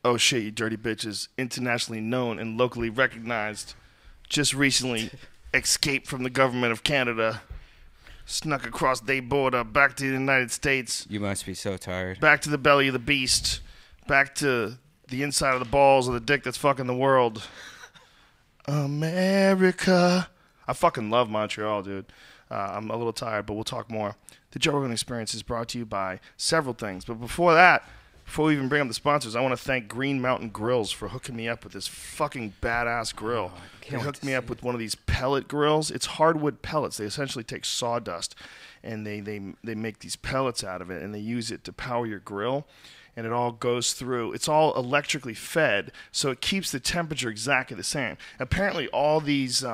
oh shit, you dirty bitches, internationally known and locally recognized, just recently escaped from the government of Canada, snuck across the border, back to the United States. You must be so tired. Back to the belly of the beast, back to the inside of the balls of the dick that's fucking the world. America. I fucking love Montreal, dude. I'm a little tired, but we'll talk more. The Joe Rogan Experience is brought to you by several things. But before that, before we even bring up the sponsors, I want to thank Green Mountain Grills for hooking me up with this fucking badass grill. They hooked me up with one of these pellet grills. It's hardwood pellets. They essentially take sawdust, and they make these pellets out of it, and they use it to power your grill. And it all goes through. It's all electrically fed, so it keeps the temperature exactly the same. Apparently, all these...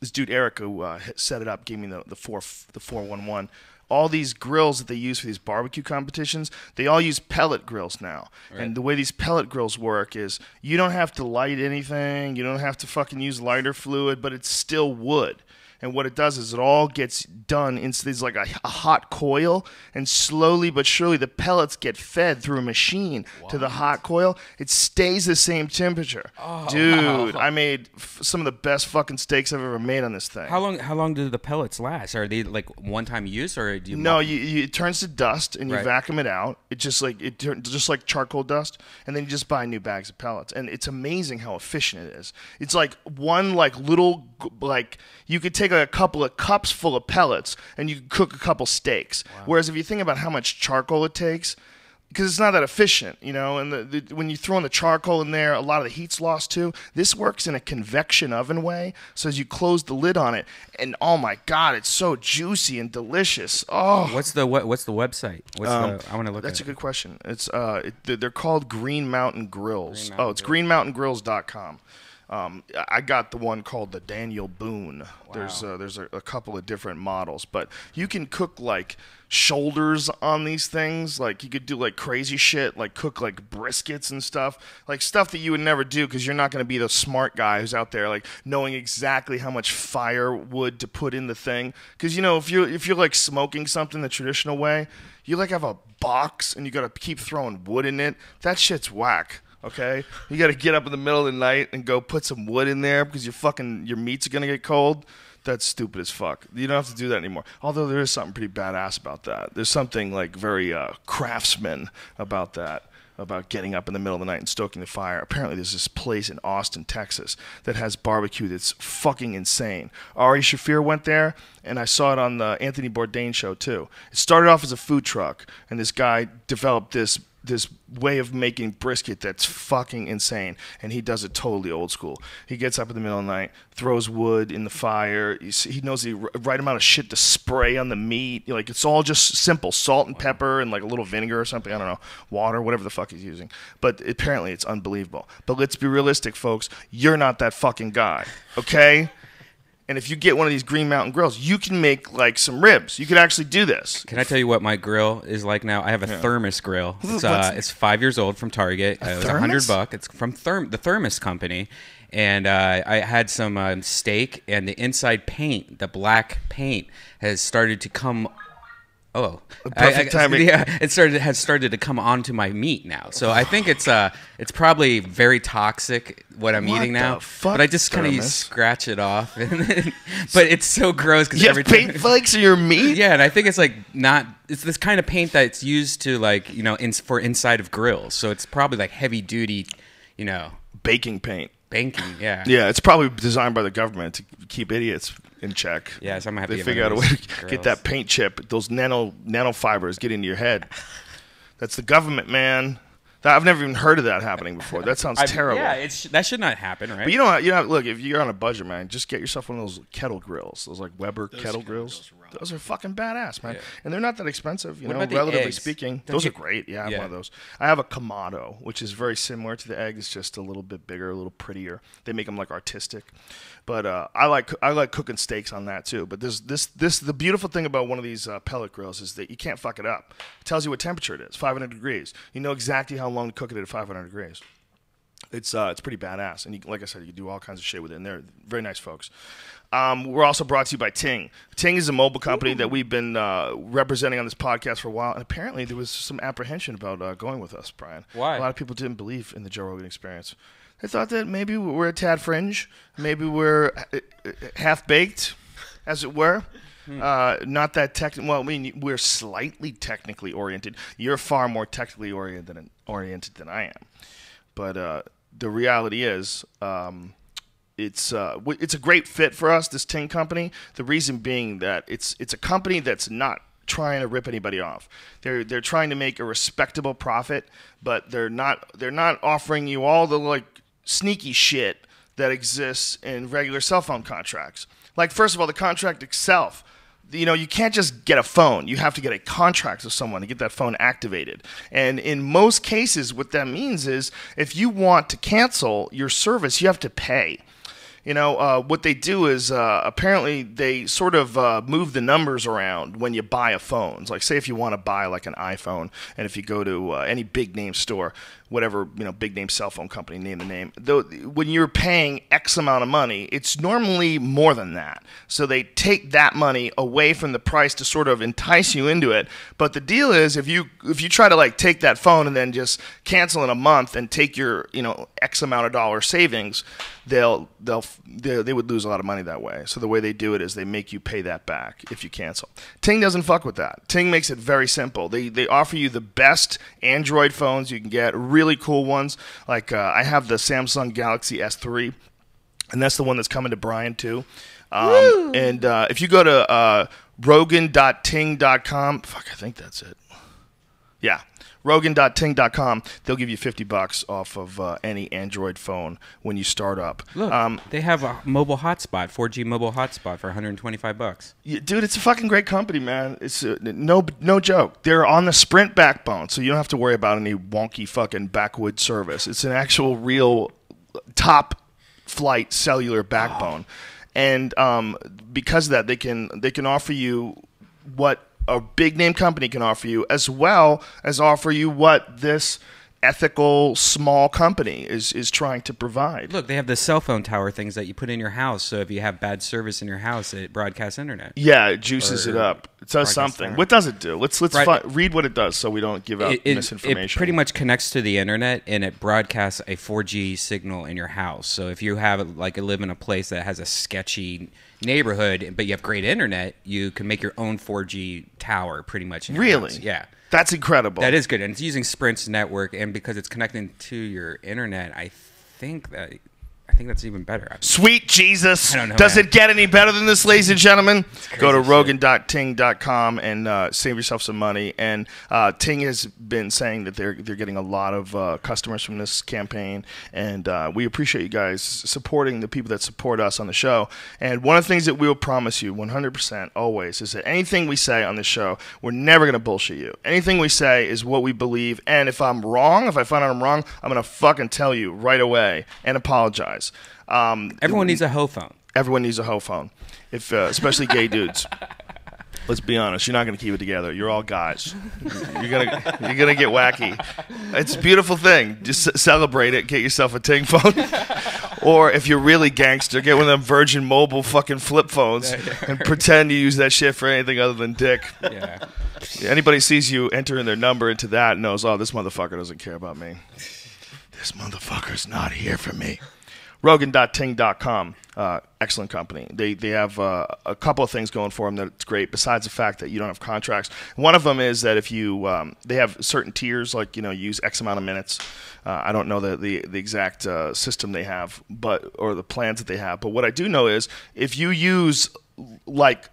this dude Eric who set it up gave me the 411. All these grills that they use for these barbecue competitions, they all use pellet grills now. Right. And the way these pellet grills work is you don't have to light anything, you don't have to fucking use lighter fluid, but it's still wood. And what it does is it all gets done into there's like a hot coil, and slowly but surely the pellets get fed through a machine to the hot coil. It stays the same temperature. Oh, dude, wow. I made some of the best fucking steaks I've ever made on this thing. How long do the pellets last? Are they like one-time use, or do you? No, it turns to dust and you vacuum it out. It just like charcoal dust, and then you just buy new bags of pellets. And it's amazing how efficient it is. It's like one little you could take a couple of cups full of pellets and you could cook a couple steaks. Wow. Whereas if you think about how much charcoal it takes, because it's not that efficient, you know, and when you throw in the charcoal in there, a lot of the heat's lost too. This works in a convection oven way, so as you close the lid on it, and oh my god, it's so juicy and delicious. Oh, what's the website? I want to look. That's at a good question. It's they're called Green Mountain Grills. It's greenmountaingrills.com. I got the one called the Daniel Boone. Wow. There's a couple of different models, but you can cook like shoulders on these things. Like you could do like crazy shit, like cook like briskets and stuff, like stuff that you would never do because you're not going to be the smart guy who's out there like knowing exactly how much firewood to put in the thing. Because you know if you're like smoking something the traditional way, you like have a box and you got to keep throwing wood in it. That shit's whack. Okay, you got to get up in the middle of the night and go put some wood in there because your meat's gonna get cold. That's stupid as fuck. You don't have to do that anymore. Although there is something pretty badass about that. There's something like very craftsman about that. About getting up in the middle of the night and stoking the fire. Apparently there's this place in Austin, Texas that has barbecue that's fucking insane. Ari Shaffir went there, and I saw it on the Anthony Bourdain show too. It started off as a food truck, and this guy developed this way of making brisket that's fucking insane, and he does it totally old school. He gets up in the middle of the night, throws wood in the fire. He knows the right amount of shit to spray on the meat. Like it's all just simple salt and pepper and like a little vinegar or something. I don't know, water, whatever the fuck he's using. But apparently it's unbelievable. But let's be realistic, folks. You're not that fucking guy, okay? And if you get one of these Green Mountain grills, you can make like some ribs. You could actually do this. Can I tell you what my grill is like now? I have a thermos grill. It's 5 years old from Target. It was $100. It's from the Thermos company. And I had some steak, and the inside paint, the black paint, has started to come. Oh, perfect timing. Yeah, has started to come onto my meat now. So I think it's probably very toxic what I'm eating now. But I just kind of scratch it off, but it's so gross because every time paint flakes in your meat. Yeah, and I think it's like not. It's this kind of paint that's used to like for inside of grills. So it's probably like heavy duty, baking paint. Banking, yeah. Yeah, it's probably designed by the government to keep idiots in check. Yeah, so I'm gonna have to figure out a way to get that paint chip, those nanofibers get into your head. That's the government, man. I've never even heard of that happening before. That sounds terrible. Yeah, that should not happen, right? But look, if you're on a budget, man, just get yourself one of those kettle grills. Those like Weber kettle grills. Those are fucking badass, man. Yeah. And they're not that expensive, relatively speaking. Those are great. Yeah, I have one of those. I have a Kamado, which is very similar to the egg. It's just a little bit bigger, a little prettier. They make them like artistic. But I like cooking steaks on that too. But the beautiful thing about one of these pellet grills is that you can't fuck it up. It tells you what temperature it is, 500 degrees. You know exactly how long to cook it at 500 degrees. It's pretty badass, and like I said, you can do all kinds of shit with it. And they're very nice folks. We're also brought to you by Ting. Ting is a mobile company that we've been representing on this podcast for a while, and apparently there was some apprehension about going with us, Brian. Why? A lot of people didn't believe in the Joe Rogan Experience. They thought that maybe we're a tad fringe, maybe we're half-baked, as it were. Not that technical. Well, I mean, we're slightly technically oriented. You're far more technically oriented than I am. But the reality is, it's a great fit for us, this Ting company. The reason being that it's a company that's not trying to rip anybody off. They're trying to make a respectable profit, but they're not offering you all the like sneaky shit that exists in regular cell phone contracts. Like, first of all, the contract itself. You know, you can't just get a phone. You have to get a contract with someone to get that phone activated. And in most cases, what that means is if you want to cancel your service, you have to pay. You know, what they do is apparently they sort of move the numbers around when you buy a phone. Like, say if you want to buy like an iPhone, and if you go to any big name store, whatever, you know, big name cell phone company, name the name. Though when you're paying X amount of money, it's normally more than that. So they take that money away from the price to sort of entice you into it. But the deal is, if you try to like take that phone and then just cancel in a month and take your, you know, X amount of dollar savings, they would lose a lot of money that way. So the way they do it is they make you pay that back if you cancel. Ting doesn't fuck with that. Ting makes it very simple. They offer you the best Android phones you can get, really cool ones. Like I have the Samsung Galaxy S3, and that's the one that's coming to Brian too. And if you go to rogan.ting.com, fuck, I think that's it. Yeah. Rogan.ting.com, they'll give you $50 off of any Android phone when you start up. Look, they have a mobile hotspot, 4G mobile hotspot for $125. Dude, it's a fucking great company, man. It's no joke. They're on the Sprint backbone, so you don't have to worry about any wonky fucking backwood service. It's an actual real top flight cellular backbone. And because of that, they can offer you what a big name company can offer you, as well as offer you what this ethical small company is trying to provide. Look, they have the cell phone tower things that you put in your house, so if you have bad service in your house, it broadcasts internet. Yeah, it juices it up. It does something. What does it do? Let's read what it does so we don't give out misinformation. It pretty much connects to the internet, and it broadcasts a 4G signal in your house. So if you have live in a place that has a sketchy neighborhood, but you have great internet, you can make your own 4G tower pretty much in your house. Yeah. That's incredible. That is good, and it's using Sprint's network, and because it's connecting to your internet, I think that's even better. Sweet Jesus. I don't know, Does man. it get any better than this, ladies and gentlemen? Go to rogan.ting.com and save yourself some money. And Ting has been saying that they're getting a lot of customers from this campaign, and we appreciate you guys supporting the people that support us on the show. And one of the things that we will promise you 100% always is that anything we say on this show, we're never going to bullshit you. Anything we say is what we believe, and if I'm wrong, if I find out I'm wrong, I'm going to fucking tell you right away and apologize. Everyone needs a hoe phone. Everyone needs a hoe phone, especially gay dudes. Let's be honest. You're not going to keep it together. You're all guys. You're gonna get wacky. It's a beautiful thing. Just celebrate it. Get yourself a Ting phone, or if you're really gangster, get one of them Virgin Mobile fucking flip phones and pretend you use that shit for anything other than dick. Yeah. Anybody sees you entering their number into that knows, oh, this motherfucker doesn't care about me. This motherfucker's not here for me. Rogan.ting.com, excellent company. They have a couple of things going for them that's great, besides the fact that you don't have contracts. One of them is that if you, they have certain tiers, like, you know, use X amount of minutes. I don't know the exact system they have, or the plans that they have. But what I do know is if you use like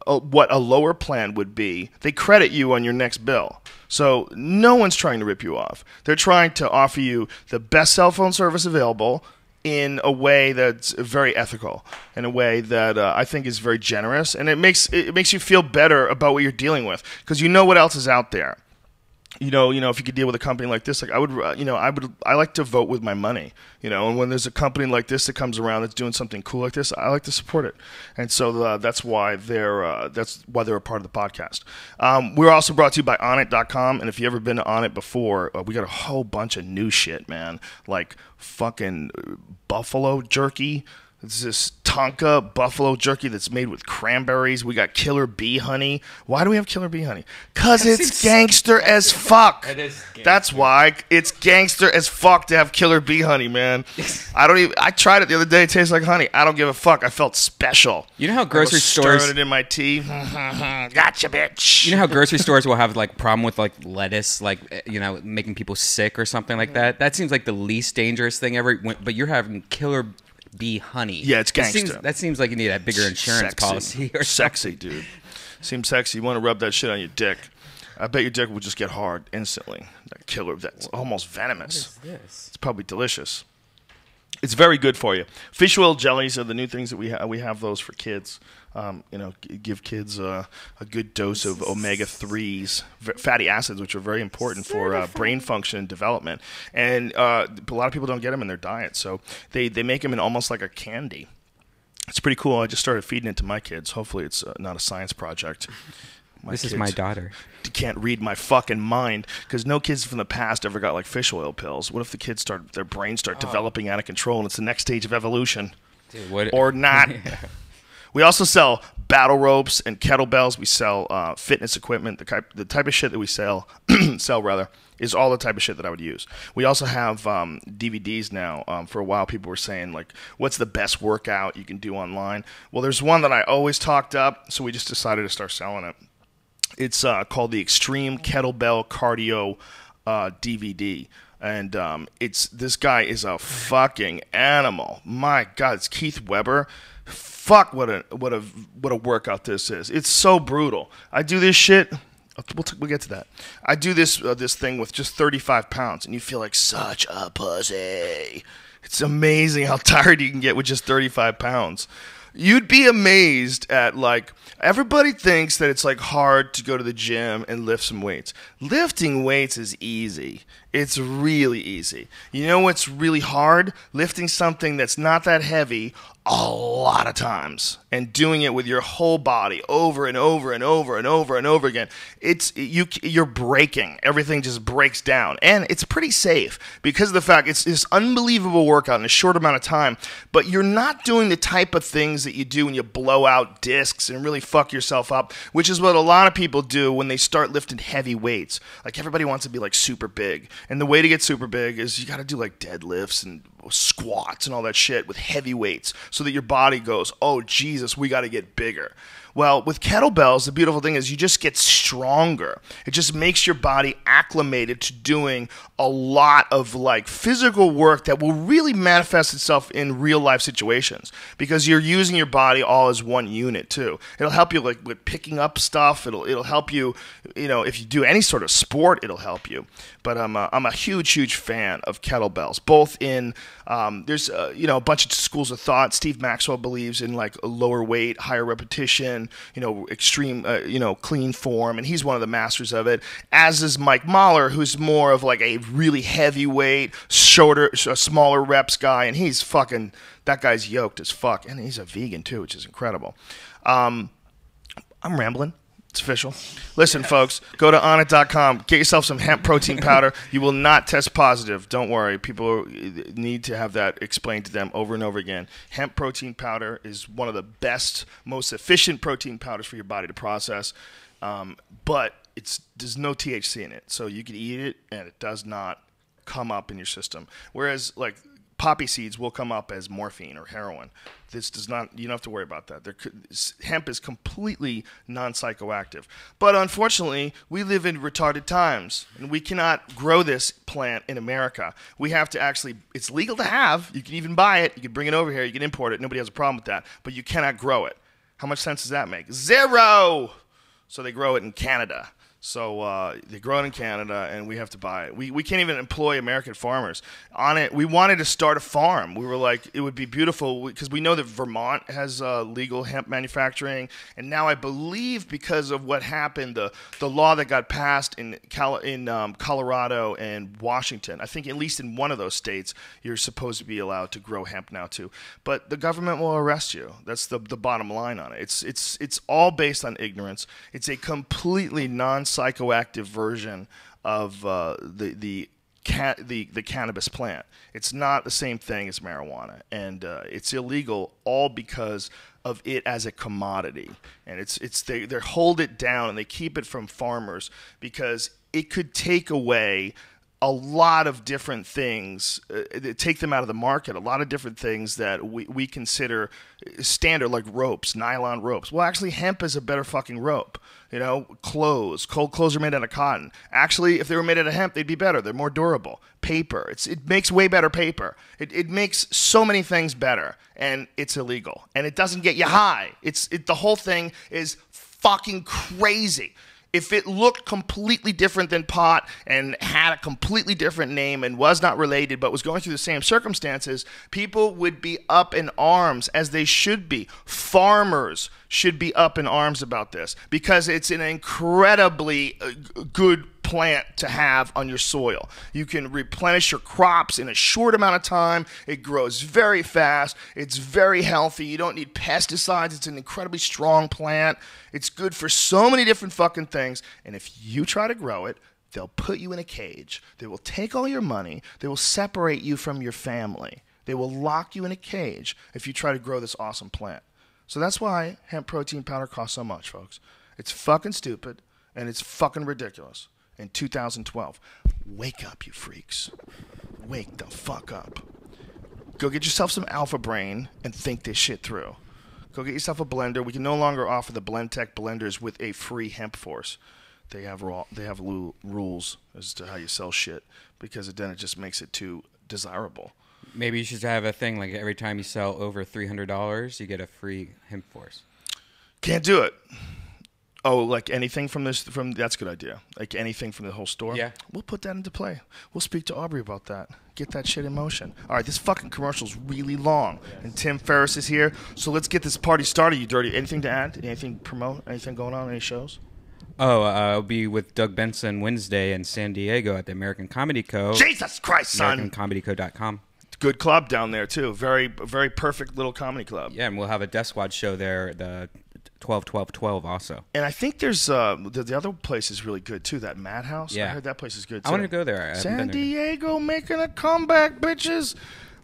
what a lower plan would be, they credit you on your next bill. So no one's trying to rip you off. They're trying to offer you the best cell phone service available, in a way that's very ethical, in a way that I think is very generous, and it makes you feel better about what you're dealing with, because you know what else is out there. if you could deal with a company like this, like I like to vote with my money, and when there's a company like this that comes around that's doing something cool like this, I like to support it, and so that's why they're a part of the podcast. We're also brought to you by Onnit.com, and if you've ever been to Onnit before, we got a whole bunch of new shit, man, like fucking buffalo jerky. It's this Tonka buffalo jerky that's made with cranberries. We got killer bee honey. Why do we have killer bee honey? Because it's gangster as fuck. It is gangster. That's why. It's gangster as fuck to have killer bee honey, man. I tried it the other day. It tastes like honey. I don't give a fuck. I felt special. You know how grocery stores... stirring it in my tea. Gotcha, bitch. You know how grocery stores will have like problem with like lettuce, like, making people sick or something like that? That seems like the least dangerous thing ever. But you're having killer... bee honey. Yeah, it's gangster. That seems like you need a bigger insurance policy or sexy, dude. Seems sexy. You want to rub that shit on your dick. I bet your dick will just get hard instantly. That killer, that's almost venomous. What is this? It's probably delicious. It's very good for you. Fish oil jellies are the new things that we have. We have those for kids. Give kids a good dose of omega-3s, fatty acids, which are very important for brain function and development. And a lot of people don't get them in their diet, so they make them in almost like a candy. It's pretty cool. I just started feeding it to my kids. Hopefully it's not a science project. This is my daughter. Can't read my fucking mind, because no kids from the past ever got like fish oil pills. What if the kids their brains start developing out of control, and it's the next stage of evolution? Dude, what? Or not. Yeah. We also sell battle ropes and kettlebells. We sell fitness equipment. The type of shit that we sell is all the type of shit that I would use. We also have DVDs now. For a while, people were saying, like, what's the best workout you can do online? Well, there's one that I always talked up, so we just decided to start selling it. It's called the Extreme Kettlebell Cardio DVD. And this guy is a fucking animal. My God, it's Keith Weber. Fuck, what a workout this is. It's so brutal. I do this shit. We'll get to that. I do this thing with just 35 pounds, and you feel like such a pussy. It's amazing how tired you can get with just 35 pounds. You'd be amazed at, like, everybody thinks that it's, like, hard to go to the gym and lift some weights. Lifting weights is easy. It's really easy. You know what's really hard? Lifting something that's not that heavy a lot of times and doing it with your whole body over and over and over and over and over again. You're breaking. Everything just breaks down. And it's pretty safe because of the fact it's this unbelievable workout in a short amount of time, but you're not doing the type of things that you do when you blow out discs and really fuck yourself up, which is what a lot of people do when they start lifting heavy weights. Like, everybody wants to be, like, super big. And the way to get super big is you got to do, like, deadlifts and squats and all that shit with heavy weights so that your body goes, oh, Jesus, we got to get bigger. Well, with kettlebells, the beautiful thing is you just get stronger. It just makes your body acclimated to doing a lot of, like, physical work that will really manifest itself in real life situations because you're using your body all as one unit too. It'll help you, like, with picking up stuff. It'll help you, if you do any sort of sport, it'll help you. But I'm a huge fan of kettlebells. Both in there's a bunch of schools of thought. Steve Maxwell believes in, like, a lower weight, higher repetition, extreme, clean form, and he's one of the masters of it. As is Mike Mahler, who's more of, like, a really heavyweight, smaller reps guy, and he's fucking, that guy's yoked as fuck, and he's a vegan too, which is incredible. I'm rambling. It's official. Listen, folks, go to Onnit.com. Get yourself some hemp protein powder. You will not test positive. Don't worry. People need to have that explained to them over and over again. Hemp protein powder is one of the best, most efficient protein powders for your body to process, but there's no THC in it. So you can eat it, and it does not come up in your system. Whereas, like, poppy seeds will come up as morphine or heroin. This does not, you don't have to worry about that. Hemp is completely non-psychoactive. But unfortunately, we live in retarded times, and we cannot grow this plant in America. We have to actually, it's legal to have. You can even buy it. You can bring it over here. You can import it. Nobody has a problem with that. But you cannot grow it. How much sense does that make? Zero! So they grow it in Canada. So they grow it in Canada, and we have to buy it. We can't even employ American farmers on it. We wanted to start a farm. We were like, it would be beautiful because we know that Vermont has legal hemp manufacturing, and now I believe because of what happened, the law that got passed in Colorado and Washington, I think at least in one of those states, you're supposed to be allowed to grow hemp now too. But the government will arrest you. That's the bottom line on it. It's all based on ignorance. It's a completely non-psychoactive version of the cannabis plant. It's not the same thing as marijuana, and it's illegal all because of it as a commodity. And they hold it down and they keep it from farmers because it could take away a lot of different things, take them out of the market, a lot of different things that we consider standard, like ropes, nylon ropes. Well, actually, hemp is a better fucking rope. You know, clothes. Cold clothes are made out of cotton. Actually, if they were made out of hemp, they'd be better. They're more durable. Paper. It makes way better paper. It makes so many things better, and it's illegal. And it doesn't get you high. The whole thing is fucking crazy. If it looked completely different than pot and had a completely different name and was not related but was going through the same circumstances, people would be up in arms, as they should be. Farmers should be up in arms about this because it's an incredibly good plant to have on your soil. You can replenish your crops in a short amount of time. It grows very fast. It's very healthy. You don't need pesticides. It's an incredibly strong plant. It's good for so many different fucking things. And if you try to grow it, they'll put you in a cage. They will take all your money. They will separate you from your family. They will lock you in a cage if you try to grow this awesome plant. So that's why hemp protein powder costs so much, folks. It's fucking stupid, and it's fucking ridiculous. In 2012. Wake up, you freaks. Wake the fuck up. Go get yourself some Alpha Brain and think this shit through. Go get yourself a blender. We can no longer offer the BlendTech blenders with a free hemp force. They have rules as to how you sell shit because then it just makes it too desirable. Maybe you should have a thing like every time you sell over $300, you get a free hemp force. Can't do it. Oh, like anything from that's a good idea. Like anything from the whole store? Yeah. We'll put that into play. We'll speak to Aubrey about that. Get that shit in motion. All right, this fucking commercial's really long. Yes. And Tim Ferriss is here. So let's get this party started, you dirty. Anything to add? Anything to promote? Anything going on? Any shows? Oh, I'll be with Doug Benson Wednesday in San Diego at the American Comedy Co. Jesus Christ, son. AmericanComedyCo.com. Good club down there, too. Very, very perfect little comedy club. Yeah, and we'll have a Death Squad show there, the 12-12-12 also. And I think there's the other place is really good too. That Madhouse. Yeah. I heard that place is good too. I want to go there. San Diego making a comeback, bitches.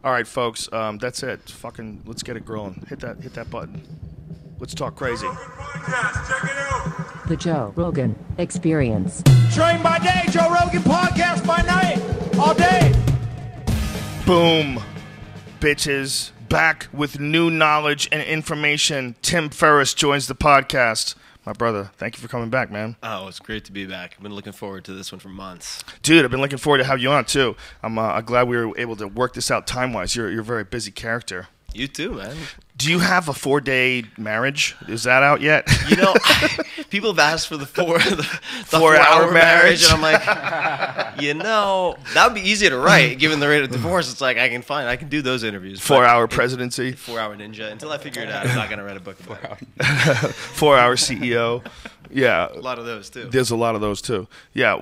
All right, folks. That's it. Fucking let's get it growing. Hit that button. Let's talk crazy. Check it out. The Joe Rogan Experience. Train by day, Joe Rogan podcast by night, all day. Boom, bitches. Back with new knowledge and information. Tim Ferriss joins the podcast. My brother, thank you for coming back, man. Oh, it's great to be back. I've been looking forward to this one for months. Dude, I've been looking forward to have you on, too. I'm glad we were able to work this out time-wise. You're a very busy character. You too, man. Do you have a 4-day marriage? Is that out yet? You know, people have asked for the 4-hour marriage, and I'm like, you know, that would be eeasy to write. Given the rate of divorce, it's like I can do those interviews. 4-hour presidency, 4-hour ninja. Until I figure it out, I'm not gonna write a book about it. 4-hour CEO. Yeah, a lot of those too. There's a lot of those too. Yeah,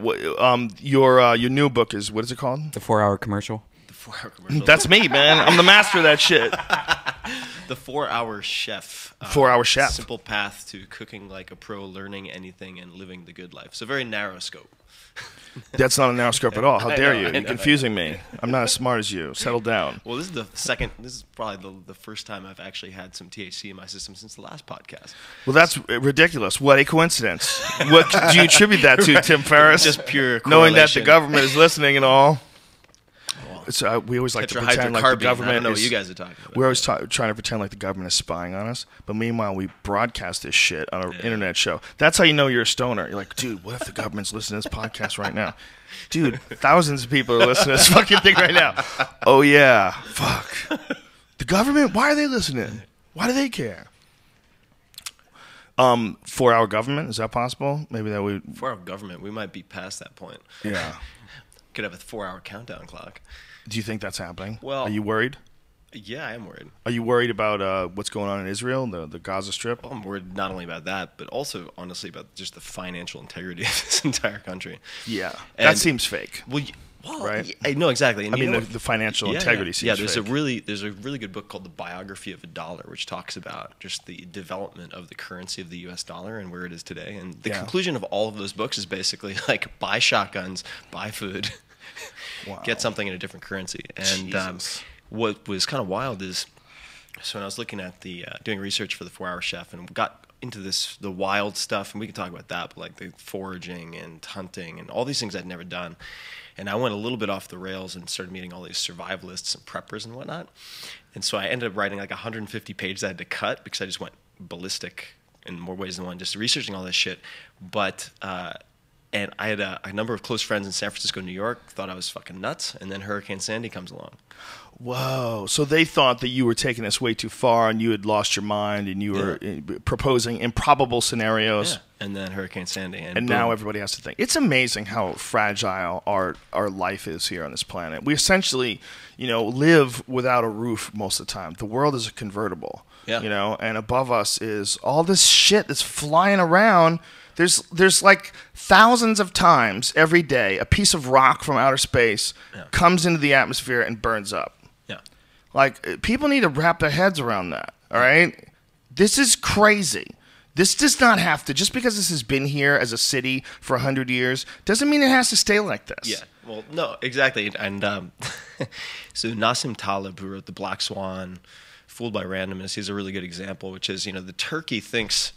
your new book is, what is it called? The 4-hour commercial. The 4-hour commercial. That's me, man. I'm the master of that shit. The 4-hour chef. 4-hour chef. Simple path to cooking like a pro, learning anything, and living the good life. So very narrow scope. That's not a narrow scope at all. How dare you? You're confusing me. I'm not as smart as you. Settle down. Well, this is probably the first time I've actually had some THC in my system since the last podcast. Well, that's ridiculous. What a coincidence. What do you attribute that to, Tim Ferriss? Just pure correlation. Knowing that the government is listening and all. So we always like to pretend like the government I don't know what you guys are talking about. We're always trying to pretend like the government is spying on us, but meanwhile we broadcast this shit on our internet show. That's how you know you're a stoner. You're like, dude, what if the government's listening to this podcast right now? Dude, thousands of people are listening to this fucking thing right now. Oh yeah, fuck. The government? Why are they listening? Why do they care? 4-hour government, is that possible? Maybe that would 4-hour government. We might be past that point. Yeah. Could have a 4-hour countdown clock. Do you think that's happening? Well, are you worried? Yeah, I am worried. Are you worried about what's going on in Israel, the Gaza Strip? Well, I'm worried not only about that, but also, honestly, about just the financial integrity of this entire country. Yeah, that seems fake. Well, right? No, exactly. And I mean, the financial integrity seems fake. There's a really good book called The Biography of a Dollar, which talks about just the development of the currency of the U.S. dollar and where it is today. And the conclusion of all of those books is basically like buy shotguns, buy food, get something in a different currency. And what was kind of wild is, so when I was looking at doing research for the 4-Hour Chef and got into the wild stuff, and we can talk about that, but like the foraging and hunting and all these things I'd never done. And I went a little bit off the rails and started meeting all these survivalists and preppers and whatnot. And so I ended up writing like 150 pages I had to cut because I just went ballistic in more ways than one, just researching all this shit. But, and I had a number of close friends in San Francisco, New York, thought I was fucking nuts. And then Hurricane Sandy comes along. Whoa. So they thought that you were taking this way too far and you had lost your mind and you were proposing improbable scenarios. Yeah. And then Hurricane Sandy. And now everybody has to think. It's amazing how fragile our life is here on this planet. We essentially, live without a roof most of the time. The world is a convertible, and above us is all this shit that's flying around. There's like thousands of times every day a piece of rock from outer space comes into the atmosphere and burns up. Yeah. Like, people need to wrap their heads around that, all right? This is crazy. This does not have to, just because this has been here as a city for 100 years, doesn't mean it has to stay like this. Yeah, well, no, exactly. And so Nassim Taleb, who wrote The Black Swan, Fooled by Randomness, he's a really good example, which is, the turkey thinks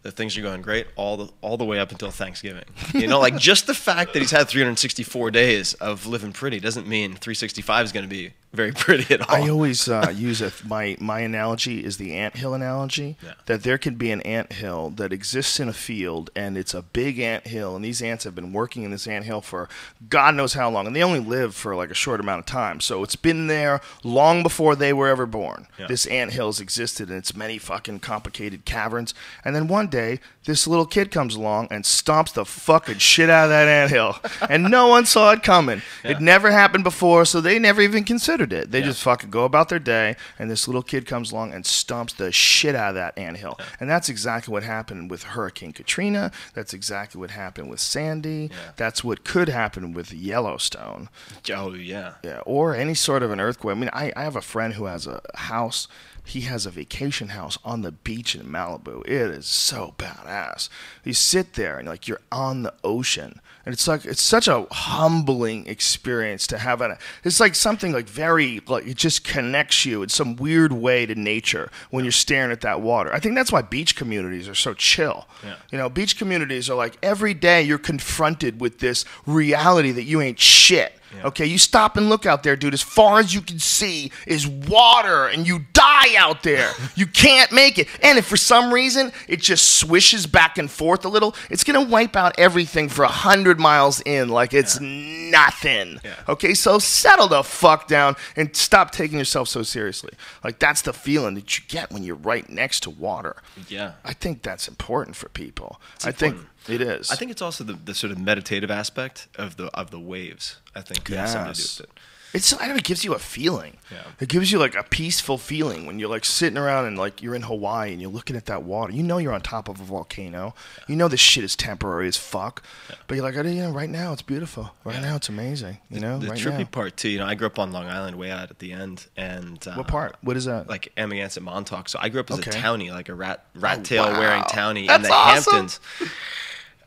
that things are going great all the way up until Thanksgiving. Like just the fact that he's had 364 days of living pretty doesn't mean 365 is going to be very pretty at all. I always use my analogy is the anthill analogy, that there can be an anthill that exists in a field, and it's a big anthill, and these ants have been working in this anthill for God knows how long, and they only live for like a short amount of time. So it's been there long before they were ever born. Yeah. This anthill has existed in its many fucking complicated caverns, and then one day this little kid comes along and stomps the fucking shit out of that anthill, and no one saw it coming. Yeah. It never happened before, so they never even considered it. They just fucking go about their day, and this little kid comes along and stomps the shit out of that anthill. Yeah. And that's exactly what happened with Hurricane Katrina. That's exactly what happened with Sandy. Yeah. That's what could happen with Yellowstone. Oh, yeah. Yeah, or any sort of an earthquake. I mean, I have a friend who has a house. He has a vacation house on the beach in Malibu. It is so badass. You sit there and like you're on the ocean, and it's such a humbling experience to have it's like something like very like it just connects you in some weird way to nature when you're staring at that water. I think that's why beach communities are so chill. Yeah. Beach communities are like every day you're confronted with this reality that you ain't shit. Yeah. Okay, you stop and look out there, dude. As far as you can see is water, and you die out there. You can't make it. And if for some reason it just swishes back and forth a little, it's going to wipe out everything for 100 miles in like it's nothing. Yeah. Okay, so settle the fuck down and stop taking yourself so seriously. Like, that's the feeling that you get when you're right next to water. Yeah. I think that's important for people. I think it is. I think it's also the sort of meditative aspect of the waves. I think has something to do with it. I know it gives you a feeling. Yeah. It gives you like a peaceful feeling when you're like sitting around and like you're in Hawaii and you're looking at that water. You know you're on top of a volcano. Yeah. You know this shit is temporary as fuck. Yeah. But you're like, right now it's beautiful. Right now it's amazing. The trippy part too. I grew up on Long Island, way out at the end. And what part? What is that? Like Amagansett, Montauk. So I grew up as a townie, like a rat tail wearing townie That's in the awesome. Hamptons.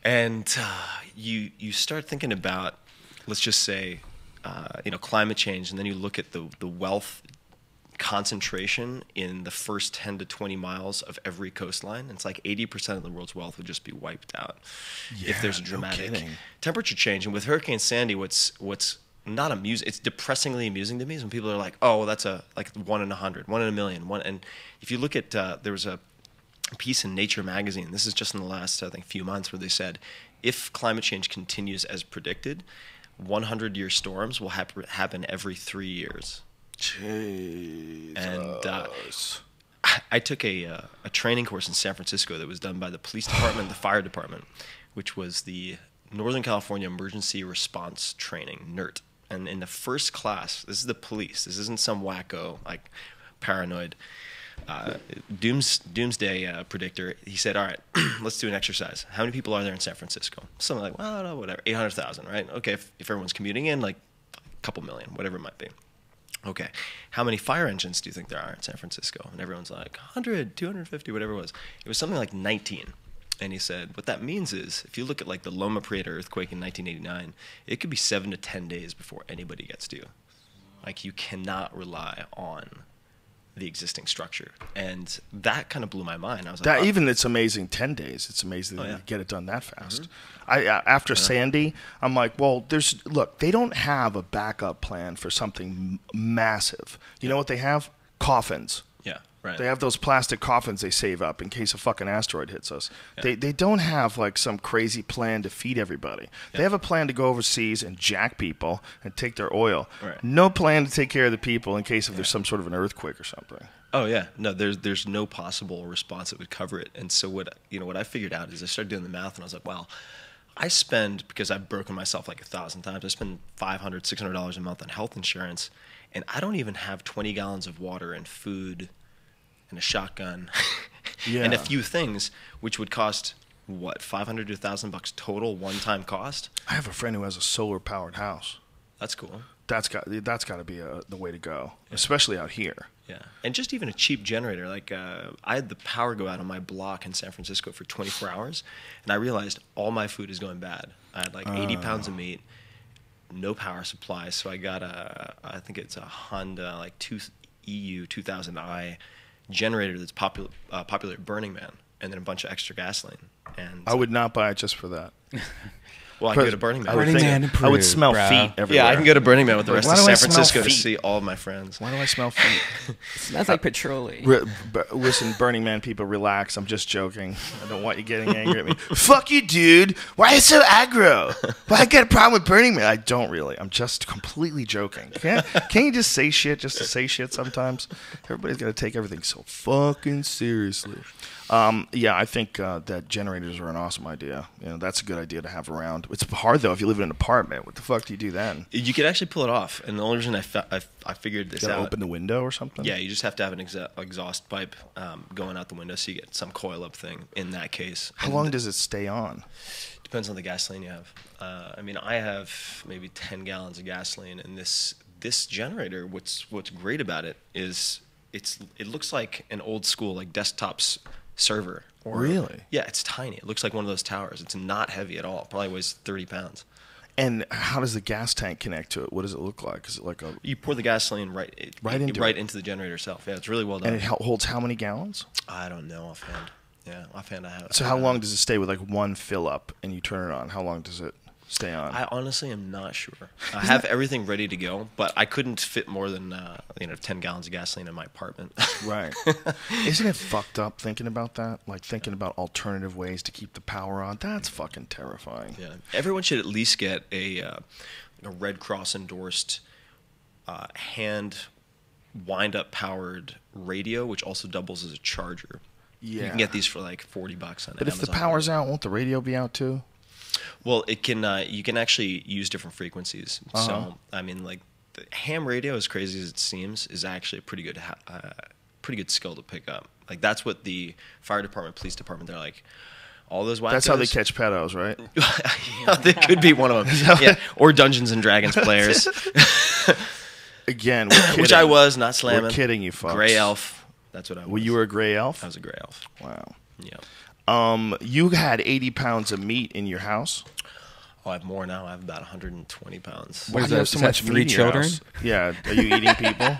And you start thinking about, let's just say, climate change, and then you look at the wealth concentration in the first 10 to 20 miles of every coastline. It's like 80% of the world's wealth would just be wiped out if there's a dramatic temperature change. And with Hurricane Sandy, what's not amusing, it's depressingly amusing to me is when people are like, oh, well, that's like 1 in 100, 1 in a million. And if you look at, there was a piece in Nature magazine, this is just in the last, I think, few months, where they said, if climate change continues as predicted, 100-year storms will happen every 3 years. Jesus. And I took a training course in San Francisco that was done by the police department and the fire department, which was the Northern California Emergency Response Training, NERT. And in the first class, this is the police. This isn't some wacko, like, paranoid doomsday predictor. He said, all right, let's do an exercise. How many people are there in San Francisco? Something like, well, I don't know, whatever, 800,000, right? Okay, if everyone's commuting in, like a couple million, whatever it might be. Okay, how many fire engines do you think there are in San Francisco? And everyone's like, 100, 250, whatever it was. It was something like 19. And he said, what that means is, if you look at like the Loma Prieta earthquake in 1989, it could be 7 to 10 days before anybody gets to you. Like, you cannot rely on the existing structure. And that kind of blew my mind. I was like, that, even it's amazing 10 days. It's amazing that you get it done that fast. After Sandy, I'm like, well, look, they don't have a backup plan for something massive. You know what they have? Coffins. Yeah. Right. They have those plastic coffins they save up in case a fucking asteroid hits us. Yeah. They don't have like some crazy plan to feed everybody. Yeah. They have a plan to go overseas and jack people and take their oil. Right. No plan to take care of the people in case if there's some sort of an earthquake or something. Oh yeah, no, there's no possible response that would cover it. And so what I figured out is I started doing the math and I was like, wow, I spend, because I've broken myself like 1,000 times, I spend $500, $600 a month on health insurance, and I don't even have 20 gallons of water and food and a shotgun and a few things, which would cost what, $500 to $1,000 total one-time cost. I have a friend who has a solar-powered house. That's cool. That's got to be the way to go, especially out here. Yeah, and just even a cheap generator. Like I had the power go out on my block in San Francisco for 24 hours, and I realized all my food is going bad. I had like 80 pounds of meat, no power supply, so I got I think it's a Honda like EU 2000i generator that's popular at Burning Man, and then a bunch of extra gasoline. And I would not buy it just for that. Well, I can go to Burning Man. I would smell feet everywhere. Yeah, I can go to Burning Man with the rest of San Francisco to see all of my friends. Why do I smell feet? It smells like petroleum. Listen, Burning Man people, relax. I'm just joking. I don't want you getting angry at me. Fuck you, dude. Why are you so aggro? Why I got a problem with Burning Man? I don't really. I'm just completely joking. Can't you just say shit just to say shit sometimes? Everybody's got to take everything so fucking seriously. Yeah, I think that generators are an awesome idea. You know, that's a good idea to have around. It's hard though if you live in an apartment. What the fuck do you do then? You could actually pull it off, and the only reason I figured this out. Open the window or something. Yeah, you just have to have an exhaust pipe going out the window, so you get some coil up thing. In that case, how long does it stay on? Depends on the gasoline you have. I mean, I have maybe 10 gallons of gasoline, and this generator. What's great about it is it looks like an old school like desktops server. Really? Yeah, it's tiny. It looks like one of those towers. It's not heavy at all. It probably weighs 30 pounds. And how does the gas tank connect to it? What does it look like? Is it like You pour the gasoline right into the generator itself. Yeah, it's really well done. And it holds how many gallons? I don't know offhand. Yeah, offhand I have. So how long does it stay with like one fill up and you turn it on? How long does it stay on? I honestly am not sure. I have everything ready to go, but I couldn't fit more than 10 gallons of gasoline in my apartment. Right. Isn't it fucked up thinking about that? Like thinking about alternative ways to keep the power on? That's fucking terrifying. Yeah. Everyone should at least get a Red Cross endorsed hand wind up powered radio, which also doubles as a charger. Yeah. You can get these for like $40 on Amazon. But if the power's out, won't the radio be out too? Well, it can. You can actually use different frequencies. So, I mean, like the ham radio, as crazy as it seems, is actually a pretty good skill to pick up. Like that's what the fire department, police department, they're like. All those wackos. That's how they catch pedos, right? Yeah, they could be one of them. Yeah, or Dungeons and Dragons players. Again, we're kidding. Which I was, not slamming. We're kidding you, folks. Gray elf. That's what I was. Well, you were a gray elf? I was a gray elf. Wow. Yeah. You had 80 pounds of meat in your house? Oh, I have more now. I have about 120 pounds. Why do you have so much meat in your house? Yeah. Are you eating people?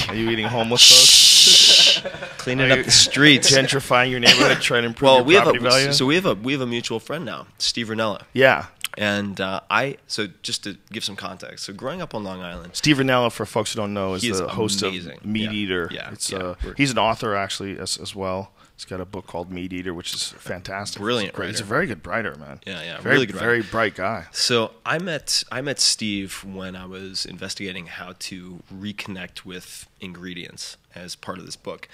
Are you eating homeless folks? Cleaning up the streets. Gentrifying your neighborhood, trying to improve your property value? So we have a mutual friend now, Steve Ranella. Yeah. And so just to give some context, so growing up on Long Island, Steve Ranella, for folks who don't know, is the host amazing. Of Meat Eater. Yeah, he's an author actually as well. He's got a book called Meat Eater, which is fantastic. Brilliant writer. He's a very good writer, man. Yeah, really good writer. Very bright guy. So I met Steve when I was investigating how to reconnect with ingredients as part of this book.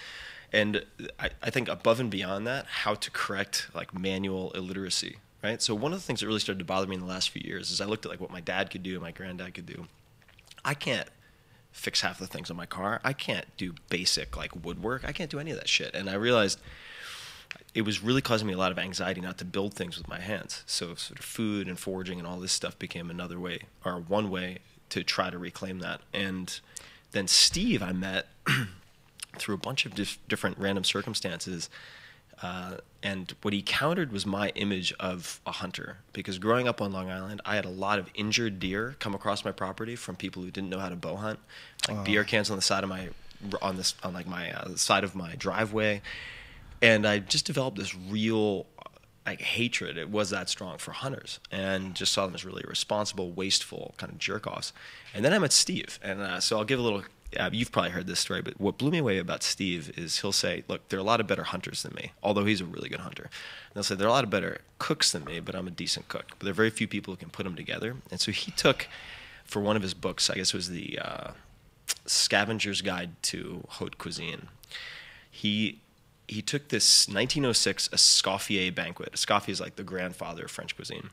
And I think above and beyond that, how to correct like manual illiteracy, right? So one of the things that really started to bother me in the last few years is I looked at like what my dad could do and my granddad could do. I can't fix half the things on my car. I can't do basic like woodwork. I can't do any of that shit. And I realized it was really causing me a lot of anxiety not to build things with my hands. So sort of food and foraging and all this stuff became another way, or one way to try to reclaim that. And then Steve I met through a bunch of different random circumstances. And what he countered was my image of a hunter. Because growing up on Long Island, I had a lot of injured deer come across my property from people who didn't know how to bow hunt. Like beer cans on the side of my side of my driveway. And I just developed this real like hatred. It was that strong for hunters, and just saw them as really irresponsible, wasteful kind of jerk-offs. And then I met Steve, and so I'll give a little. You've probably heard this story, but what blew me away about Steve is he'll say, "Look, there are a lot of better hunters than me, although he's a really good hunter." And they'll say there are a lot of better cooks than me, but I'm a decent cook. But there are very few people who can put them together. And so he took, for one of his books, I guess it was the Scavenger's Guide to Haute Cuisine. He took this 1906 Escoffier banquet. Escoffier is like the grandfather of French cuisine.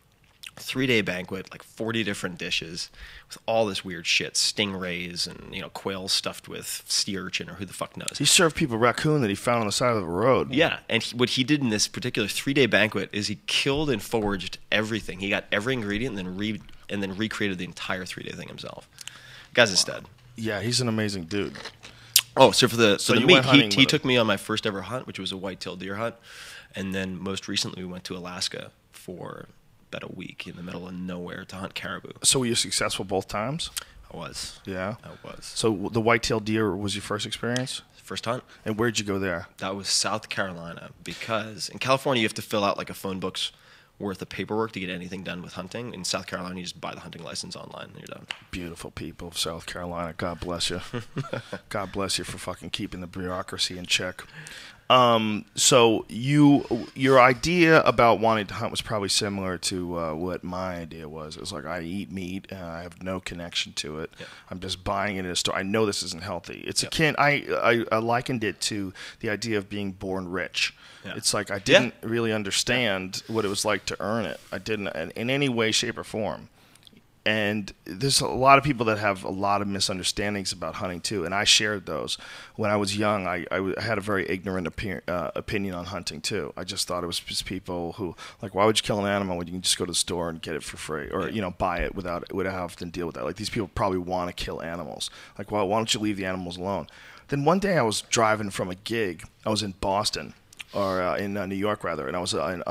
3-day banquet, like 40 different dishes with all this weird shit, stingrays and quail stuffed with sea urchin or who the fuck knows. He served people raccoon that he found on the side of the road. Yeah, and what he did in this particular 3-day banquet is he killed and foraged everything. He got every ingredient and then recreated the entire 3-day thing himself. Guy's a stud. Yeah, he's an amazing dude. Oh, so for the meat, he took me on my first ever hunt, which was a white-tailed deer hunt, and then most recently we went to Alaska for about a week in the middle of nowhere to hunt caribou. So were you successful both times? I was. Yeah? I was. So the white-tailed deer was your first experience? First hunt. And where'd you go there? That was South Carolina, because in California you have to fill out like a phone book's worth of paperwork to get anything done with hunting. In South Carolina, you just buy the hunting license online and you're done. Beautiful people of South Carolina. God bless you. God bless you for fucking keeping the bureaucracy in check. So your idea about wanting to hunt was probably similar to what my idea was. It was like, I eat meat and I have no connection to it. Yep. I'm just buying it in a store. I know this isn't healthy. It's akin. I likened it to the idea of being born rich. Yeah. It's like I didn't really understand what it was like to earn it. I didn't in any way, shape, or form. And there's a lot of people that have a lot of misunderstandings about hunting too, and I shared those. When I was young, I had a very ignorant opinion on hunting too. I just thought it was just people who, like, why would you kill an animal when you can just go to the store and get it for free, or buy it without having to deal with that? Like, these people probably want to kill animals. Like, why don't you leave the animals alone? Then one day I was driving from a gig. I was in Boston. Or in New York, rather, and I was in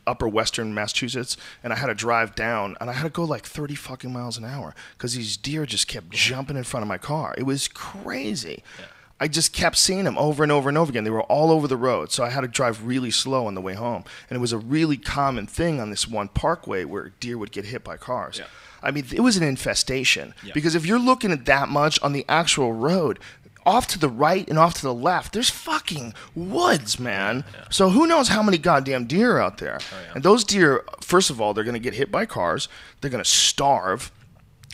upper western Massachusetts, and I had to drive down, and I had to go like 30 fucking miles an hour because these deer just kept jumping in front of my car. It was crazy. Yeah. I just kept seeing them over and over and over again. They were all over the road, so I had to drive really slow on the way home, and it was a really common thing on this one parkway where deer would get hit by cars. Yeah. I mean, it was an infestation because if you're looking at that much on the actual road, off to the right and off to the left, there's fucking woods, man. Yeah. So who knows how many goddamn deer are out there. Oh, yeah. And those deer, first of all, they're going to get hit by cars. They're going to starve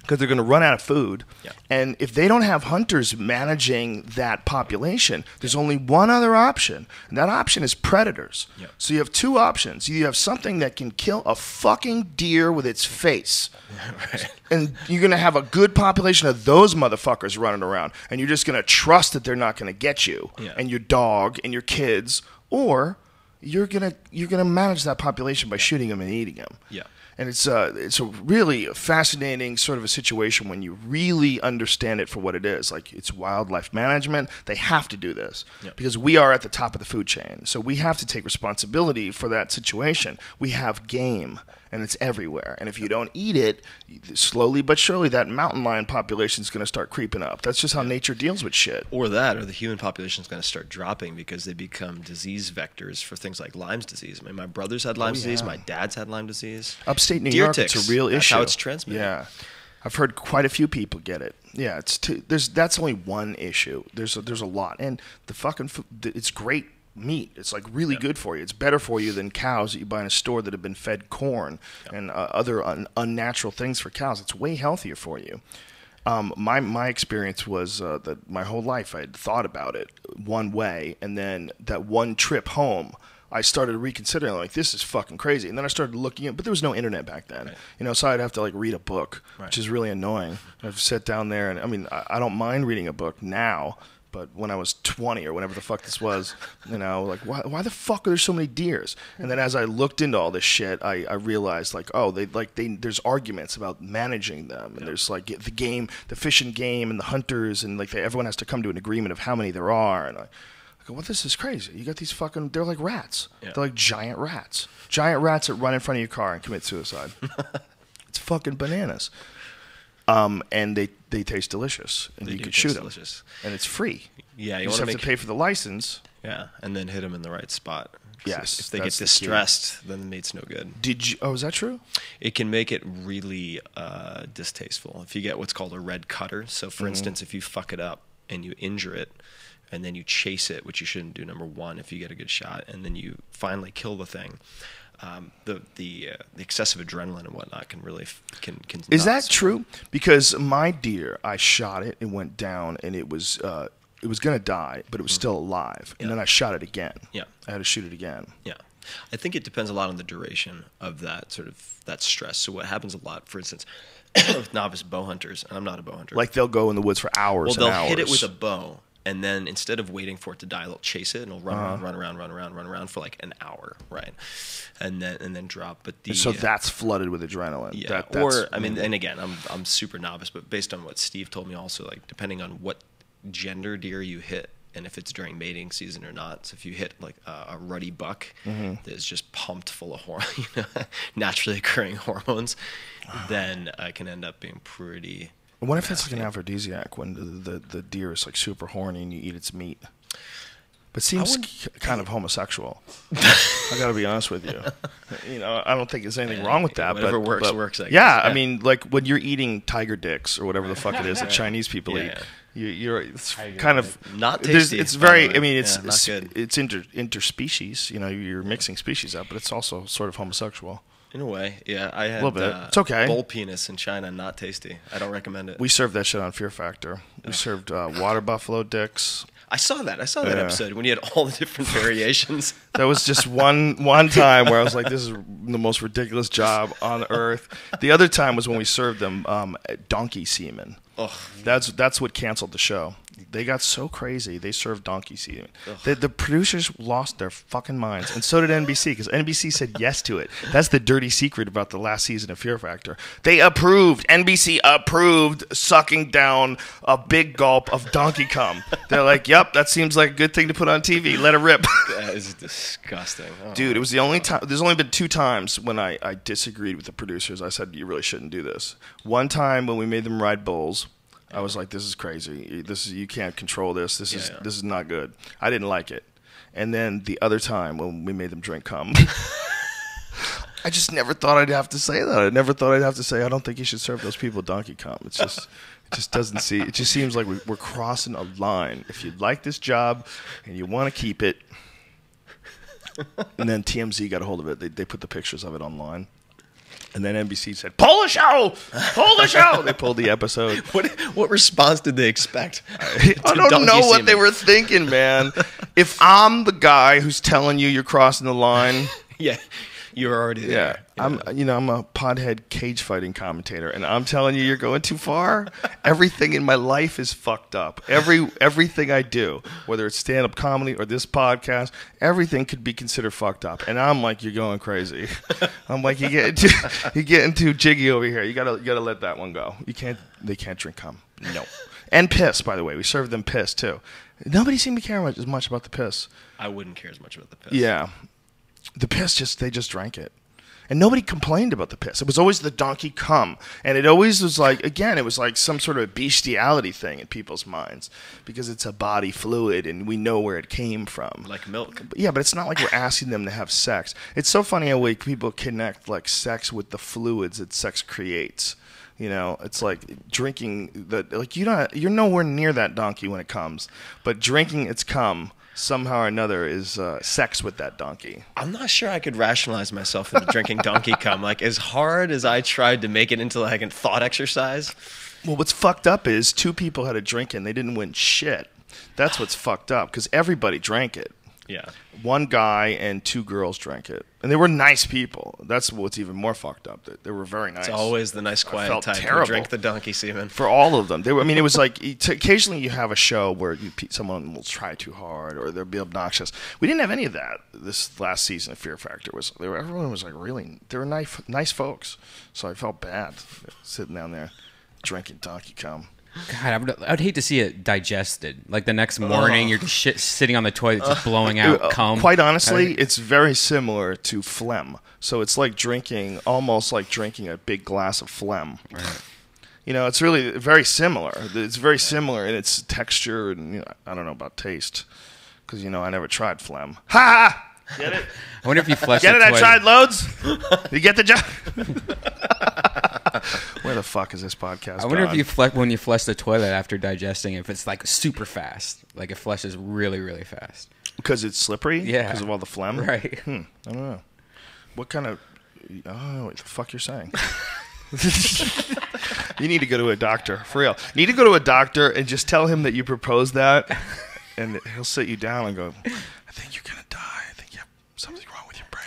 because they're going to run out of food. Yeah. And if they don't have hunters managing that population, there's only one other option, and that option is predators. Yeah. So you have two options. You have something that can kill a fucking deer with its face. Right. And you're going to have a good population of those motherfuckers running around, and you're just going to trust that they're not going to get you and your dog and your kids, or you're going to manage that population by shooting them and eating them. Yeah. And it's a really fascinating sort of a situation when you really understand it for what it is. Like, it's wildlife management. They have to do this because we are at the top of the food chain. So we have to take responsibility for that situation. We have game, and it's everywhere. And if you don't eat it, slowly but surely that mountain lion population is going to start creeping up. That's just how nature deals with shit. Or the human population is going to start dropping because they become disease vectors for things like Lyme's disease. I mean, my brother's had Lyme's disease. My dad's had Lyme disease. Upstate New York, it's a real issue. That's how it's transmitted. Yeah. I've heard quite a few people get it. Yeah, that's only one issue. There's a lot. And the fucking food, it's great meat. It's like really good for you. It's better for you than cows that you buy in a store that have been fed corn and other unnatural things for cows. It's way healthier for you. My experience was that my whole life I had thought about it one way, and then that one trip home, I started reconsidering, like, this is fucking crazy. And then I started looking at, but there was no internet back then, so I'd have to like read a book, which is really annoying. I'd sit down there, and I mean, I don't mind reading a book now, but when I was 20 or whatever the fuck this was, like, why the fuck are there so many deers? And then as I looked into all this shit, I realized, like, oh, there's arguments about managing them, and there's like the fishing game and the hunters, and like everyone has to come to an agreement of how many there are, and I go, well, this is crazy. You got these fucking, they're like rats. Yeah. They're like giant rats that run in front of your car and commit suicide. It's fucking bananas. And they taste delicious, and you can shoot them, and it's free. Yeah, you just have to pay for the license. Yeah, and then hit them in the right spot. Yes, if they get distressed, then the meat's no good. Oh, is that true? It can make it really distasteful if you get what's called a red cutter. So, for instance, if you fuck it up and you injure it, and then you chase it, which you shouldn't do, number one, if you get a good shot, and then you finally kill the thing. The excessive adrenaline and whatnot can really can. Is that true? Because my deer, I shot it, it went down, and it was gonna die, but it was still alive, and then I shot it again. Yeah, I had to shoot it again. Yeah, I think it depends a lot on the duration of that stress. So what happens a lot, for instance, with novice bow hunters, and I'm not a bow hunter, like they'll go in the woods for hours. Well, they'll and hours. hit it with a bow. And then instead of waiting for it to die, they'll chase it and it'll run around for like an hour, right? And then drop. But so that's flooded with adrenaline. Yeah. And again, I'm super novice, but based on what Steve told me, also, like, depending on what gender deer you hit and if it's during mating season or not. So if you hit like a ruddy buck that's just pumped full of naturally occurring hormones, then it can end up being pretty. What if it's like an aphrodisiac when the deer is like super horny and you eat its meat? But it seems kind of homosexual. I got to be honest with you. I don't think there's anything wrong with that. Whatever but works. I guess. Yeah, I mean, like when you're eating tiger dicks or whatever the fuck it is that Chinese people eat, it's kind of not tasty. It's very. I mean, it's good. It's interspecies. You're mixing species up, but it's also sort of homosexual. In a way, yeah. I had a little bit. It's okay. Bull penis in China, not tasty. I don't recommend it. We served that shit on Fear Factor. We served water buffalo dicks. I saw that episode when you had all the different variations. That was just one time where I was like, this is the most ridiculous job on earth. The other time was when we served them donkey semen. Ugh. That's what canceled the show. They got so crazy. They served donkey semen. The producers lost their fucking minds, and so did NBC, because NBC said yes to it. That's the dirty secret about the last season of Fear Factor. They approved. NBC approved sucking down a big gulp of donkey cum. They're like, yep, that seems like a good thing to put on TV. Let it rip. That is disgusting. Oh, dude, it was the only time. There's only been 2 times when I disagreed with the producers. I said, you really shouldn't do this. One time when we made them ride bulls. I was like, this is crazy. You can't control this. This is not good. I didn't like it. And then the other time when we made them drink cum, I just never thought I'd have to say that. I never thought I'd have to say, I don't think you should serve those people donkey cum. It just doesn't see. It just seems like we're crossing a line. If you like this job and you want to keep it, and then TMZ got a hold of it. They put the pictures of it online. And then NBC said, pull the show! Pull the show! They pulled the episode. What response did they expect? I don't know what they were thinking, man. If I'm the guy who's telling you're crossing the line. Yeah, you're already there. Yeah. I'm a podhead cage fighting commentator, and I'm telling you're going too far. Everything in my life is fucked up. Everything I do, whether it's stand-up comedy or this podcast, everything could be considered fucked up. And I'm like, you're going crazy. I'm like, you're getting too jiggy over here. You gotta let that one go. They can't drink cum. No. And piss, by the way. We served them piss too. Nobody seemed to care as much about the piss. I wouldn't care as much about the piss. Yeah. The piss, they just drank it. And nobody complained about the piss. It was always the donkey cum. And it always was like, again, it was like some sort of bestiality thing in people's minds. Because it's a body fluid and we know where it came from. Like milk. Yeah, but it's not like we're asking them to have sex. It's so funny how people connect like sex with the fluids that sex creates. It's like drinking you're nowhere near that donkey when it comes. But drinking its cum somehow or another is sex with that donkey. I'm not sure I could rationalize myself into drinking donkey cum. Like, as hard as I tried to make it into like a thought exercise, Well, what's fucked up is 2 people had a drink and they didn't win shit. That's what's fucked up because everybody drank it. Yeah. 1 guy and 2 girls drank it, and they were nice people. That's what's even more fucked up. They were very nice. It's always the nice, quiet type who drink the donkey semen. For all of them, I mean, it was like occasionally you have a show where someone will try too hard or they'll be obnoxious. We didn't have any of that this last season of Fear Factor. Everyone was like they were nice folks. So I felt bad sitting down there drinking donkey cum. God, I'd hate to see it digested. Like the next morning, you're just sitting on the toilet, just blowing out cum. Quite honestly, it's very similar to phlegm. So it's like almost like drinking a big glass of phlegm. Right. It's really very similar. It's very similar in its texture, and I don't know about taste, because I never tried phlegm. Ha! Get it? I wonder if you flushed. Get it? I tried loads. You get the job? Where the fuck is this podcast? I wonder if when you flush the toilet after digesting, if it's like super fast, like it flushes really, really fast. Because it's slippery? Yeah. Because of all the phlegm? Right. I don't know. What kind of... I don't know what the fuck you're saying. You need to go to a doctor. For real. You need to go to a doctor and just tell him that you proposed that, and he'll sit you down and go, I think you're going to die. I think you have something wrong with your brain.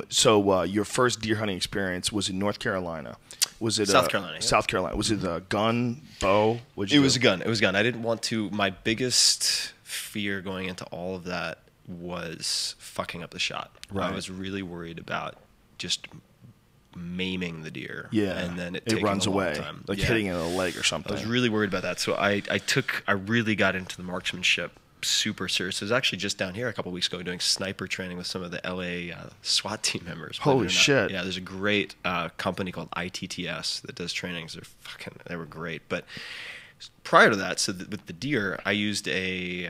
So your first deer hunting experience was in North Carolina. Was it South Carolina? Yeah. South Carolina. Was it a gun, bow? It was a gun. It was a gun. I didn't want to. My biggest fear going into all of that was fucking up the shot. Right. I was really worried about just maiming the deer. Yeah. And then it runs a long away, time. like hitting it in the leg or something. I was really worried about that. So I really got into the marksmanship super serious. I was actually just down here a couple of weeks ago doing sniper training with some of the LA SWAT team members. Holy shit. Yeah, there's a great company called ITTS that does trainings. They were great. But prior to that, with the deer, I used a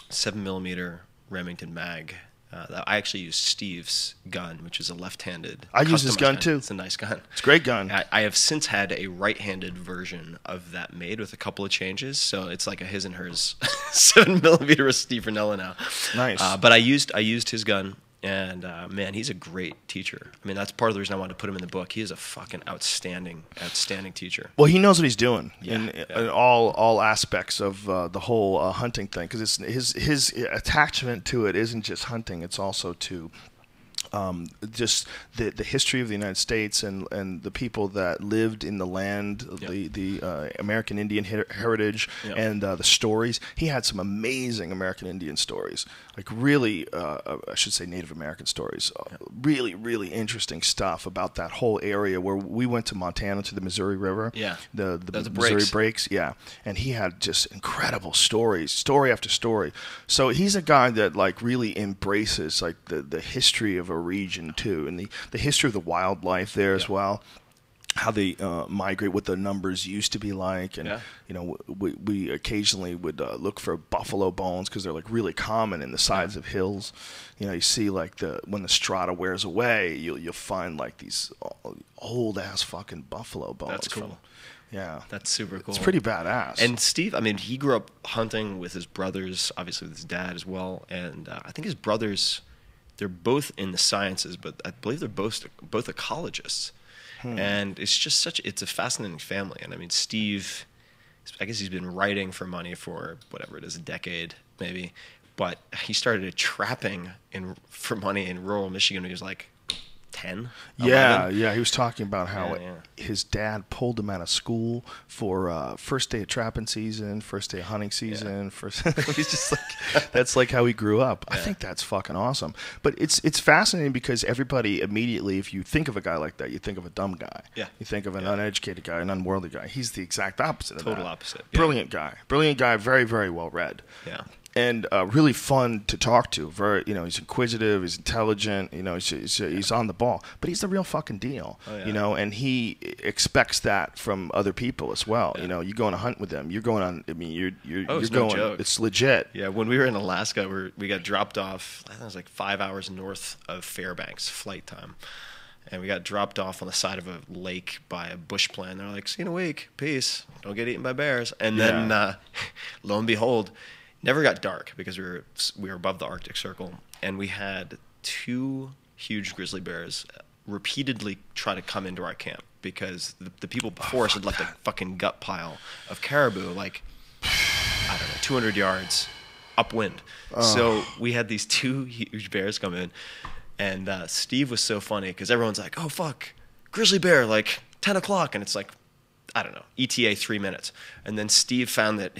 7mm Remington mag. I actually used Steve's gun, which is a left-handed. I use his gun too. It's a nice gun. It's a great gun. I have since had a right-handed version of that made with a couple of changes, so it's like a his and hers 7mm with Steve Ranella now. Nice. But I used his gun, and man, he's a great teacher. I mean, that's part of the reason I wanted to put him in the book. He is a fucking outstanding teacher. Well, he knows what he's doing in Yeah. all aspects of the whole hunting thing, because his attachment to it isn't just hunting; it's also to just the history of the United States and the people that lived in the land, the American Indian heritage, and the stories. He had some amazing American Indian stories, like really, I should say Native American stories. Really, really interesting stuff about that whole area where we went to Montana to the Missouri River. Yeah, the Missouri breaks. Yeah, and he had just incredible stories, story after story. So he's a guy that like really embraces like the history of a region too, and the history of the wildlife there as well, how they migrate, what the numbers used to be like, and we occasionally would look for buffalo bones because they're like really common in the sides of hills. You see like when the strata wears away, you'll find like these old ass fucking buffalo bones. That's cool. That's super cool. It's pretty badass. And Steve, I mean, he grew up hunting with his brothers, obviously with his dad as well, and I think his brothers, they're both in the sciences, but I believe they're both ecologists. And it's a fascinating family. And I mean, Steve, I guess he's been writing for money for whatever it is, a decade maybe, but he started trapping for money in rural Michigan when he was like 10. Yeah, he was talking about how his dad pulled him out of school for first day of trapping season, first day of hunting season. He's just like, that's like how he grew up. I think that's fucking awesome. But it's fascinating because everybody immediately, if you think of a guy like that, you think of a dumb guy. Yeah. You think of an uneducated guy, an unworldly guy. He's the exact opposite of that. Total opposite. Yeah. Brilliant guy, very, very well read. Yeah. And really fun to talk to. Very, he's inquisitive, he's intelligent, he's on the ball. But he's the real fucking deal, and he expects that from other people as well. Yeah. You go on a hunt with them, you're going on. I mean, you're it's going. No joke. It's legit. Yeah, when we were in Alaska, we got dropped off. I think it was like 5 hours north of Fairbanks, flight time. And we got dropped off on the side of a lake by a bush plant. They're like, "See you in a week, peace. Don't get eaten by bears." And then, lo and behold, never got dark because we were above the Arctic Circle, and we had 2 huge grizzly bears repeatedly try to come into our camp. because the people before us had left a fucking gut pile of caribou, like, I don't know, 200 yards upwind. So we had these 2 huge bears come in, and Steve was so funny because everyone's like, oh, fuck, grizzly bear, like 10 o'clock. And it's like, I don't know, ETA 3 minutes. And then Steve found that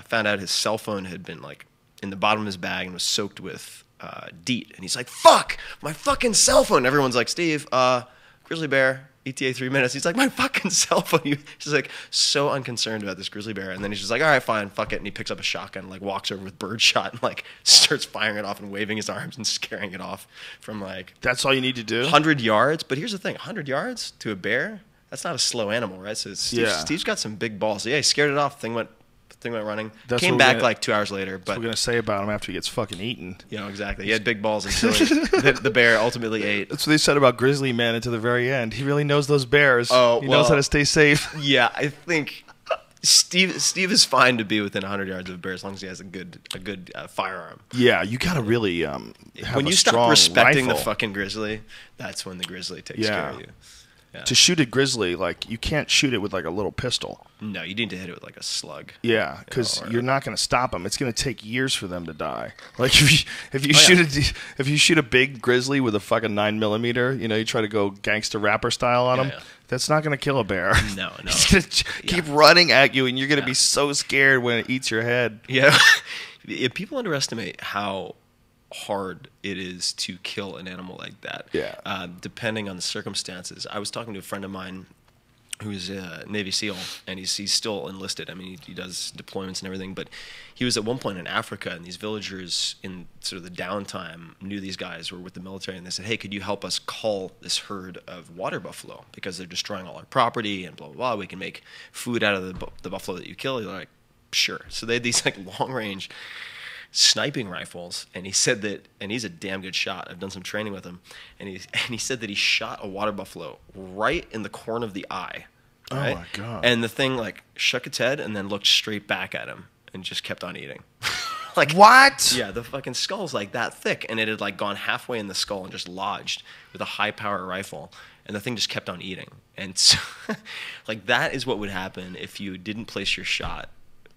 found out his cell phone had been like in the bottom of his bag and was soaked with DEET. And he's like, fuck, my fucking cell phone. And everyone's like, Steve, grizzly bear, ETA 3 minutes. He's like, my fucking cell phone. He's just like so unconcerned about this grizzly bear. And then he's just like, all right, fine, fuck it. And he picks up a shotgun and like walks over with birdshot and like starts firing it off and waving his arms and scaring it off from like. That's all you need to do? 100 yards. But here's the thing, 100 yards to a bear, that's not a slow animal, right? So Steve's got some big balls. So yeah, he scared it off. Thing went running. Came back like 2 hours later. But that's what we're going to say about him after he gets fucking eaten. You know, exactly. He had big balls until the bear ultimately ate. That's what they said about Grizzly Man until the very end. He really knows those bears. Oh, he knows how to stay safe. Yeah, I think Steve is fine to be within 100 yards of a bear as long as he has a good firearm. Yeah, you got to really have when you strong stop respecting rifle. the fucking grizzly, that's when the grizzly takes care of you. Yeah. To shoot a grizzly, like, you can't shoot it with like a little pistol. No, you need to hit it with like a slug. Yeah, because you're not going to stop them. It's going to take years for them to die. Like if you shoot a big grizzly with a fucking 9mm, you know, you try to go gangster rapper style on him. That's not going to kill a bear. No. He's going to keep running at you, and you're going to be so scared when it eats your head. Yeah. People underestimate how hard it is to kill an animal like that. Yeah. Depending on the circumstances. I was talking to a friend of mine who's a Navy SEAL, and he's still enlisted. I mean, he does deployments and everything, but he was at one point in Africa, and these villagers in sort of the downtime knew these guys were with the military, and they said, hey, could you help us cull this herd of water buffalo because they're destroying all our property and blah, blah, blah. We can make food out of the buffalo that you kill. They're like, sure. So they had these like long-range sniping rifles, and he said that, and he's a damn good shot. I've done some training with him, and he said that he shot a water buffalo right in the corner of the eye. Right? Oh my god! And the thing like shook its head and then looked straight back at him and just kept on eating. Like what? Yeah, the fucking skull's like that thick, and it had like gone halfway in the skull and just lodged with a high power rifle, and the thing just kept on eating. And so, like that is what would happen if you didn't place your shot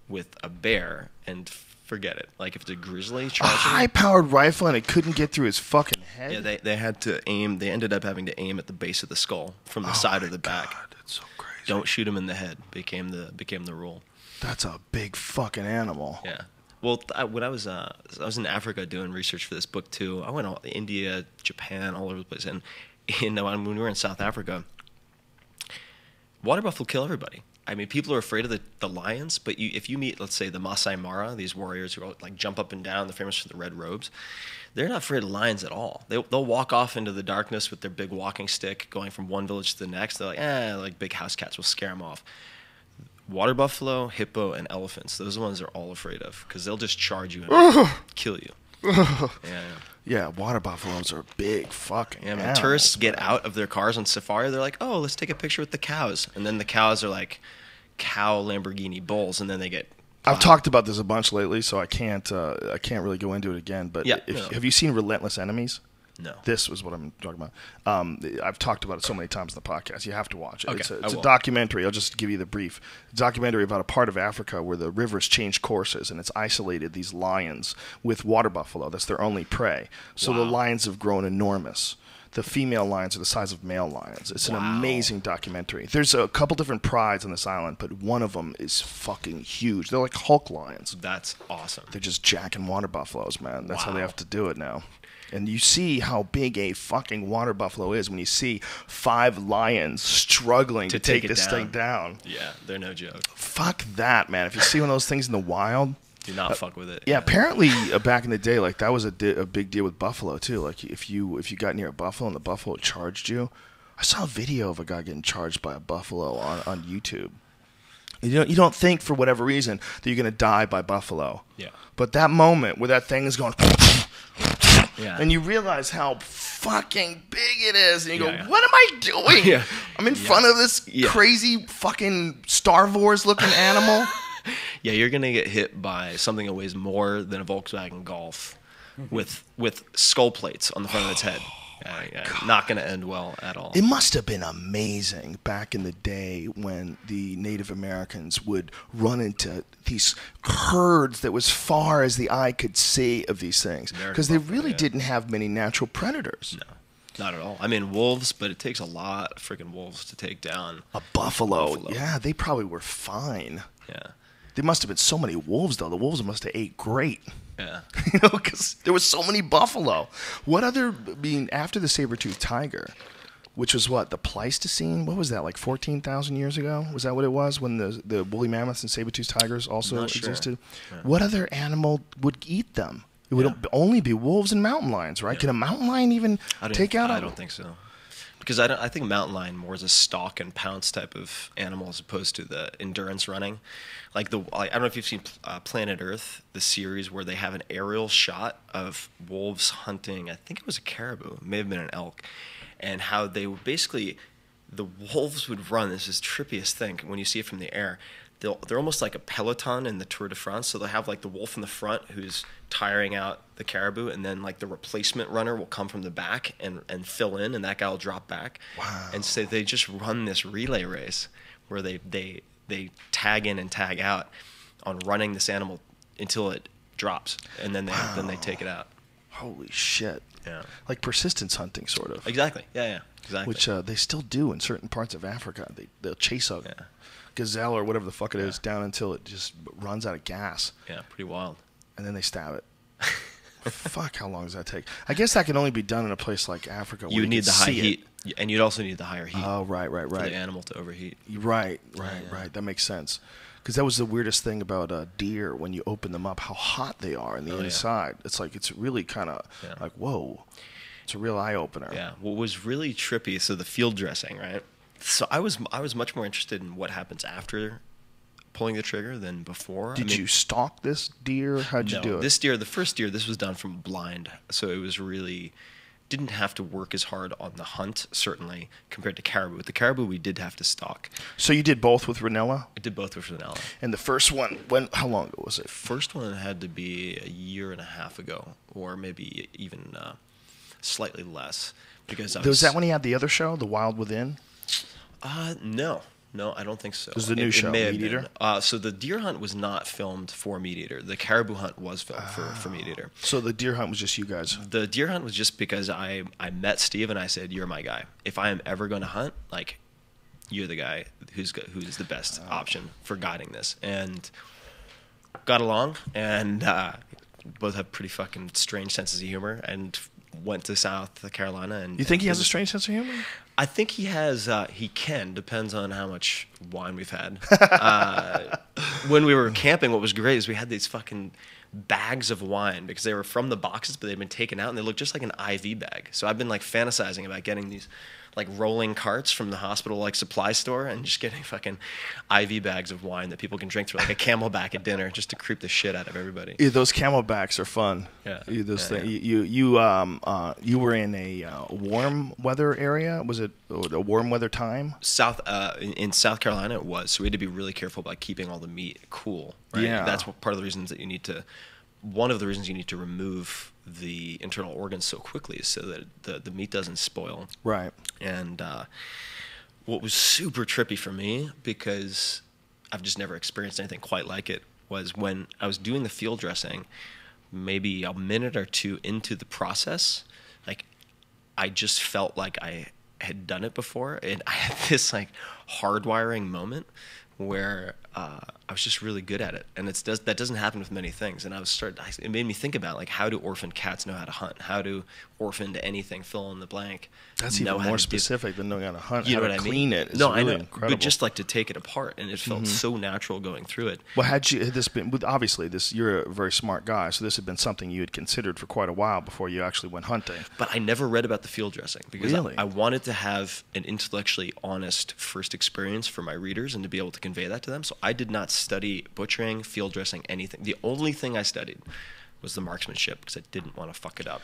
with a bear and forget it. Like if it's a grizzly charging, a high-powered rifle, and it couldn't get through his fucking head. Yeah, they had to aim. They ended up having to aim at the base of the skull from the side of the back. God, that's so crazy. Don't shoot him in the head. Became the rule. That's a big fucking animal. Yeah. Well, when I was in Africa doing research for this book too. I went all India, Japan, all over the place, and when we were in South Africa, water buffalo kill everybody. I mean, people are afraid of the lions, but if you meet, let's say, the Masai Mara, these warriors who are like jump up and down, they're famous for the red robes, they're not afraid of lions at all. They'll walk off into the darkness with their big walking stick, going from one village to the next. They're like, like big house cats will scare them off. Water buffalo, hippo, and elephants, those are the ones they're all afraid of, because they'll just charge you and kill you. Yeah, water buffaloes are big fucking animals. animals, Tourists get out of their cars on safari, they're like, oh, let's take a picture with the cows. And then the cows are like cow Lamborghini bulls, and then they get I've talked about this a bunch lately, so I can't really go into it again. But have you seen Relentless Enemies? No. This was what I'm talking about. I've talked about it so many times in the podcast. You have to watch it. Okay, it's a documentary. I'll just give you the brief. It's a documentary about a part of Africa where the rivers change courses, and it's isolated these lions with water buffalo. That's their only prey. So the lions have grown enormous. The female lions are the size of male lions. It's an amazing documentary. There's a couple different prides on this island, but one of them is fucking huge. They're like Hulk lions. That's awesome. They're just jacking water buffaloes, man. That's how they have to do it now. And you see how big a fucking water buffalo is when you see 5 lions struggling to take this thing down. Yeah, they're no joke. Fuck that, man. If you see one of those things in the wild, do not fuck with it. Yeah, apparently back in the day, like that was a big deal with buffalo too. Like if you got near a buffalo and the buffalo charged you, I saw a video of a guy getting charged by a buffalo on YouTube. You don't think for whatever reason that you're gonna die by buffalo. Yeah. But that moment where that thing is going. Yeah. And you realize how fucking big it is, and you go, "What am I doing? I'm in front of this crazy fucking Star Wars looking animal." Yeah, you're gonna get hit by something that weighs more than a Volkswagen Golf, with skull plates on the front of its head. Not going to end well at all. It must have been amazing back in the day when the Native Americans would run into these herds that was far as the eye could see of these things, because they really didn't have many natural predators. No. Not at all. I mean, wolves, but it takes a lot of freaking wolves to take down a buffalo. Yeah, they probably were fine. Yeah. There must have been so many wolves, though. The wolves must have ate great. Yeah. Because there was so many buffalo. What other, after the saber-toothed tiger, which was what, the Pleistocene? What was that, like 14,000 years ago? Was that what it was, when the woolly mammoths and saber-toothed tigers also existed? Yeah. What other animal would eat them? It would only be wolves and mountain lions, right? Yeah. Can a mountain lion even take out? I don't think so, because I think mountain lion more is a stalk and pounce type of animal as opposed to the endurance running. I don't know if you've seen Planet Earth, the series where they have an aerial shot of wolves hunting. I think it was a caribou, it may have been an elk, and how they would basically, the wolves would run. This is the trippiest thing when you see it from the air. They're almost like a peloton in the Tour de France. So they'll have like the wolf in the front who's tiring out the caribou, and then like the replacement runner will come from the back and fill in, and that guy will drop back. Wow. And so they just run this relay race where they tag in and tag out on running this animal until it drops, and then they take it out. Holy shit. Yeah. Like persistence hunting, sort of. Exactly. Yeah. Exactly. Which they still do in certain parts of Africa. They'll chase a gazelle or whatever the fuck it is down until it just runs out of gas. Yeah, pretty wild. And then they stab it. Fuck, how long does that take? I guess that can only be done in a place like Africa. You would need the high heat, and you'd also need the higher heat. Oh, right. For the animal to overheat. Right. That makes sense. Because that was the weirdest thing about deer, when you open them up, how hot they are in the inside. It's like, it's really kind of like, whoa. It's a real eye-opener. Yeah. What was really trippy, so the field dressing, right? So I was much more interested in what happens after pulling the trigger than before. Did you stalk this deer? How'd you do it? This deer, the first deer, this was done from blind. So it was really, didn't have to work as hard on the hunt, certainly, compared to caribou. With the caribou, we did have to stalk. So you did both with Ranella? I did both with Ranella. And the first one, how long ago was it? First one had to be a year and a half ago, or maybe even slightly less. Because was that when he had the other show, The Wild Within? No, I don't think so. It was the new show, Meat Eater? So the deer hunt was not filmed for Meat Eater. The caribou hunt was filmed for Meat Eater. So the deer hunt was just you guys? The deer hunt was just because I met Steve and I said, "You're my guy. If I am ever going to hunt, like, you're the guy who's the best option for guiding this." And got along, and both have pretty fucking strange senses of humor, and went to South Carolina. And you think he has a strange sense of humor? I think he has. He can. Depends on how much wine we've had. When we were camping, what was great is we had these fucking bags of wine because they were from the boxes, but they'd been taken out and they looked just like an IV bag. So I've been like fantasizing about getting these like rolling carts from the hospital like supply store and just getting fucking IV bags of wine that people can drink through, like a Camelback at dinner, just to creep the shit out of everybody. Yeah, those Camelbacks are fun. Yeah, You were in a warm weather area. Was it a warm weather time? In South Carolina, it was. So we had to be really careful about keeping all the meat cool. Right? Yeah, that's part of the reasons that you need to. One of the reasons you need to remove the internal organs so quickly is so that the meat doesn't spoil. Right. And what was super trippy for me, because I've just never experienced anything quite like it, was when I was doing the field dressing, maybe a minute or two into the process, like I just felt like I had done it before, and I had this like hardwiring moment where I was just really good at it, and that doesn't happen with many things. And it made me think about like, how do orphaned cats know how to hunt? How do orphaned anything fill in the blank? That's even more specific than knowing how to hunt. You know how what to I mean? Clean it. No, really I know, incredible. but just like to take it apart, and it felt so natural going through it. Well, had this been obviously you're a very smart guy, so this had been something you had considered for quite a while before you actually went hunting. But I never read about the field dressing because really? I wanted to have an intellectually honest first experience for my readers and to be able to convey that to them. So I did not study butchering, field dressing, anything. The only thing I studied was the marksmanship because I didn't want to fuck it up.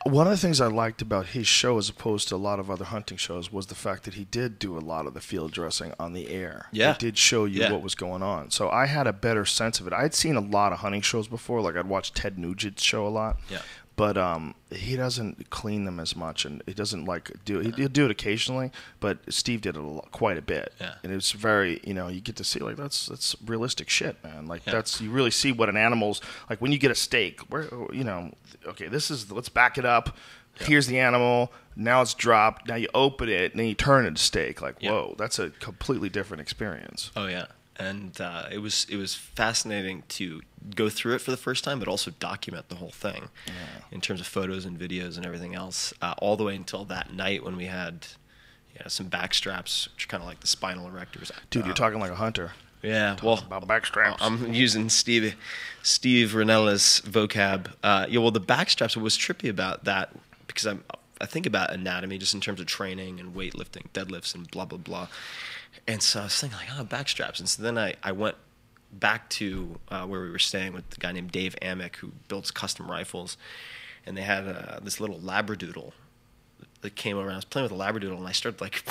One of the things I liked about his show, as opposed to a lot of other hunting shows, was the fact that he did do a lot of the field dressing on the air. Yeah. He did show you what was going on. So I had a better sense of it. I'd seen a lot of hunting shows before. Like, I'd watched Ted Nugent's show a lot. Yeah. but he doesn't clean them as much, and he doesn't like do it. He'll do it occasionally, but Steve did it quite a bit, and it's very, you get to see like that's realistic shit, man. Like you really see what an animal's like when you get a steak. Where okay, let's back it up. Here's the animal. Now it's dropped. Now you open it, and then you turn it to steak. Like, whoa, that's a completely different experience. Oh yeah, and it was fascinating to go through it for the first time, but also document the whole thing in terms of photos and videos and everything else, all the way until that night when we had some back straps, which are kind of like the spinal erectors. Dude, you're talking like a hunter. Yeah, about back straps. I'm using Steve Ranella's vocab. Well, the back straps. What was trippy about that, because I think about anatomy just in terms of training and weightlifting, deadlifts and blah blah blah. And so I was thinking like, back straps. And so then I went back to where we were staying with the guy named Dave Amick, who builds custom rifles, and they had this little labradoodle that came around. I was playing with a labradoodle, and I started like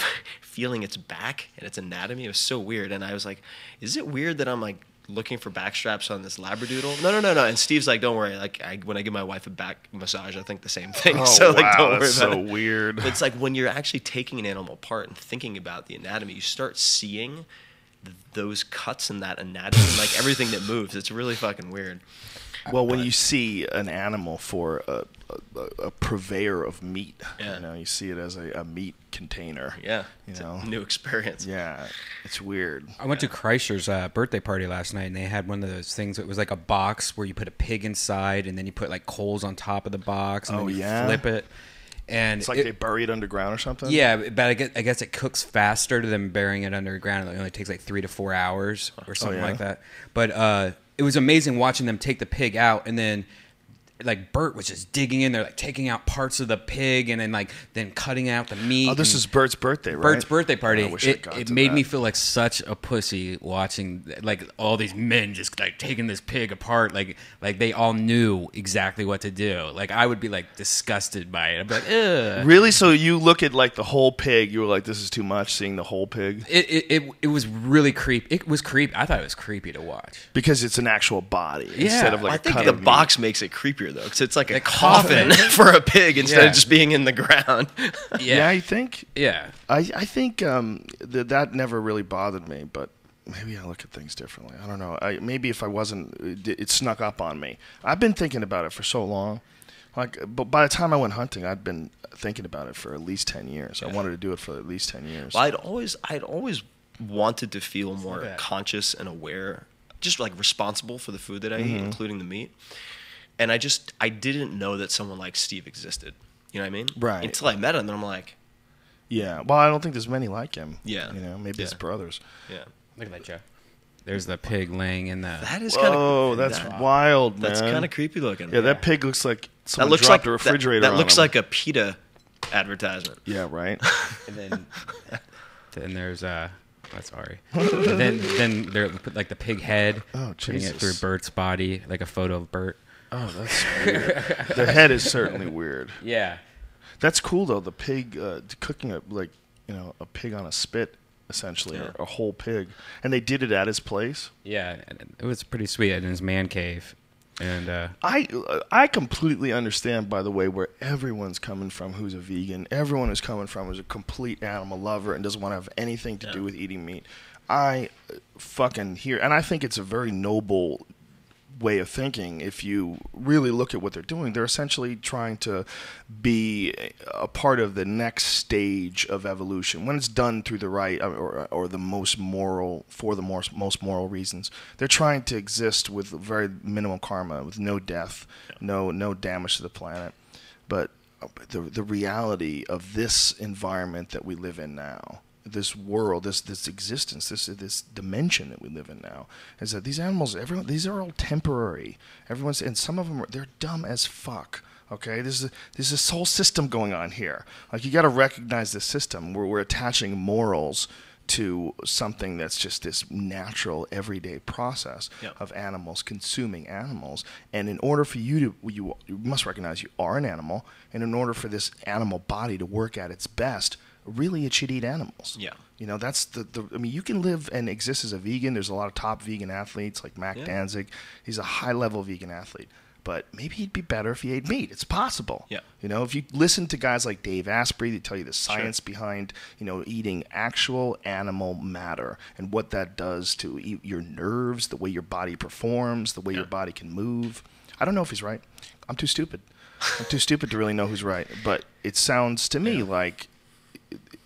feeling its back and its anatomy. It was so weird, and I was like, "Is it weird that I'm like looking for back straps on this labradoodle?" No. And Steve's like, "Don't worry. Like when I give my wife a back massage, I think the same thing." Oh, so like, wow, don't worry that's about so it. Weird. But it's like when you're actually taking an animal apart and thinking about the anatomy, you start seeing those cuts and that anatomy, like everything that moves. It's really fucking weird. Well, when you see an animal for a purveyor of meat, you see it as a meat container. Yeah, it's a new experience. Yeah, it's weird. I went to Kreischer's birthday party last night, and they had one of those things. It was like a box where you put a pig inside, and then you put like coals on top of the box, and then you flip it. And it's like they bury it underground or something? Yeah, but I guess it cooks faster than burying it underground. It only takes like 3 to 4 hours or something like that. But it was amazing watching them take the pig out, and then like Bert was just digging in there, like taking out parts of the pig, and then cutting out the meat. Oh, this is Bert's birthday, right? Bert's birthday party. I wish I got it to made that. me feel like such a pussy watching like all these men just like taking this pig apart, like they all knew exactly what to do. Like I would be like disgusted by it. I'd be like, ugh. Really? So you look at like the whole pig, you were like, this is too much, seeing the whole pig? It was really creepy. It was creepy. I thought it was creepy to watch Because it's an actual body instead of like I a think cut the of box makes it creepier though, because it's like a coffin for a pig instead of just being in the ground. Yeah, you think? Yeah. I think that never really bothered me, but maybe I look at things differently. I don't know. Maybe if I wasn't, it snuck up on me. I've been thinking about it for so long. But by the time I went hunting, I'd been thinking about it for at least 10 years. I wanted to do it for at least 10 years. Well, I'd always wanted to feel more conscious and aware, just like responsible for the food that I eat, including the meat. And I didn't know that someone like Steve existed. You know what I mean? Right. Until I met him, then I'm like, yeah. Well, I don't think there's many like him. Yeah. Maybe his brothers. yeah. Look at that, Joe. There's the pig laying in the. That is kind of. Oh, that's wild, man. That's kind of creepy looking. Yeah, that pig looks like someone looks dropped like a refrigerator that on looks him. like a PETA advertisement. Yeah, right. And then there's sorry. And then there put like the pig head, putting it through Bert's body, like a photo of Bert. Oh, that's weird. The head is certainly weird. Yeah. That's cool though. The pig cooking a pig on a spit, essentially, or a whole pig, and they did it at his place. Yeah, it was pretty sweet in his man cave, and I completely understand, by the way, where everyone's coming from who's a vegan. Everyone is coming from who's a complete animal lover and doesn't want to have anything to do with eating meat. I fucking hear, and I think it's a very noble way of thinking. If you really look at what they're doing, they're essentially trying to be a part of the next stage of evolution when it's done through the right or the most moral, for the most moral reasons. They're trying to exist with very minimal karma, with no death, no damage to the planet. But the reality of this environment that we live in now, this world, this existence, this dimension that we live in now, is that these animals, these are all temporary. And some of them they're dumb as fuck. Okay, there's this whole system going on here. Like, you got to recognize this system where we're attaching morals to something that's just this natural, everyday process of animals consuming animals. And in order for you must recognize you are an animal, and in order for this animal body to work at its best, really it should eat animals. Yeah. That's I mean, you can live and exist as a vegan. There's a lot of top vegan athletes like Mac Danzig. He's a high-level vegan athlete. but maybe he'd be better if he ate meat. It's possible. Yeah. If you listen to guys like Dave Asprey, they tell you the science behind, eating actual animal matter and what that does to your nerves, the way your body performs, the way your body can move. I don't know if he's right. I'm too stupid. I'm too stupid to really know who's right. But it sounds to me like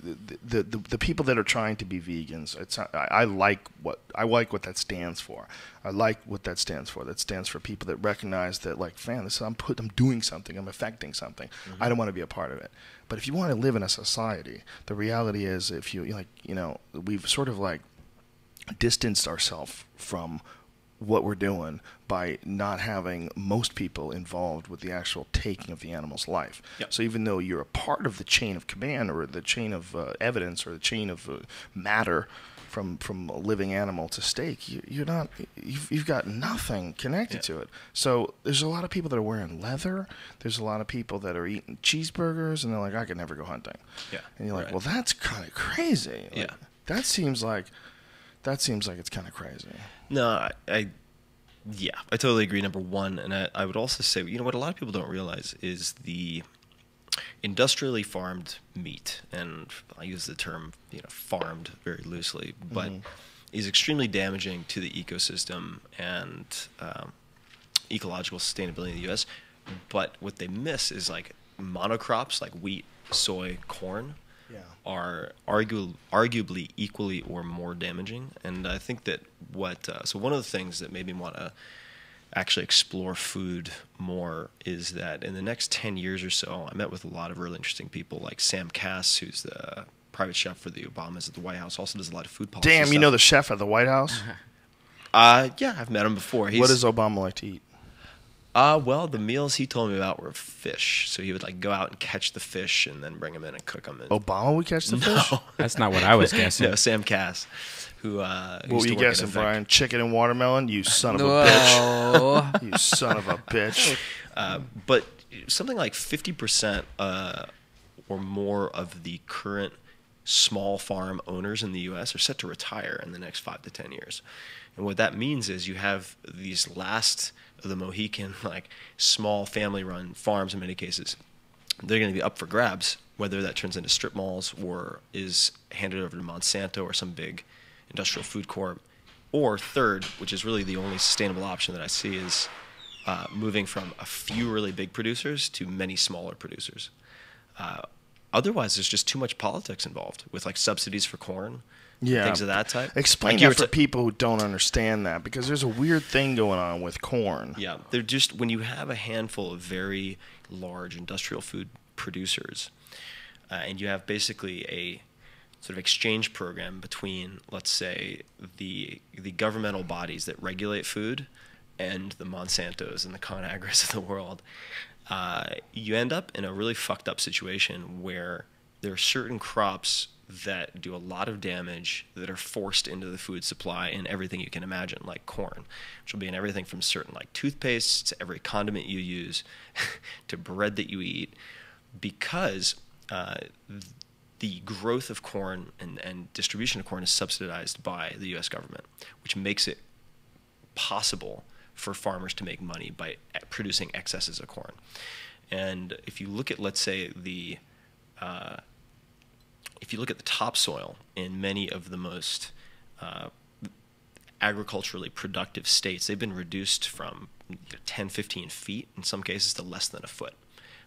the people that are trying to be vegans, I like what that stands for. I like what that stands for. That stands for people that recognize that, like, man, I'm doing something. I'm affecting something. I don't want to be a part of it. But if you want to live in a society, the reality is, if we've sort of like distanced ourselves from what we're doing by not having most people involved with the actual taking of the animal's life. Yep. So even though you're a part of the chain of command or the chain of evidence or the chain of matter from a living animal to steak, you've got nothing connected to it. So there's a lot of people that are wearing leather. There's a lot of people that are eating cheeseburgers, and they're like, I could never go hunting. Yeah. And you're like, well, that's kind of crazy. Like, that seems like it's kind of crazy. No, I totally agree, number one. And I would also say, what a lot of people don't realize is the industrially farmed meat, and I use the term, farmed very loosely, but is extremely damaging to the ecosystem and ecological sustainability in the U.S. But what they miss is like monocrops like wheat, soy, corn. Are arguably equally or more damaging. And I think that so one of the things that made me want to actually explore food more is that in the next 10 years or so, I met with a lot of really interesting people like Sam Cass, who's the private chef for the Obamas at the White House, also does a lot of food policy Damn, stuff. You know the chef at the White House? Yeah, I've met him before. What does Obama like to eat? Well, the meals he told me about were fish. So he would like go out and catch the fish and then bring them in and cook them. Obama would catch the fish? That's not what I was guessing. No, Sam Cass, who what were you guessing, Brian? Chicken and watermelon? You son of a bitch. You son of a bitch. But something like 50% or more of the current small farm owners in the U.S. are set to retire in the next 5 to 10 years. And what that means is you have these last of the Mohican, like small family-run farms in many cases. They're going to be up for grabs, whether that turns into strip malls or is handed over to Monsanto or some big industrial food corp. Or third, which is really the only sustainable option that I see, is moving from a few really big producers to many smaller producers. Otherwise, there's just too much politics involved with like subsidies for corn. Things of that type. Explain that for people who don't understand that, because there's a weird thing going on with corn. Yeah, they're just, when you have a handful of very large industrial food producers, and you have basically a sort of exchange program between, let's say, the governmental bodies that regulate food and the Monsantos and the ConAgras of the world, you end up in a really fucked up situation where there are certain crops that do a lot of damage that are forced into the food supply in everything you can imagine, like corn, which will be in everything from certain like toothpaste to every condiment you use to bread that you eat, because the growth of corn and distribution of corn is subsidized by the U.S. government, which makes it possible for farmers to make money by producing excesses of corn. And if you look at, let's say, if you look at the topsoil in many of the most agriculturally productive states, they've been reduced from 10, 15 feet in some cases to less than a foot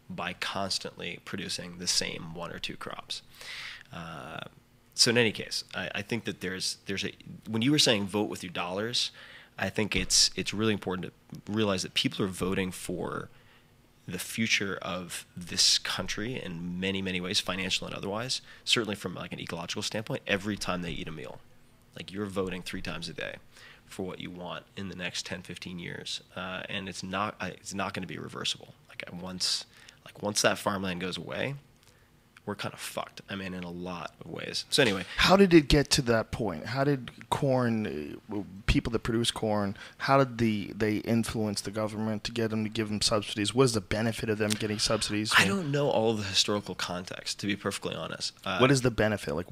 by constantly producing the same one or two crops. So in any case, I think that there's when you were saying vote with your dollars, I think it's really important to realize that people are voting for the future of this country in many, many ways, financial and otherwise, certainly from like an ecological standpoint, every time they eat a meal. Like, you're voting 3 times a day for what you want in the next 10, 15 years. And it's not going to be reversible. Once that farmland goes away, we're kind of fucked. I mean, in a lot of ways. So anyway. How did it get to that point? How did people that produce corn, how did they influence the government to get them to give them subsidies? What is the benefit of them getting subsidies? I don't know all of the historical context, to be perfectly honest. What is the benefit? Like,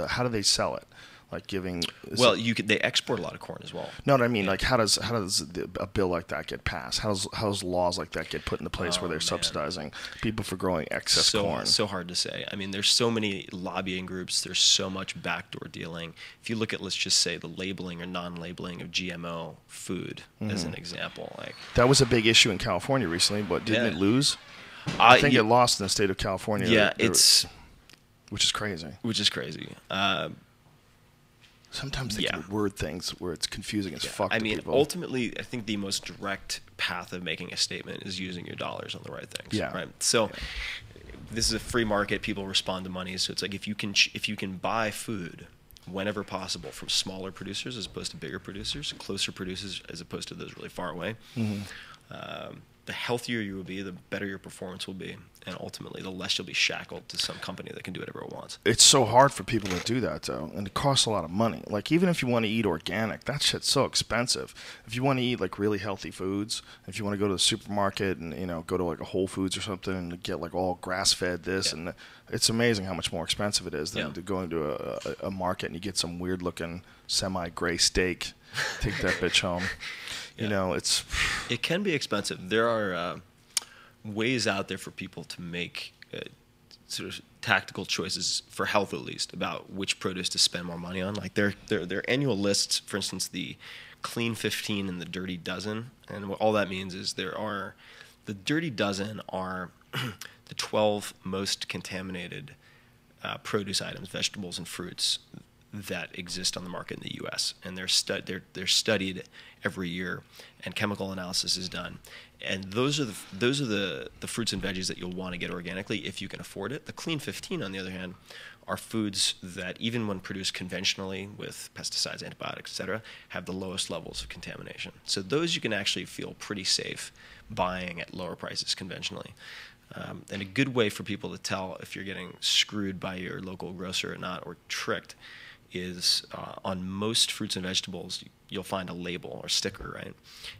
how do they sell it? Like giving Well, they export a lot of corn as well. No, I mean, like, how does a bill like that get passed? How does laws like that get put into place where they're subsidizing people for growing excess corn? So hard to say. I mean, there's so many lobbying groups. There's so much backdoor dealing. If you look at, let's just say, the labeling or non-labeling of GMO food as an example, like that was a big issue in California recently, but didn't it lose? I think it lost in the state of California. Yeah, which is crazy. Sometimes they can word things where it's confusing as fuck to people. Ultimately, I think the most direct path of making a statement is using your dollars on the right things. Yeah. Right. So this is a free market. People respond to money. So it's like if you can buy food whenever possible from smaller producers as opposed to bigger producers, closer producers as opposed to those really far away, the healthier you will be, the better your performance will be, and ultimately the less you'll be shackled to some company that can do whatever it wants. It's so hard for people to do that, though, and it costs a lot of money. Like, even if you want to eat organic, that shit's so expensive. If you want to eat, like, really healthy foods, if you want to go to the supermarket and, go to, like, a Whole Foods or something and get, like, all grass-fed this, and it's amazing how much more expensive it is than to going to a market and you get some weird-looking semi-gray steak. Take that bitch home. It can be expensive. There are ways out there for people to make sort of tactical choices for health, at least, about which produce to spend more money on. Like their annual lists, for instance, the Clean 15 and the Dirty Dozen, and all that means is the Dirty Dozen are the 12 most contaminated produce items, vegetables and fruits that exist on the market in the U.S. and they're studied every year, and chemical analysis is done. And those are the fruits and veggies that you'll want to get organically if you can afford it. The Clean 15, on the other hand, are foods that even when produced conventionally with pesticides, antibiotics, etc., have the lowest levels of contamination. So those you can actually feel pretty safe buying at lower prices conventionally. And a good way for people to tell if you're getting screwed by your local grocer or not, or tricked, is on most fruits and vegetables, you'll find a label or sticker, right?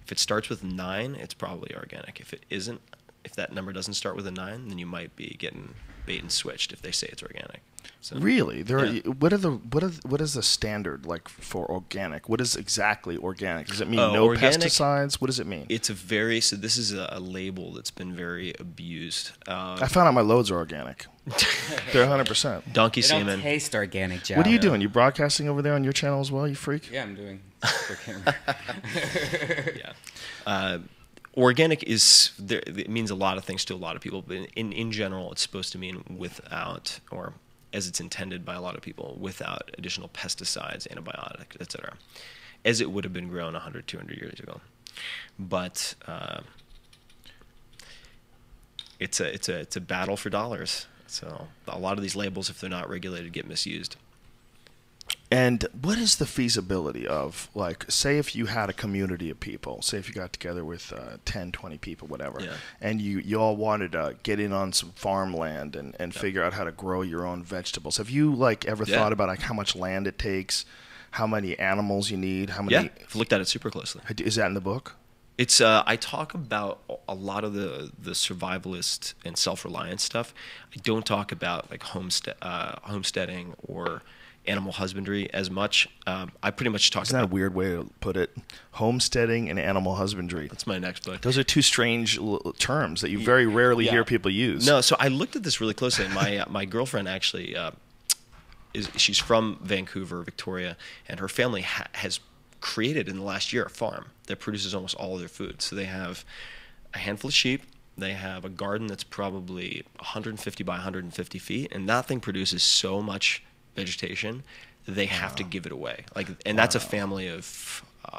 If it starts with 9, it's probably organic. If it isn't, if that number doesn't start with a 9, then you might be getting bait and switched if they say it's organic. So, really? What is the standard like for organic? What is exactly organic? Does it mean no organic, pesticides? What does it mean? It's this is a label that's been very abused. I found out my loads are organic. They're 100%. Donkey they semen. Don't taste organic, Joe. What are you doing? You broadcasting over there on your channel as well, you freak? Yeah, I'm doing for camera. Organic it means a lot of things to a lot of people, but in general, it's supposed to mean without, or as it's intended by a lot of people, without additional pesticides, antibiotics, etc., as it would have been grown 100, 200 years ago. But it's a battle for dollars. So a lot of these labels, if they're not regulated, get misused. And what is the feasibility of, like, say if you had a community of people, say if you got together with 10, 20 people, whatever, and you all wanted to get in on some farmland and figure out how to grow your own vegetables. Have you, like, ever thought about, like, how much land it takes, how many animals you need, how many... Yeah, I've looked at it super closely. Is that in the book? It's I talk about a lot of the survivalist and self-reliance stuff. I don't talk about, like, homesteading or animal husbandry as much. I pretty much talk about... Isn't that a weird way to put it? Homesteading and animal husbandry. That's my next book. Those are two strange terms that you very rarely hear people use. No, so I looked at this really closely, and my girlfriend actually she's from Vancouver, Victoria, and her family has created in the last year a farm that produces almost all of their food. So they have a handful of sheep. They have a garden that's probably 150 by 150 feet, and that thing produces so much vegetation they have to give it away. And that's a family of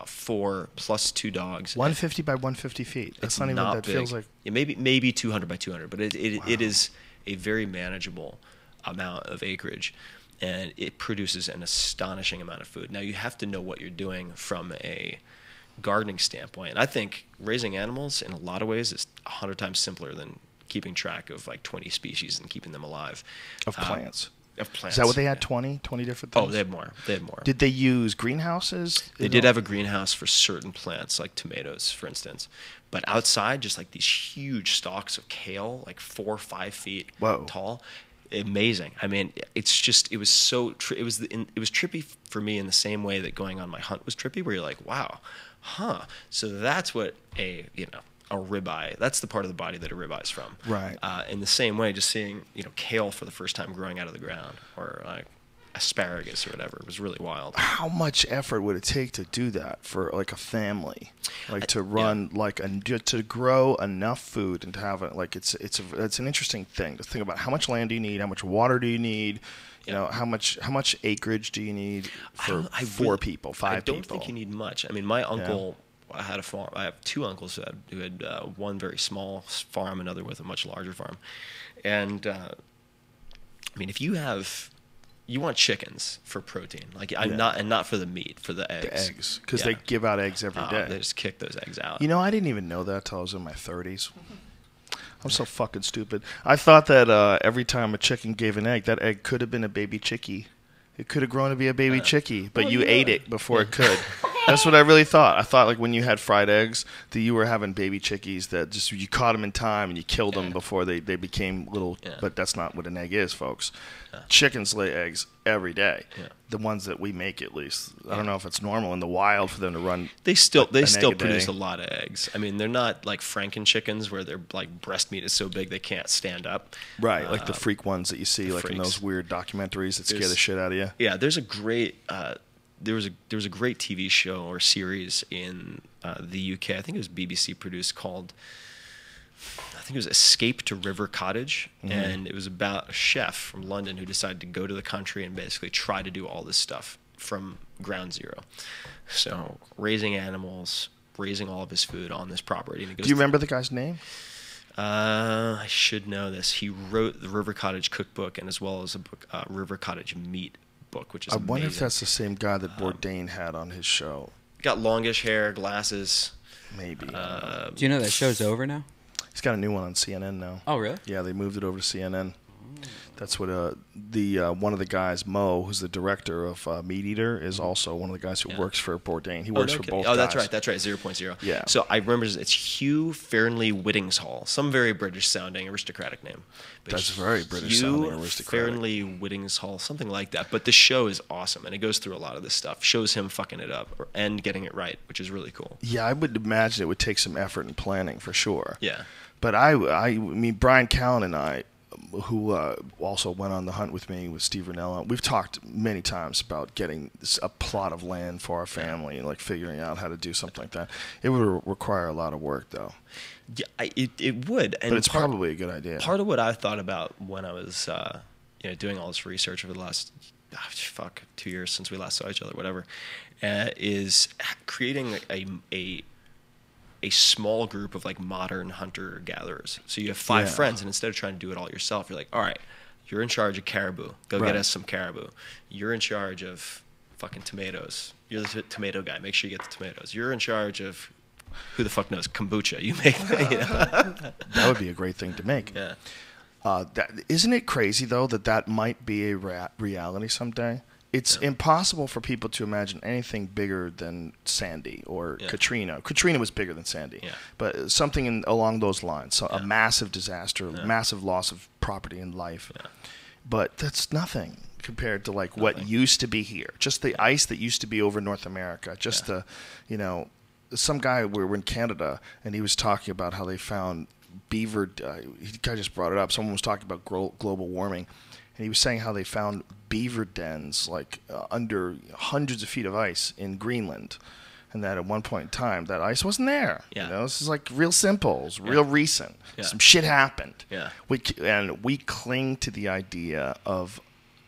4 plus 2 dogs. 150 by 150 feet. That's not even that big. Feels like maybe 200 by 200, but it is a very manageable amount of acreage, and it produces an astonishing amount of food. Now you have to know what you're doing from a gardening standpoint. And I think raising animals in a lot of ways is 100 times simpler than keeping track of like 20 species and keeping them alive. Of plants. Of plants. Is that what they had? 20 different things? Oh, they had more. Did they use greenhouses? They did have a greenhouse for certain plants, like tomatoes, for instance. But outside, just like these huge stalks of kale, like 4 or 5 feet tall. amazing. I mean, it's just, it was so, it was trippy for me in the same way that going on my hunt was trippy, where you're like, wow, so that's what a ribeye, that's the part of the body that a ribeye is from. Right. In the same way, just seeing, kale for the first time growing out of the ground, or like asparagus or whatever, it was really wild. How much effort would it take to do that for like a family, like to run to grow enough food and to have it? Like it's an interesting thing to think about. How much land do you need? How much water do you need? How much acreage do you need for 4 people, 5 people? I don't think you need much. I mean, my uncle had a farm. I have 2 uncles who had one very small farm, another with a much larger farm. And I mean, if you want chickens for protein, like not for the meat, for the eggs. The eggs, because they give out eggs every day. They just kick those eggs out. I didn't even know that till I was in my 30s. I'm so fucking stupid. I thought that every time a chicken gave an egg, that egg could have been a baby chickie. It could have grown to be a baby chickie, but you ate it before it could. That's what I really thought. I thought like when you had fried eggs that you were having baby chickies that just you caught them in time and you killed them before they became little. Yeah. But that's not what an egg is, folks. Yeah. Chickens lay eggs every day. Yeah. The ones that we make, at least. I don't know if it's normal in the wild for them to run. They still produce a lot of eggs. I mean, they're not like Franken chickens where their like breast meat is so big they can't stand up. Right, like the freak ones that you see like in those weird documentaries that scare the shit out of you. Yeah, there's a great. There was a great TV show or series in the UK. I think it was BBC produced called, I think it was Escape to River Cottage, and it was about a chef from London who decided to go to the country and basically try to do all this stuff from ground zero. So raising animals, raising all of his food on this property. And do you remember the guy's name? I should know this. He wrote the River Cottage cookbook and as well as a book, River Cottage meat book, which is amazing. Wonder if that's the same guy that Bourdain had on his show. Got longish hair, glasses. Maybe. Do you know that show's over now? He's got a new one on CNN now. Oh, really? Yeah, they moved it over to CNN. That's what one of the guys, Mo, who's the director of Meat Eater, is also one of the guys who works for Bourdain. He works for both guys. Oh, that's right. 0.0. Yeah. So I remember it's Hugh Fearnley Whittingshall, some very British-sounding aristocratic name. But that's very British-sounding aristocratic. Hugh Fearnley Whittingshall, something like that. But the show is awesome, and it goes through a lot of this stuff. Shows him fucking it up and getting it right, which is really cool. Yeah, I would imagine it would take some effort and planning for sure. Yeah. But I mean, Brian Callen and I, who also went on the hunt with me with Steve Ranella, we've talked many times about getting a plot of land for our family and like figuring out how to do something like that. It would require a lot of work, though. Yeah, it would. And but it's probably a good idea. Part of what I thought about when I was doing all this research over the last 2 years since we last saw each other, whatever, is creating a small group of like modern hunter-gatherers. So you have 5 friends, and instead of trying to do it all yourself, you're like, all right, you're in charge of caribou. Go get us some caribou. You're in charge of fucking tomatoes. You're the tomato guy. Make sure you get the tomatoes. You're in charge of, who the fuck knows, kombucha. You make That would be a great thing to make. Yeah. Isn't it crazy, though, that might be a reality someday? It's impossible for people to imagine anything bigger than Sandy or Katrina. Katrina was bigger than Sandy, but something along those lines. So a massive disaster, massive loss of property and life. Yeah. But that's nothing compared to like what used to be here. Just the ice that used to be over North America. Just the, some guy, we were in Canada, and he was talking about how they found beaver. He guy just brought it up. Someone was talking about global warming. And he was saying how they found beaver dens like under hundreds of feet of ice in Greenland, and that at one point in time that ice wasn't there. Yeah. This is like real simple. It's real recent. Yeah. Some shit happened. Yeah. We cling to the idea of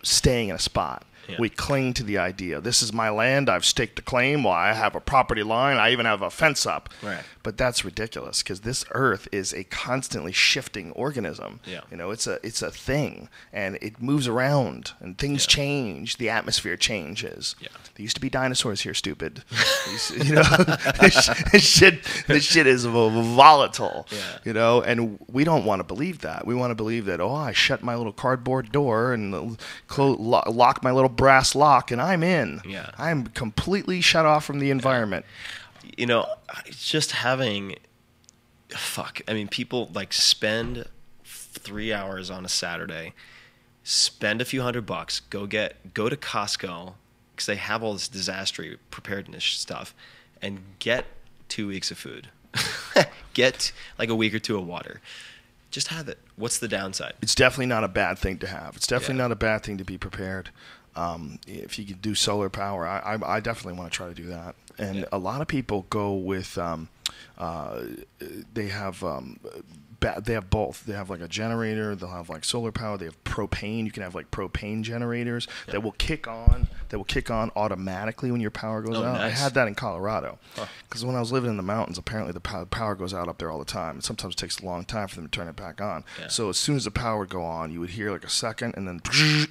staying in a spot. Yeah. We cling to the idea, this is my land, I've staked a claim, well, I have a property line, I even have a fence up. Right. But that's ridiculous, because this earth is a constantly shifting organism. Yeah. It's a thing, and it moves around, and things change, the atmosphere changes. Yeah. There used to be dinosaurs here, stupid. This shit is volatile. Yeah. And we don't want to believe that. We want to believe that, I shut my little cardboard door and lock my little brass lock, and I'm in. Yeah. I'm completely shut off from the environment. Just having, people like spend 3 hours on a Saturday spend a few $100, go to Costco, because they have all this disaster preparedness stuff, and get 2 weeks of food. Get like a week or two of water. Just have it. What's the downside? It's definitely not a bad thing to have. It's definitely not a bad thing to be prepared. If you could do solar power, I definitely want to try to do that. And a lot of people go with they have both. They have like a generator. They'll have like solar power. They have propane. You can have like propane generators that will kick on. Automatically when your power goes out. Nice. I had that in Colorado because when I was living in the mountains, apparently the power goes out up there all the time. It sometimes takes a long time for them to turn it back on. Yeah. So as soon as the power would go on, you would hear like a second, and then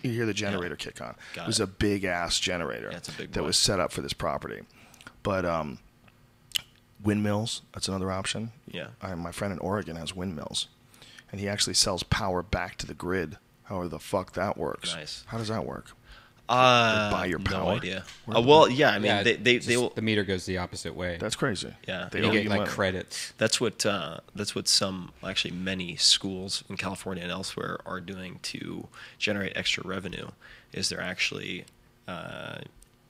you hear the generator kick on. It was a big ass generator that was set up for this property. But windmills, that's another option. Yeah. My friend in Oregon has windmills, and he actually sells power back to the grid. However the fuck that works. Nice. How does that work? Buy your power? No idea. Well, yeah, I mean, the meter goes the opposite way. That's crazy. Yeah. They get like credits. That's what many schools in California and elsewhere are doing to generate extra revenue, is they're actually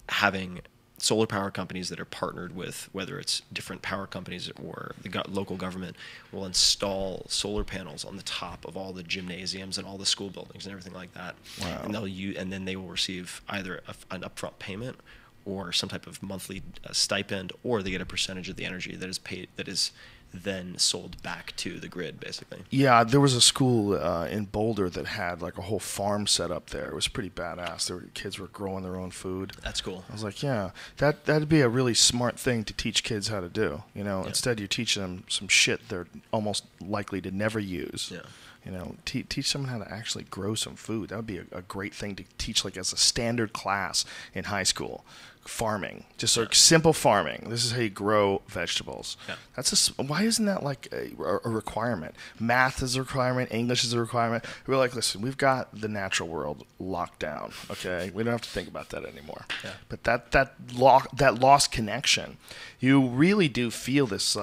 having solar power companies that are partnered with, whether it's different power companies or the local government, will install solar panels on the top of all the gymnasiums and all the school buildings and everything like that. Wow. And then they will receive either an upfront payment or some type of monthly stipend, or they get a percentage of the energy that is paid, that is then sold back to the grid, basically. Yeah, there was a school in Boulder that had like a whole farm set up there. It was pretty badass. Kids were growing their own food. That's cool. I was like, yeah, that'd be a really smart thing to teach kids how to do. You know, instead you're teaching them some shit they're almost likely to never use. Yeah. You know, teach someone how to actually grow some food. That would be a great thing to teach, like as a standard class in high school. Farming, just like simple farming. This is how you grow vegetables. Yeah. Why isn't that like a requirement? Math is a requirement. English is a requirement. We're like, listen, we've got the natural world locked down. Okay, we don't have to think about that anymore. Yeah. But that lost connection, you really do feel this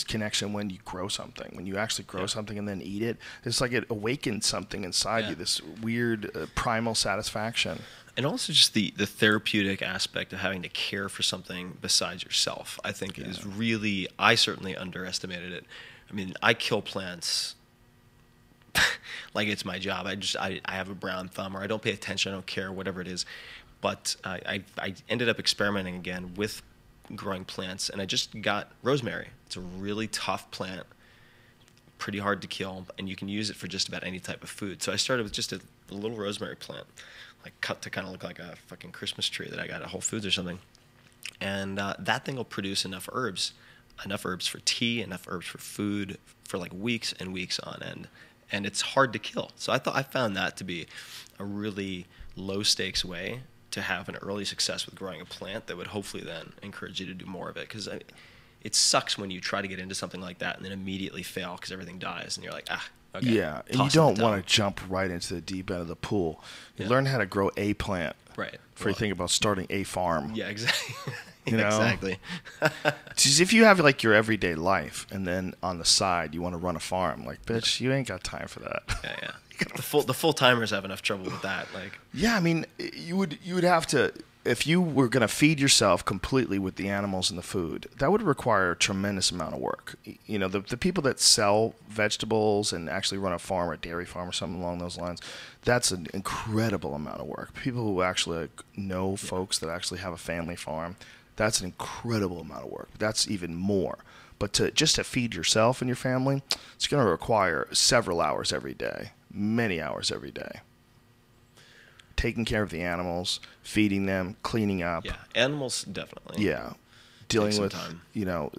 connection when you grow something. When you actually grow something and then eat it, it's like it awakens something inside you. This weird primal satisfaction. And also just the therapeutic aspect of having to care for something besides yourself, I think is really, I certainly underestimated it. I mean, I kill plants like it's my job. I have a brown thumb, or I don't pay attention, I don't care, whatever it is. But I ended up experimenting again with growing plants, and I just got rosemary. It's a really tough plant, pretty hard to kill, and you can use it for just about any type of food. So I started with just a little rosemary plant, like cut to kind of look like a fucking Christmas tree that I got at Whole Foods or something. And that thing will produce enough herbs for tea, enough herbs for food for like weeks and weeks on end. And it's hard to kill. So I found that to be a really low stakes way to have an early success with growing a plant that would hopefully then encourage you to do more of it. Because it sucks when you try to get into something like that and then immediately fail because everything dies and you're like, okay. Yeah, and you don't want to jump right into the deep end of the pool. You learn how to grow a plant before you think about starting a farm. Yeah, exactly. You know? Exactly. Because if you have like your everyday life and then on the side you want to run a farm, like, bitch, you ain't got time for that. Yeah. The full timers have enough trouble with that. Like, yeah, I mean, you would have to. If you were going to feed yourself completely with the animals and the food, that would require a tremendous amount of work. You know, the people that sell vegetables and actually run a farm or a dairy farm or something along those lines, that's an incredible amount of work. People who actually know folks that actually have a family farm, that's an incredible amount of work. That's even more. But just to feed yourself and your family, it's going to require several hours every day, many hours every day. Taking care of the animals, feeding them, cleaning up. Yeah, animals definitely. Yeah. Dealing with,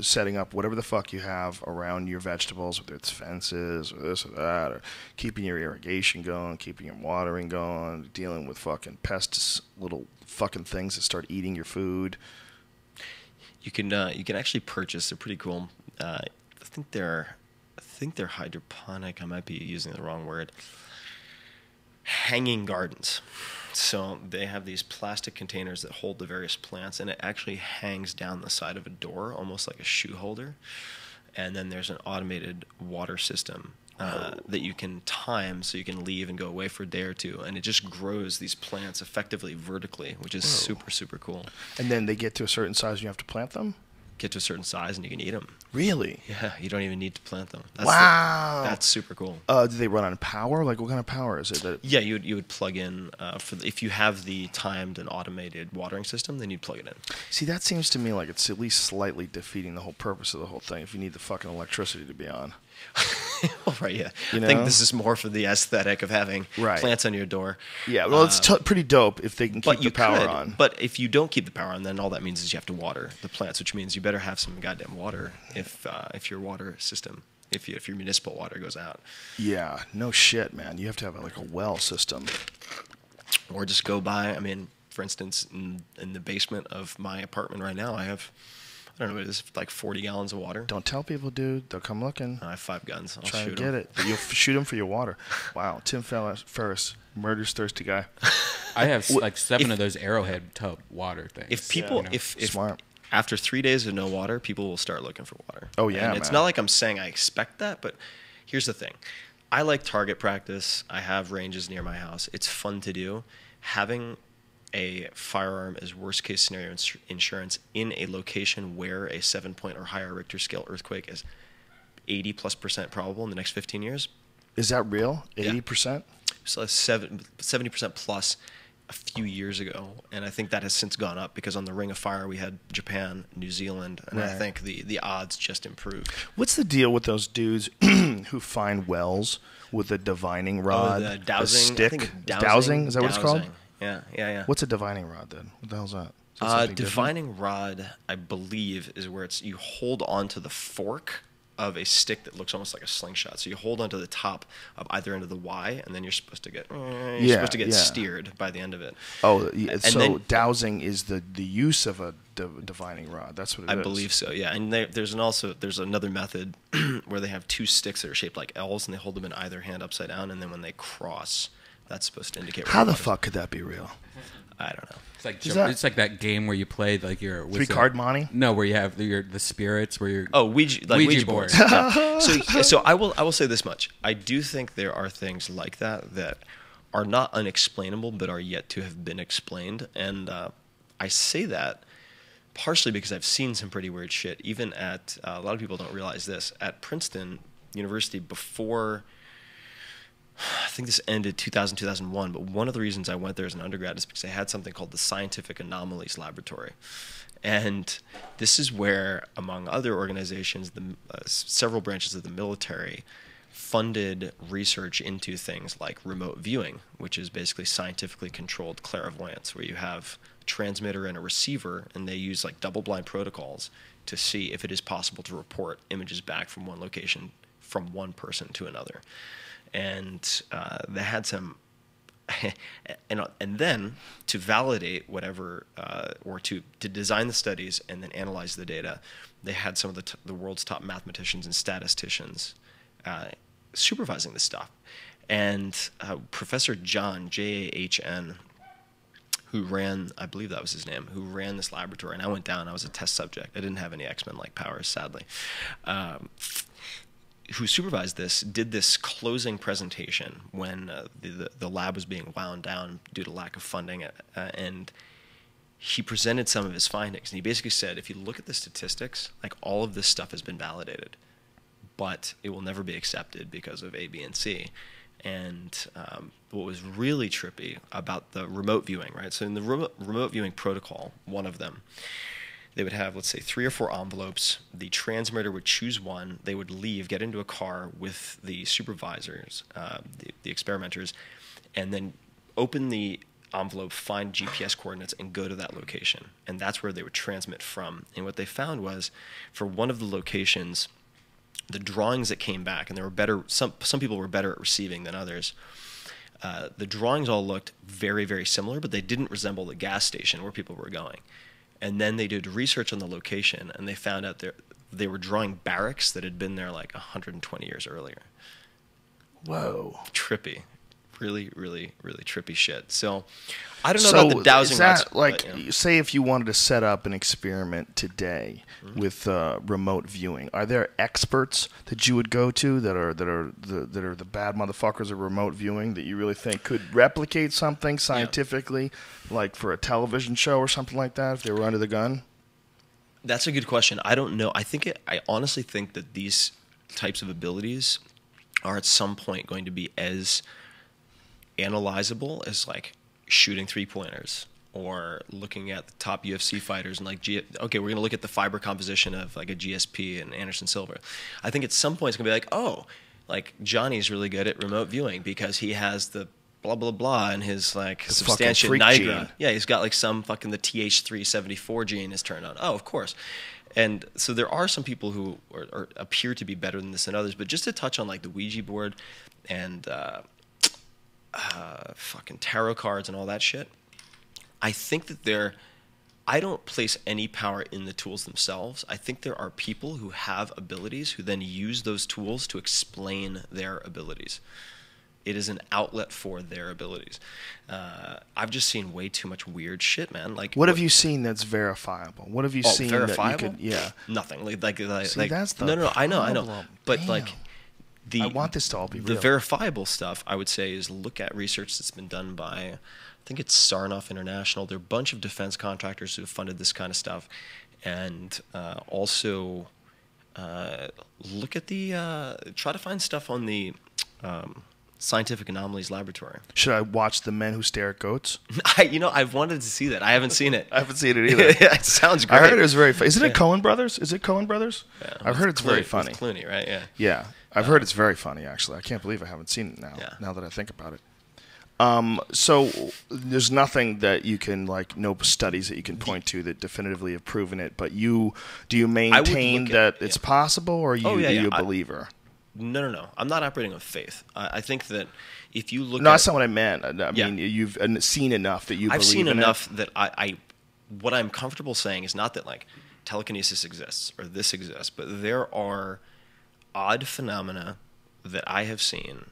setting up whatever the fuck you have around your vegetables, whether it's fences or this or that, or keeping your irrigation going, keeping your watering going, dealing with fucking pests, little fucking things that start eating your food. You can actually purchase. They're pretty cool. I think they're hydroponic. I might be using the wrong word. Hanging gardens. So they have these plastic containers that hold the various plants, and it actually hangs down the side of a door, almost like a shoe holder. And then there's an automated water system that you can time, so you can leave and go away for a day or two, and it just grows these plants effectively vertically, which is super, super cool. And then they get to a certain size and you have to plant them? Get to a certain size and you can eat them. Really? Yeah, you don't even need to plant them. Wow. That's super cool. Do they run on power? Like, what kind of power is it? Yeah, you would plug in, if you have the timed and automated watering system, then you'd plug it in. See, that seems to me like it's at least slightly defeating the whole purpose of the whole thing if you need the fucking electricity to be on. Well, right, yeah. You know? I think this is more for the aesthetic of having plants on your door. Yeah, well, it's pretty dope if they can keep the power on. But if you don't keep the power on, then all that means is you have to water the plants, which means you better have some goddamn water if your water system, if your municipal water goes out. Yeah, no shit, man. You have to have like a well system. Or just go buy, I mean, for instance, in the basement of my apartment right now, I have, I don't know what it is, like 40 gallons of water. Don't tell people, dude. They'll come looking. I have 5 guns. I'll try shoot to get it. You'll shoot them for your water. Wow. Tim Ferriss, murder's thirsty guy. I have like 7 of those Arrowhead tub water things. If people, if smart. After 3 days of no water, people will start looking for water. Oh yeah, and it's not like I'm saying I expect that, but here's the thing. I like target practice. I have ranges near my house. It's fun to do. Having a firearm as worst case scenario insurance in a location where a 7-point or higher Richter scale earthquake is 80+% probable in the next 15 years. Is that real? 80%? So 70% plus a few years ago, and I think that has since gone up because on the Ring of Fire we had Japan, New Zealand, and I think the odds just improved. What's the deal with those dudes who find wells with a divining rod, the dowsing, a stick? I think it's dowsing? Is that what it's called? Yeah. What's a divining rod then? What the hell's that? Divining rod, I believe, is where you hold onto the fork of a stick that looks almost like a slingshot. So you hold onto the top of either end of the Y, and then you're supposed to get steered by the end of it. Oh, so dowsing is the use of a divining rod. That's what it is. I believe so. Yeah, and there's another method where they have 2 sticks that are shaped like L's, and they hold them in either hand upside down, and then when they cross, that's supposed to indicate. How the fuck could that be real? I don't know. It's like that game where you play like your 3-card Monty. No, where you have the spirits where you're Ouija boards. Yeah. So I will say this much. I do think there are things like that are not unexplainable but are yet to have been explained, and I say that partially because I've seen some pretty weird shit. Even at a lot of people don't realize this, at Princeton University before. I think this ended 2000, 2001, but one of the reasons I went there as an undergrad is because they had something called the Scientific Anomalies Laboratory. And this is where, among other organizations, several branches of the military funded research into things like remote viewing, which is basically scientifically controlled clairvoyance, where you have a transmitter and a receiver, and they use like double-blind protocols to see if it is possible to report images back from one location from one person to another. And they had some, and then to validate whatever, or to design the studies and then analyze the data, they had some of the world's top mathematicians and statisticians supervising this stuff. And Professor John, Jahn, who ran, I believe that was his name, who ran this laboratory, and I went down, I was a test subject. I didn't have any X-Men-like powers, sadly. Who supervised this, did this closing presentation when the lab was being wound down due to lack of funding, and he presented some of his findings. And he basically said, if you look at the statistics, like all of this stuff has been validated, but it will never be accepted because of A, B, and C. And what was really trippy about the remote viewing, right? So in the remote viewing protocol, one of them, they would have, let's say, 3 or 4 envelopes. The transmitter would choose one. They would leave, get into a car with the supervisors, the experimenters, and then open the envelope, find GPS coordinates, and go to that location. And that's where they would transmit from. And what they found was, for one of the locations, the drawings that came back, and there were better. Some people were better at receiving than others. The drawings all looked very, very similar, but they didn't resemble the gas station where people were going. And then they did research on the location, and they found out they were drawing barracks that had been there like 120 years earlier. Whoa. Trippy. really, really, really trippy shit. So I don't know about the dowsing rods. Say if you wanted to set up an experiment today with remote viewing, are there experts that you would go to that are the bad motherfuckers of remote viewing that you really think could replicate something scientifically, like for a television show or something like that, if they were under the gun? That's a good question. I don't know. I honestly think that these types of abilities are at some point going to be as analyzable as like shooting 3-pointers or looking at the top UFC fighters and like, okay, we're going to look at the fiber composition of like a GSP and Anderson Silva. I think at some point it's going to be like, oh, like Johnny's really good at remote viewing because he has the blah, blah, blah in his like substantia nigra. Yeah, he's got like some fucking the TH374 gene is turned on. Oh, of course. And so there are some people who appear to be better than this than others. But just to touch on like the Ouija board and fucking tarot cards and all that shit, I think that I don't place any power in the tools themselves. I think there are people who have abilities who then use those tools to explain their abilities. It is an outlet for their abilities. I've just seen way too much weird shit, man. Like, what have you seen that's verifiable? What have you seen verifiable? That you could, nothing. Like that's the no. I know. But Damn. like, I want this to all be real. The verifiable stuff, I would say, is look at research that's been done by, I think it's Sarnoff International. There are a bunch of defense contractors who have funded this kind of stuff, and also look at try to find stuff on the Scientific Anomalies Laboratory. Should I watch The Men Who Stare at Goats? I've wanted to see that. I haven't seen it. I haven't seen it either. It sounds great. I heard it was very funny. Isn't it Coen Brothers? Is it Coen Brothers? Yeah, I've heard it's very funny. With Clooney, right? Yeah. Yeah. I've heard it's very funny, actually. I can't believe I haven't seen it now that I think about it. So there's nothing that you can, like, no studies that you can point to that definitively have proven it, but do you maintain that it's possible, or are you a believer? No. I'm not operating on faith. I think that if you look that's not what I meant. I mean, you've seen enough that you believe in it. I've seen enough that what I'm comfortable saying is not that, like, telekinesis exists or this exists, but there are odd phenomena that I have seen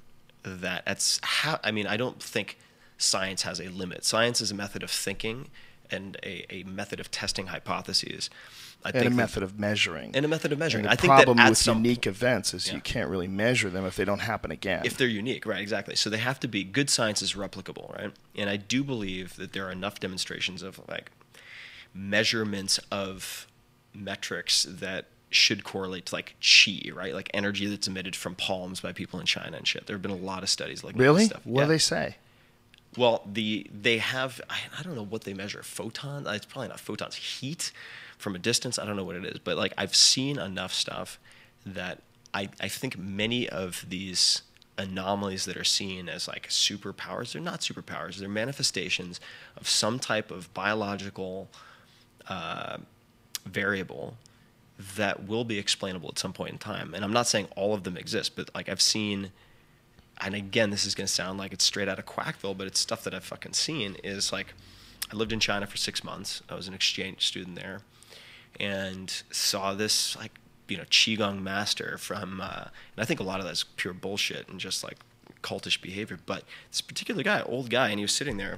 that I don't think science has a limit. Science is a method of thinking and a method of testing hypotheses. And a method of measuring. And a method of measuring. And the problem with unique events is you can't really measure them if they don't happen again. If they're unique, right, exactly. So they have to be, good science is replicable, right? And I do believe that there are enough demonstrations of, like, measurements of metrics that should correlate to, like, chi, right? Like energy that's emitted from palms by people in China and shit. There have been a lot of studies like really? That stuff. What do they say? Well, they have, I don't know what they measure. Photons? It's probably not photons. Heat from a distance? I don't know what it is. But, like, I've seen enough stuff that I think many of these anomalies that are seen as, like, superpowers, they're not superpowers. They're manifestations of some type of biological variable that will be explainable at some point in time. And I'm not saying all of them exist, but, like, I've seen, and again, this is going to sound like it's straight out of Quackville, but it's stuff that I've fucking seen, is, like, I lived in China for 6 months. I was an exchange student there and saw this, like, Qigong master from, and I think a lot of that's pure bullshit and just, like, cultish behavior, but this particular guy, old guy, and he was sitting there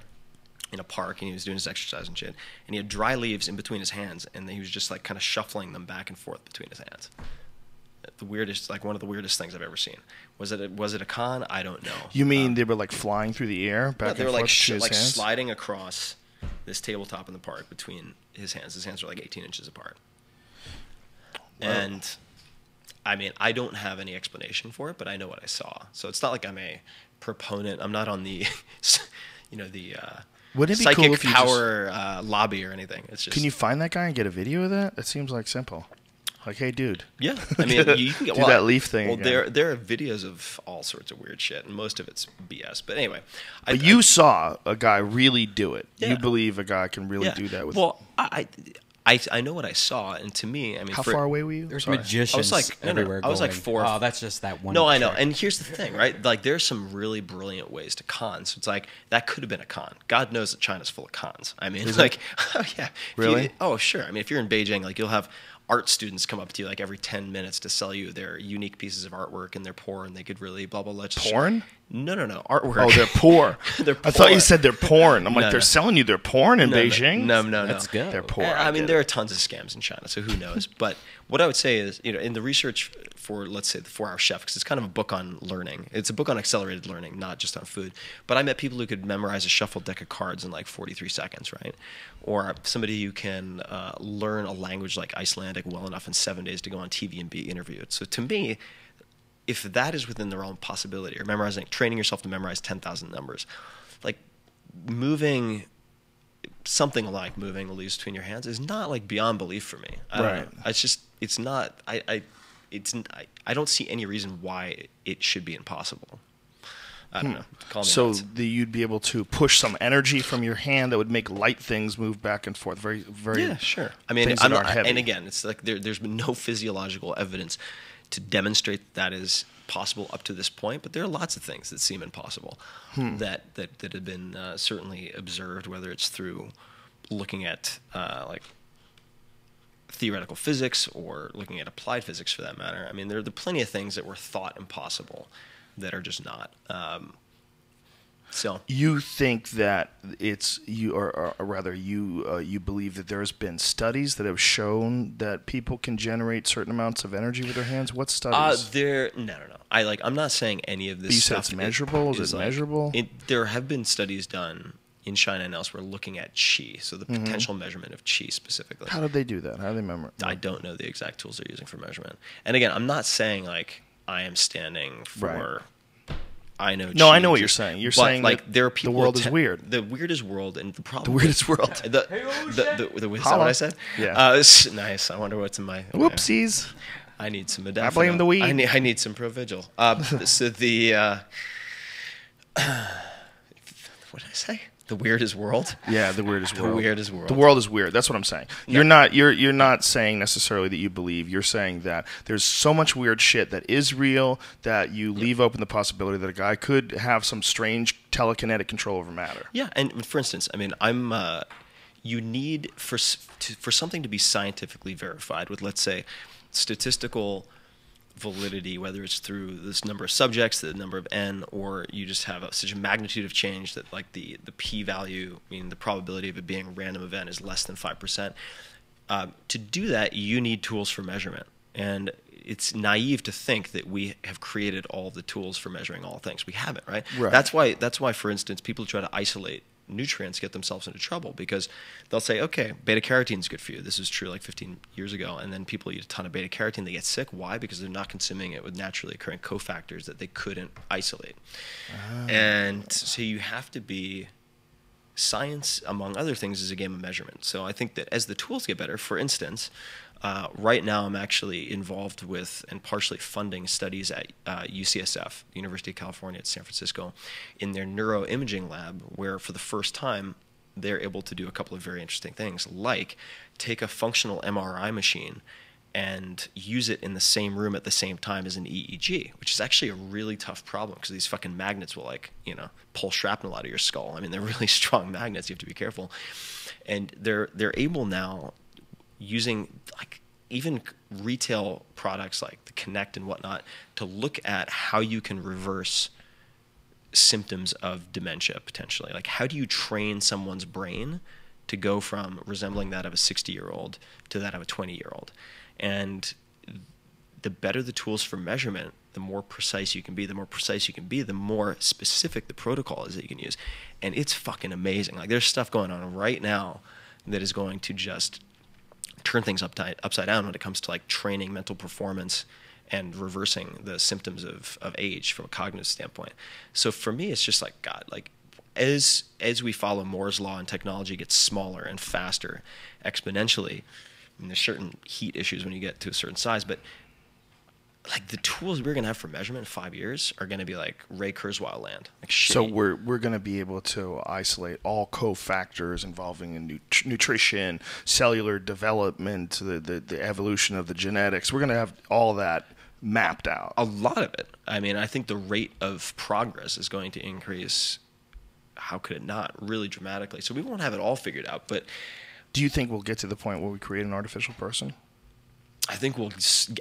in a park and he was doing his exercise and shit, and he had dry leaves in between his hands, and he was just, like, kind of shuffling them back and forth between his hands. The weirdest, like, one of the weirdest things I've ever seen. Was it a con? I don't know. You mean they were, like, flying through the air back and forth? They were, like, hands? sliding across this tabletop in the park between his hands. His hands were, like, 18 inches apart. Whoa. And I mean, I don't have any explanation for it, but I know what I saw. So it's not like I'm a proponent. I'm not on the, Wouldn't it be psychic cool if you power lobby or anything. It's just. Can you find that guy and get a video of that? It seems like simple. Like, hey, dude. Yeah, I mean, you can get do that leaf thing. Well, again. there are videos of all sorts of weird shit, and most of it's BS. But anyway, but you saw a guy really do it. Yeah. You believe a guy can really do that with. Well, I know what I saw, and to me, I mean, how far away were you? There's magicians everywhere. I was like 4. Oh, that's just that one. No, I know. And here's the thing, right? Like, there's some really brilliant ways to con. So it's like that could have been a con. God knows that China's full of cons. I mean, like, oh yeah, really? Sure. I mean, if you're in Beijing, like, you'll have art students come up to you, like, every 10 minutes to sell you their unique pieces of artwork, and they're poor and they could really blah blah blah. Porn? No, artwork. Oh, they're poor. They're poor. I thought you said they're porn. I'm like, No, they're selling you their porn in Beijing? No. Let's go. They're poor. I mean, there are tons of scams in China, so who knows? But what I would say is, in the research for, let's say, the 4-Hour Chef, because it's kind of a book on learning. It's a book on accelerated learning, not just on food. But I met people who could memorize a shuffled deck of cards in like 43 seconds, right? Or somebody who can learn a language like Icelandic well enough in 7 days to go on TV and be interviewed. So to me, if that is within the realm of possibility, or training yourself to memorize 10,000 numbers, like something like moving the leaves between your hands is not like beyond belief for me. Right. It's not. I don't see any reason why it should be impossible. I don't know. Call me So nuts. you'd be able to push some energy from your hand that would make light things move back and forth. Very, very. Yeah, sure. I mean, things that aren't heavy. and again, it's like there's been no physiological evidence to demonstrate that is possible up to this point, but there are lots of things that seem impossible that have been certainly observed, whether it's through looking at like theoretical physics or looking at applied physics for that matter. I mean, there are plenty of things that were thought impossible that are just not. So you think that you believe that there has been studies that have shown that people can generate certain amounts of energy with their hands? What studies? No. I'm not saying any of this. But you said stuff it's measurable. Is it measurable? There have been studies done in China and elsewhere looking at qi, so the potential measurement of qi specifically. How did they do that? How do they memorize? I don't know the exact tools they're using for measurement. And again, I'm not saying like I am standing for. Right. I know. No, I know what you're saying. You're saying like that there are people. The world is weird. The weirdest world, and the problem. The weirdest world. Is that what I said? Yeah. Nice. I wonder what's in my. Whoopsies. I need some modafinil. I blame the weed. I need some Provigil. So the what did I say? The weirdest world. Yeah, the weirdest world. The weirdest world. The world is weird. That's what I'm saying. You're not saying necessarily that you believe. You're saying that there's so much weird shit that is real that you leave open the possibility that a guy could have some strange telekinetic control over matter. Yeah, and for instance, I mean, you need for something to be scientifically verified with, let's say, statistical validity, whether it's through this number of subjects, the number of n, or you just have such a magnitude of change that like the p-value, meaning the probability of it being a random event, is less than 5%. To do that, you need tools for measurement. And it's naive to think that we have created all the tools for measuring all things. We haven't, right? That's why, for instance, people try to isolate nutrients get themselves into trouble, because they'll say, okay, beta carotene is good for you. This was true like 15 years ago, and then people eat a ton of beta carotene, they get sick. Why? Because they're not consuming it with naturally occurring cofactors that they couldn't isolate. And so you have to be, science, among other things, is a game of measurement. So I think that as the tools get better, for instance, right now I'm actually involved with and partially funding studies at UCSF, the University of California at San Francisco, in their neuroimaging lab, where for the first time they're able to do a couple of very interesting things, like take a functional MRI machine and use it in the same room at the same time as an EEG, which is actually a really tough problem because these fucking magnets will pull shrapnel out of your skull. I mean, they're really strong magnets. You have to be careful. And they're able now, using like even retail products like the Connect and whatnot, to look at how you can reverse symptoms of dementia potentially. Like, how do you train someone's brain to go from resembling that of a 60-year-old to that of a 20-year-old? And the better the tools for measurement, the more precise you can be. The more precise you can be, the more specific the protocol is that you can use. And it's fucking amazing. Like, there's stuff going on right now that is going to just turn things upside down when it comes to like training mental performance and reversing the symptoms of age from a cognitive standpoint. So for me, it's just like, God, like as we follow Moore's law and technology gets smaller and faster exponentially, I mean, there's certain heat issues when you get to a certain size, but like the tools we're gonna have for measurement in 5 years are gonna be like Ray Kurzweil land. Like shit. So we're gonna be able to isolate all cofactors involving in nutrition, cellular development, the evolution of the genetics. We're gonna have all that mapped out. A lot of it. I mean, I think the rate of progress is going to increase. How could it not? Really dramatically. So we won't have it all figured out, but do you think we'll get to the point where we create an artificial person? I think we'll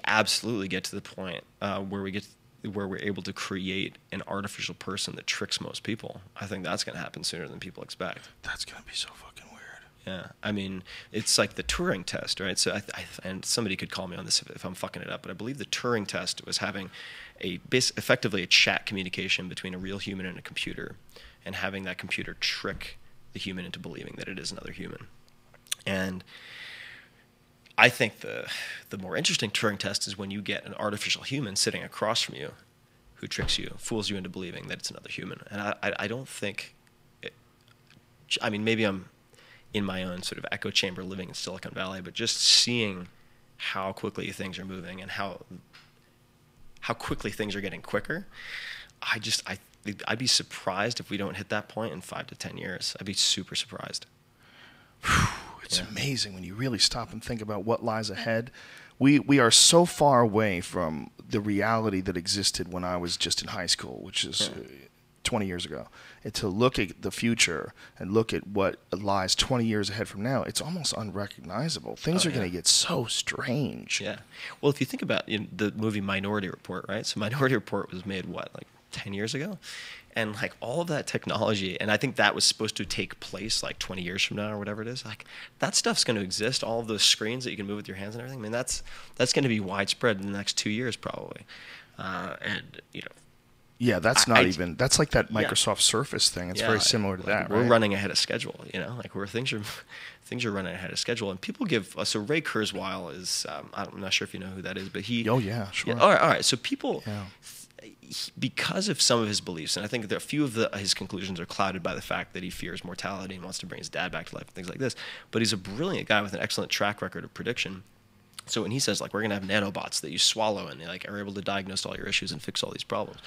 absolutely get to the point where we get where we're able to create an artificial person that tricks most people, I think that's going to happen sooner than people expect. That's going to be so fucking weird. Yeah, I mean, it's like the Turing test, right? So, and somebody could call me on this if I'm fucking it up, but I believe the Turing test was having effectively a chat communication between a real human and a computer, and having that computer trick the human into believing that it is another human. And I think the more interesting Turing test is when you get an artificial human sitting across from you who tricks you, fools you into believing that it's another human. And I don't think, I mean, maybe I'm in my own sort of echo chamber living in Silicon Valley, but just seeing how quickly things are moving and how quickly things are getting quicker, I'd be surprised if we don't hit that point in 5 to 10 years. I'd be super surprised. It's amazing when you really stop and think about what lies ahead. We are so far away from the reality that existed when I was just in high school, which is 20 years ago. And to look at the future and look at what lies 20 years ahead from now, it's almost unrecognizable. Things are going to get so strange. Yeah. Well, if you think about the movie Minority Report, right? So Minority Report was made, what, like 10 years ago? And like all of that technology, and I think that was supposed to take place like 20 years from now or whatever it is, like that stuff's going to exist. All of those screens that you can move with your hands and everything. I mean, that's going to be widespread in the next 2 years probably. And yeah, that's that's like that Microsoft Surface thing. It's very similar to that. We're running ahead of schedule, like where things are running ahead of schedule. And people give so Ray Kurzweil is I'm not sure if you know who that is, but he. Oh yeah, sure. Yeah, all right. So people. Yeah. Because of some of his beliefs, and I think that a few of his conclusions are clouded by the fact that he fears mortality and wants to bring his dad back to life and things like this. But he's a brilliant guy with an excellent track record of prediction. So when he says, like, we're going to have nanobots that you swallow and they like are able to diagnose all your issues and fix all these problems,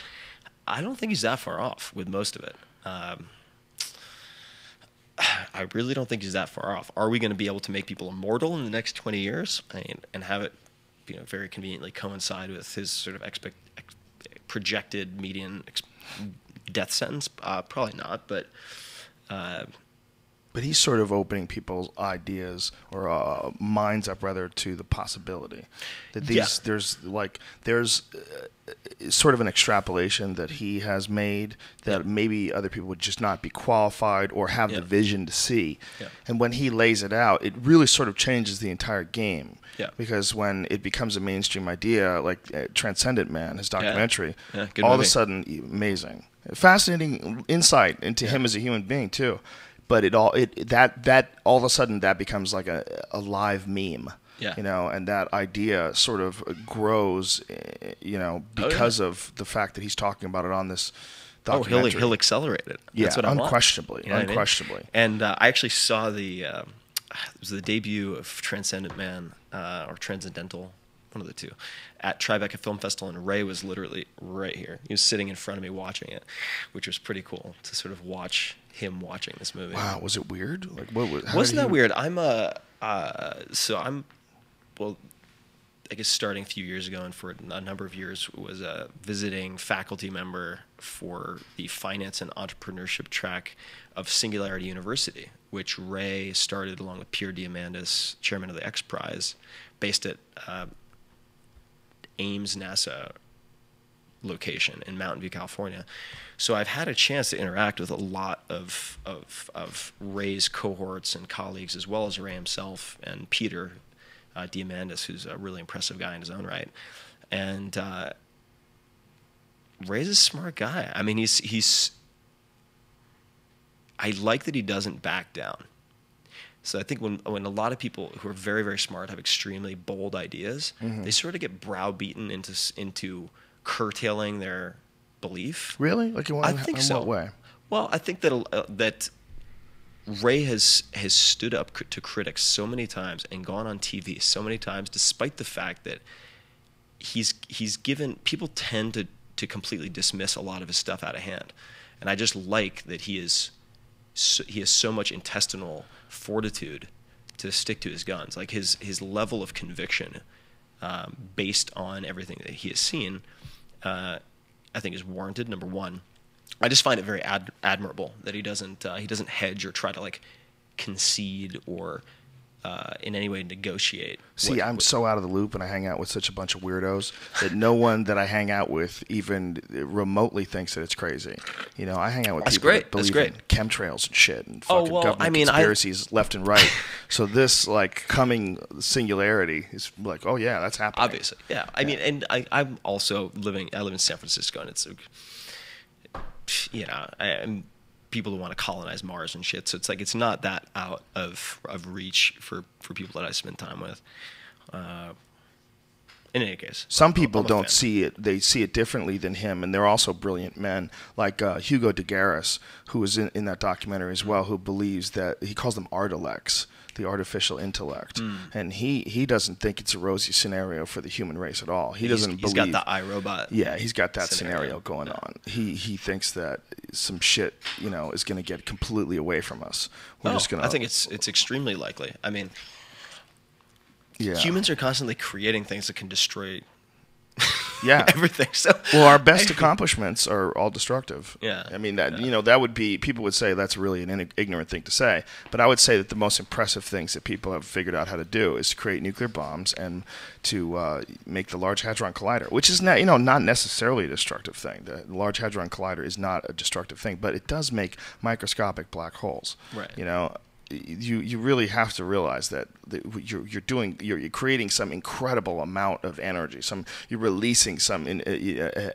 I don't think he's that far off with most of it. I really don't think he's that far off. Are we going to be able to make people immortal in the next 20 years and have it, very conveniently coincide with his sort of projected median death sentence? Probably not, but he's sort of opening people's ideas or minds up rather to the possibility that there's sort of an extrapolation that he has made that maybe other people would just not be qualified or have the vision to see. Yeah. And when he lays it out, it really sort of changes the entire game. Yeah. Because when it becomes a mainstream idea, like Transcendent Man, his documentary, all of a sudden, amazing, fascinating insight into him as a human being too. But that all of a sudden that becomes like a live meme. Yeah. And that idea sort of grows, because of the fact that he's talking about it on this documentary. He'll accelerate it. Yeah, that's what I want. unquestionably. You know unquestionably. And I actually saw it was the debut of Transcendent Man, or Transcendental, one of the two, at Tribeca Film Festival, and Ray was literally right here. He was sitting in front of me watching it, which was pretty cool to sort of watch him watching this movie. Wow, was it weird? Like, wasn't that weird? I guess starting a few years ago and for a number of years was a visiting faculty member for the finance and entrepreneurship track of Singularity University, which Ray started along with Pierre Diamandis, chairman of the X Prize, based at Ames NASA location in Mountain View, California. So I've had a chance to interact with a lot of Ray's cohorts and colleagues, as well as Ray himself and Peter Diamandis, who's a really impressive guy in his own right. And Ray's a smart guy. I mean, I like that he doesn't back down. So I think when a lot of people who are very, very smart have extremely bold ideas, they sort of get browbeaten into curtailing their belief. Really? Like I think so. What way? Well, I think that Ray has stood up to critics so many times and gone on TV so many times, despite the fact that he's given people tend to completely dismiss a lot of his stuff out of hand, and I just like that he has so much intestinal fortitude to stick to his guns. Like his level of conviction, based on everything that he has seen, I think is warranted. Number one, I just find it very admirable that he doesn't hedge or try to like concede or in any way negotiate. See, I'm so out of the loop, and I hang out with such a bunch of weirdos that no one that I hang out with even remotely thinks that it's crazy. You know, I hang out with people that believe in chemtrails and shit and fucking government conspiracies left and right. So this like coming singularity is like, oh yeah, that's happening. Obviously, yeah. I mean, and I'm also I live in San Francisco, and it's, you know, I'm people who want to colonize Mars and shit. So it's like it's not that out of reach for people that I spend time with. In any case, some people don't see it. They see it differently than him, and they're also brilliant men, like Hugo de Garis, who was in that documentary as well, who believes that he calls them artilects, the artificial intellect, and he doesn't think it's a rosy scenario for the human race at all. He doesn't believe. He's got the iRobot. Yeah, he's got that scenario going on. He thinks that some shit, you know, is going to get completely away from us. We're just gonna. I think it's extremely likely. I mean, humans are constantly creating things that can destroy. Everything. So well, our best accomplishments are all destructive. Yeah. I mean that you know that would be people would say that's really an ignorant thing to say, but I would say that the most impressive things that people have figured out how to do is to create nuclear bombs and to make the Large Hadron Collider, which is not, you know, not necessarily a destructive thing. The Large Hadron Collider is not a destructive thing, but it does make microscopic black holes. Right. You know. You really have to realize that you're creating some incredible amount of energy. You're releasing some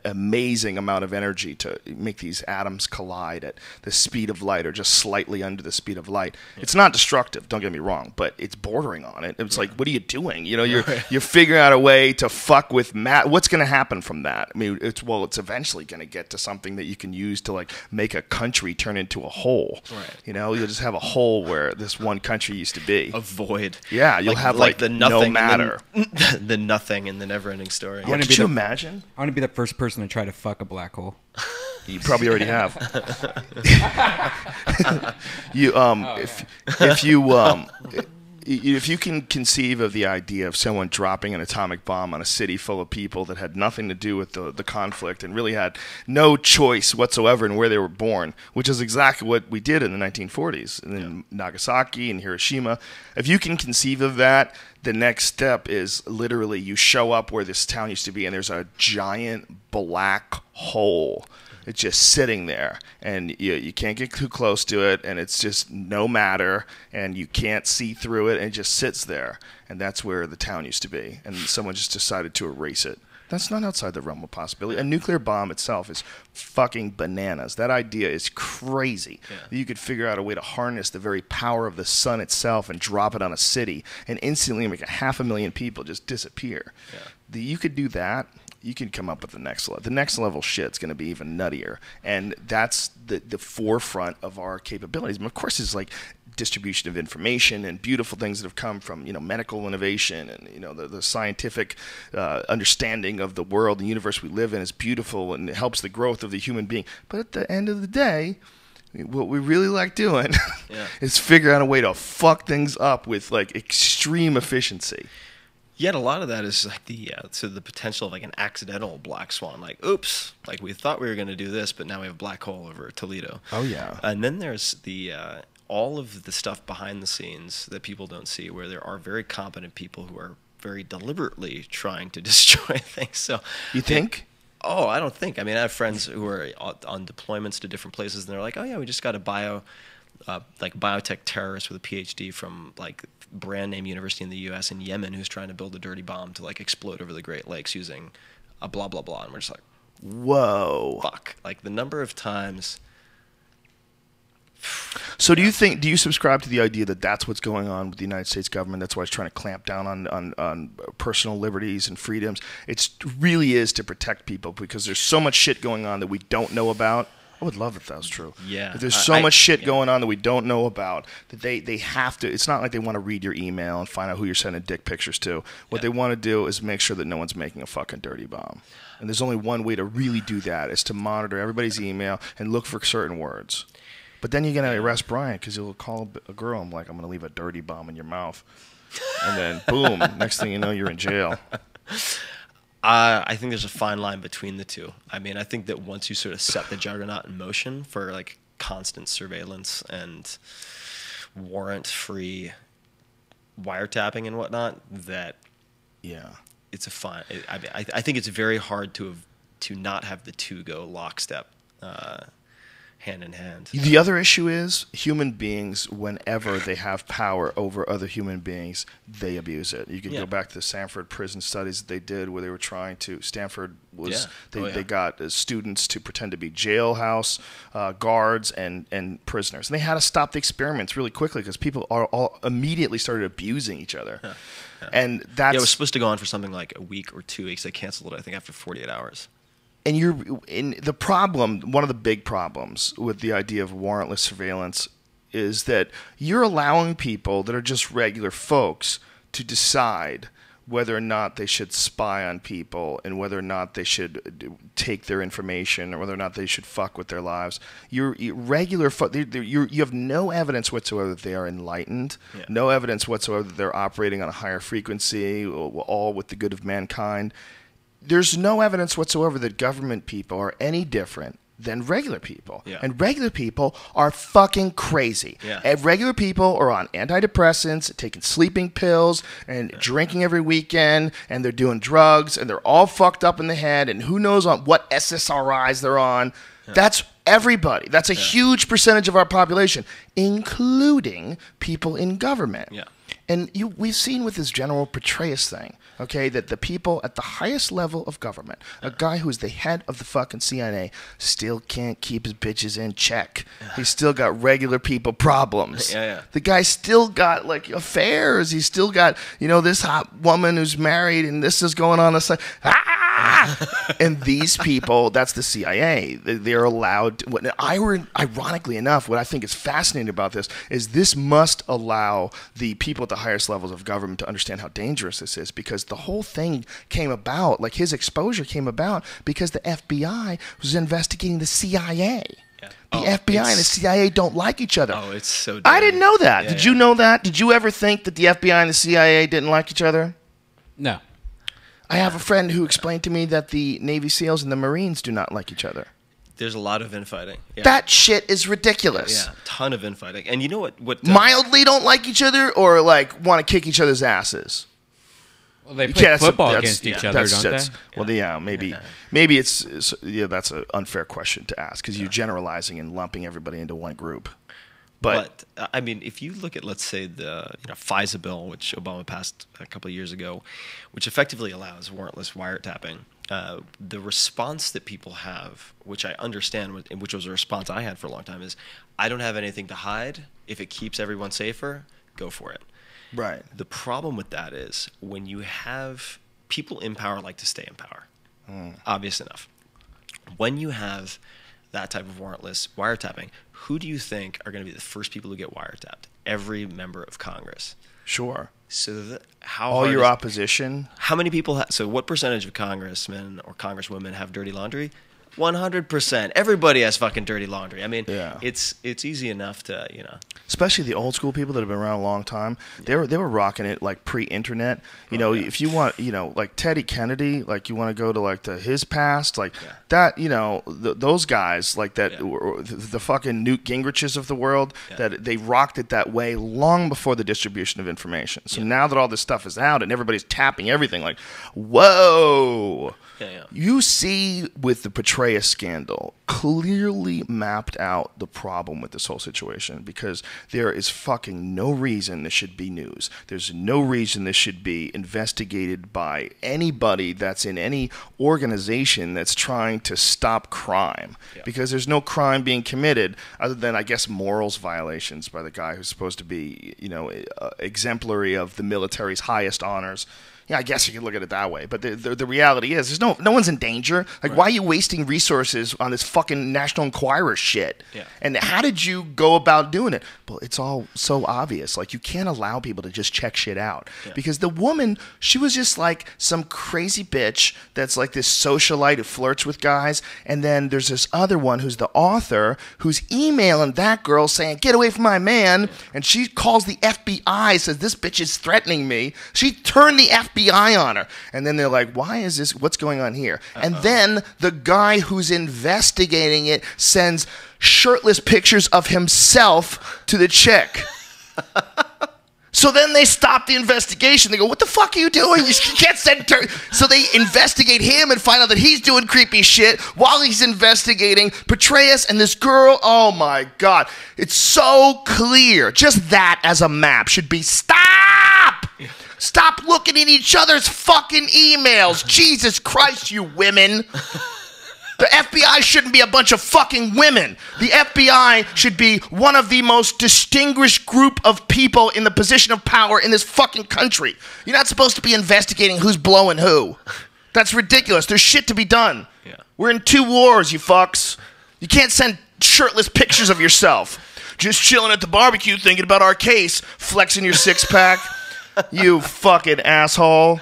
amazing amount of energy to make these atoms collide at the speed of light or just slightly under the speed of light. Yeah. It's not destructive, don't get me wrong, but it's bordering on it. It's like, what are you doing? You know, you're figuring out a way to fuck with what's going to happen from that? I mean, it's eventually going to get to something that you can use to like make a country turn into a hole. Right. You know, you'll just have a hole where this one country used to be. A void. Yeah, you'll have like the nothing, no matter. The nothing in the never-ending story. Yeah, could you imagine? I want to be the first person to try to fuck a black hole. You probably already have. If you can conceive of the idea of someone dropping an atomic bomb on a city full of people that had nothing to do with the conflict and really had no choice whatsoever in where they were born, which is exactly what we did in the 1940s in Nagasaki and Hiroshima. If you can conceive of that, the next step is literally you show up where this town used to be and there's a giant black hole. It's just sitting there, and you can't get too close to it, and it's just no matter, and you can't see through it, and it just sits there. And that's where the town used to be, and someone just decided to erase it. That's not outside the realm of possibility. A nuclear bomb itself is fucking bananas. That idea is crazy. Yeah. You could figure out a way to harness the very power of the sun itself and drop it on a city, and instantly make 500,000 people just disappear. Yeah. You could do that. You can come up with the next level. The next level shit's going to be even nuttier, and that's the forefront of our capabilities. And of course, it's like distribution of information and beautiful things that have come from, you know, medical innovation and, you know, the scientific understanding of the world, the universe we live in is beautiful and it helps the growth of the human being. But at the end of the day, what we really like doing is figure out a way to fuck things up with like extreme efficiency. Yet a lot of that is like the potential of like an accidental black swan. Like, oops, like we thought we were going to do this, but now we have a black hole over Toledo. Oh yeah. And then there's the all of the stuff behind the scenes that people don't see, where there are very competent people who are very deliberately trying to destroy things. So you think? Oh, I don't think. I mean, I have friends who are on deployments to different places, and they're like, oh yeah, we just got a biotech terrorist with a PhD from like brand name university in the U.S. in Yemen who's trying to build a dirty bomb to like explode over the Great Lakes using a blah blah blah, and we're just like, whoa, fuck! Like the number of times. So do you subscribe to the idea that that's what's going on with the United States government? That's why it's trying to clamp down on personal liberties and freedoms. It really is to protect people because there's so much shit going on that we don't know about. I would love if that was true. Yeah. If there's so much shit going on that we don't know about, that they have to. It's not like they want to read your email and find out who you're sending dick pictures to. What they want to do is make sure that no one's making a fucking dirty bomb. And there's only one way to really do that is to monitor everybody's email and look for certain words. But then you're going to arrest Brian because he'll call a girl and like, I'm going to leave a dirty bomb in your mouth. And then, boom, next thing you know, you're in jail. I think there's a fine line between the two. I mean, I think that once you sort of set the juggernaut in motion for like constant surveillance and warrant-free wiretapping and whatnot, that it's a fine. I think it's very hard to not have the two go lockstep, hand in hand. The other issue is human beings, whenever they have power over other human beings, they abuse it. You can go back to the Stanford prison studies that they did where they were trying to, Stanford was, they got students to pretend to be jailhouse guards and prisoners. And they had to stop the experiments really quickly because people all immediately started abusing each other. And that's... it was supposed to go on for something like a week or 2 weeks. They canceled it, I think, after 48 hours. And the problem, one of the big problems with the idea of warrantless surveillance is that you're allowing people that are just regular folks to decide whether or not they should spy on people and whether or not they should take their information or whether or not they should fuck with their lives. You have no evidence whatsoever that they are enlightened, no evidence whatsoever that they're operating on a higher frequency, all with the good of mankind. There's no evidence whatsoever that government people are any different than regular people. And regular people are fucking crazy. And regular people are on antidepressants, taking sleeping pills, and drinking every weekend, and they're doing drugs, and they're all fucked up in the head, and who knows on what SSRIs they're on. That's everybody. That's a huge percentage of our population, including people in government. And we've seen with this General Petraeus thing, okay, that the people at the highest level of government, a guy who's the head of the fucking CIA, still can't keep his bitches in check. He's still got regular people problems. The guy still got, like, affairs. He's still got, this hot woman who's married, and this is going on the side. And these people, that's the CIA. They're allowed to, ironically enough, what I think is fascinating about this must allow the people at the highest levels of government to understand how dangerous this is, because the whole thing came about, like his exposure came about because the FBI was investigating the CIA. The FBI and the CIA don't like each other. Oh, it's so dirty. I didn't know that. Did you know that? Did you ever think that the FBI and the CIA didn't like each other? No. I have a friend who explained to me that the Navy SEALs and the Marines do not like each other. There's a lot of infighting. That shit is ridiculous. Ton of infighting. And you know what mildly don't like each other, or like want to kick each other's asses? Well, they play football against each other, don't they? Well, maybe it's that's an unfair question to ask because you're generalizing and lumping everybody into one group. But I mean, if you look at, let's say, the FISA bill, which Obama passed a couple of years ago, which effectively allows warrantless wiretapping, the response that people have, which I understand, which was a response I had for a long time, is I don't have anything to hide. If it keeps everyone safer, go for it. Right. The problem with that is when you have people in power like to stay in power. Obvious enough. When you have that type of warrantless wiretapping, who do you think are going to be the first people who get wiretapped? Every member of Congress. Sure. So all your opposition? How many people so what percentage of congressmen or congresswomen have dirty laundry? 100%. Everybody has fucking dirty laundry. I mean, it's easy enough to, Especially the old school people that have been around a long time. They were rocking it like pre-internet. If you want, like Teddy Kennedy, like you want to go to like to his past, like that, those guys like that, the fucking Newt Gingriches of the world, that they rocked it that way long before the distribution of information. So now that all this stuff is out and everybody's tapping everything, like, whoa. You see with the Petraeus scandal clearly mapped out the problem with this whole situation, because there is fucking no reason this should be news. There's no reason this should be investigated by anybody that's in any organization that's trying to stop crime, because there's no crime being committed other than, I guess, morals violations by the guy who's supposed to be, exemplary of the military's highest honors. Yeah, I guess you could look at it that way. But the reality is, there's no one's in danger. Like, why are you wasting resources on this fucking National Enquirer shit? And how did you go about doing it? Well, it's all so obvious. Like, you can't allow people to just check shit out. Because the woman, she was just like some crazy bitch that's like this socialite who flirts with guys. And then there's this other one who's the author who's emailing that girl saying, get away from my man. And she calls the FBI, says, this bitch is threatening me. She turned the FBI on her, and then they're like, why is this, what's going on here? And then the guy who's investigating it sends shirtless pictures of himself to the chick. So then they stop the investigation. They go, what the fuck are you doing? You can't send So they investigate him and find out that he's doing creepy shit while he's investigating Petraeus and this girl. Oh my God. It's so clear. Just that as a map should be stop! Stop looking at each other's fucking emails. Jesus Christ, you women. The FBI shouldn't be a bunch of fucking women. The FBI should be one of the most distinguished group of people in the position of power in this fucking country. You're not supposed to be investigating who's blowing who. That's ridiculous. There's shit to be done. Yeah. We're in 2 wars, you fucks. You can't send shirtless pictures of yourself. Just chilling at the barbecue thinking about our case, flexing your 6-pack. You fucking asshole.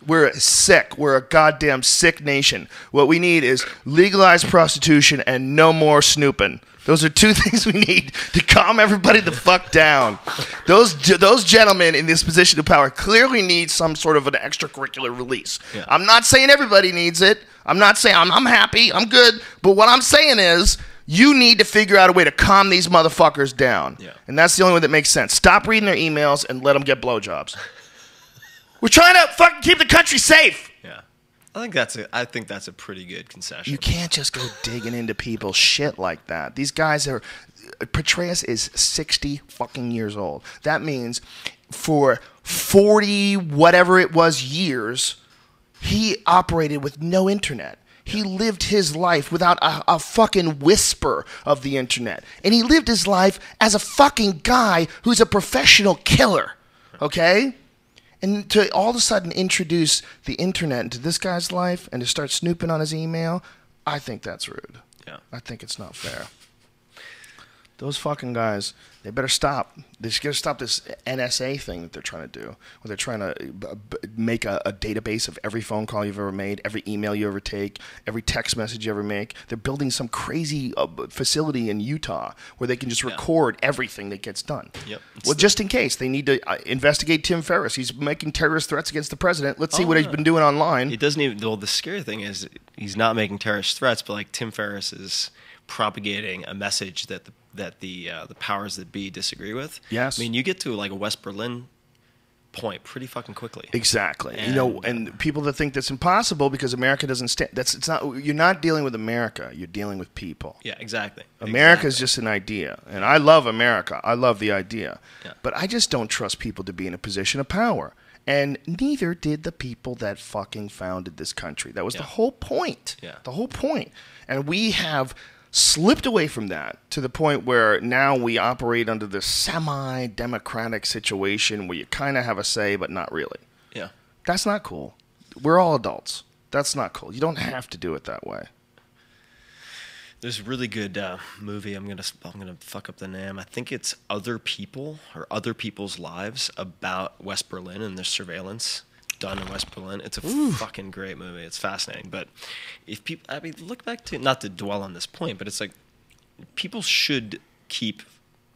We're sick. We're a goddamn sick nation. What we need is legalized prostitution and no more snooping. Those are 2 things we need to calm everybody the fuck down. Those gentlemen in this position of power clearly need some sort of an extracurricular release. Yeah. I'm not saying everybody needs it. I'm not saying I'm happy. I'm good. But what I'm saying is you need to figure out a way to calm these motherfuckers down. Yeah. And that's the only way that makes sense. Stop reading their emails and let them get blowjobs. We're trying to fucking keep the country safe. Yeah, I think that's a pretty good concession. You can't just go digging into people's shit like that. These guys are. Petraeus is 60 fucking years old. That means for 40 whatever it was years, he operated with no internet. He lived his life without a fucking whisper of the internet, and he lived his life as a fucking guy who's a professional killer. Okay. And to all of a sudden introduce the internet into this guy's life and to start snooping on his email, I think that's rude. Yeah. I think it's not fair. Those fucking guys, they better stop. They just got to stop this NSA thing that they're trying to do, where they're trying to make a database of every phone call you've ever made, every email you ever take, every text message you ever make. They're building some crazy facility in Utah where they can just record everything that gets done. Yep. Well, just in case. They need to investigate Tim Ferriss. He's making terrorist threats against the president. Let's see what he's been doing online. It doesn't even. Well, the scary thing is he's not making terrorist threats, but like Tim Ferriss is propagating a message that the powers that be disagree with. Yes. I mean, you get to like a West Berlin point pretty fucking quickly. Exactly. And, and people that think that's impossible because America doesn't stand. It's not. You're not dealing with America. You're dealing with people. Yeah, exactly. America is just an idea, and I love America. I love the idea, but I just don't trust people to be in a position of power. And neither did the people that fucking founded this country. That was the whole point. Yeah. The whole point. And we have slipped away from that to the point where now we operate under this semi-democratic situation where you kind of have a say but not really. Yeah. That's not cool. We're all adults. That's not cool. You don't have to do it that way. There's a really good movie. I'm gonna fuck up the name. I think it's Other People or Other People's Lives about West Berlin and their surveillance done in West Berlin. It's a fucking great movie. It's fascinating. But if people, I mean, look back to, not to dwell on this point, but it's like people should keep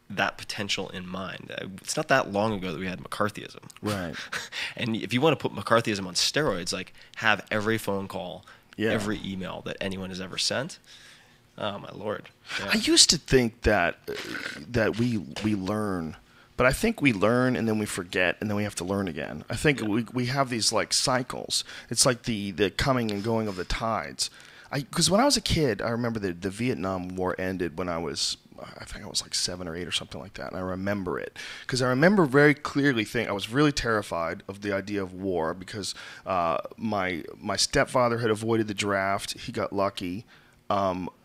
that potential in mind. It's not that long ago that we had McCarthyism. Right. And if you want to put McCarthyism on steroids, like have every phone call, every email that anyone has ever sent. Oh my Lord. Yeah. I used to think that we learn. But I think we learn and then we forget and then we have to learn again. I think we have these like cycles. It's like the coming and going of the tides. Because when I was a kid, I remember the Vietnam War ended when I think I was like 7 or 8 or something like that. And I remember it. Because I remember very clearly I was really terrified of the idea of war because my stepfather had avoided the draft. He got lucky.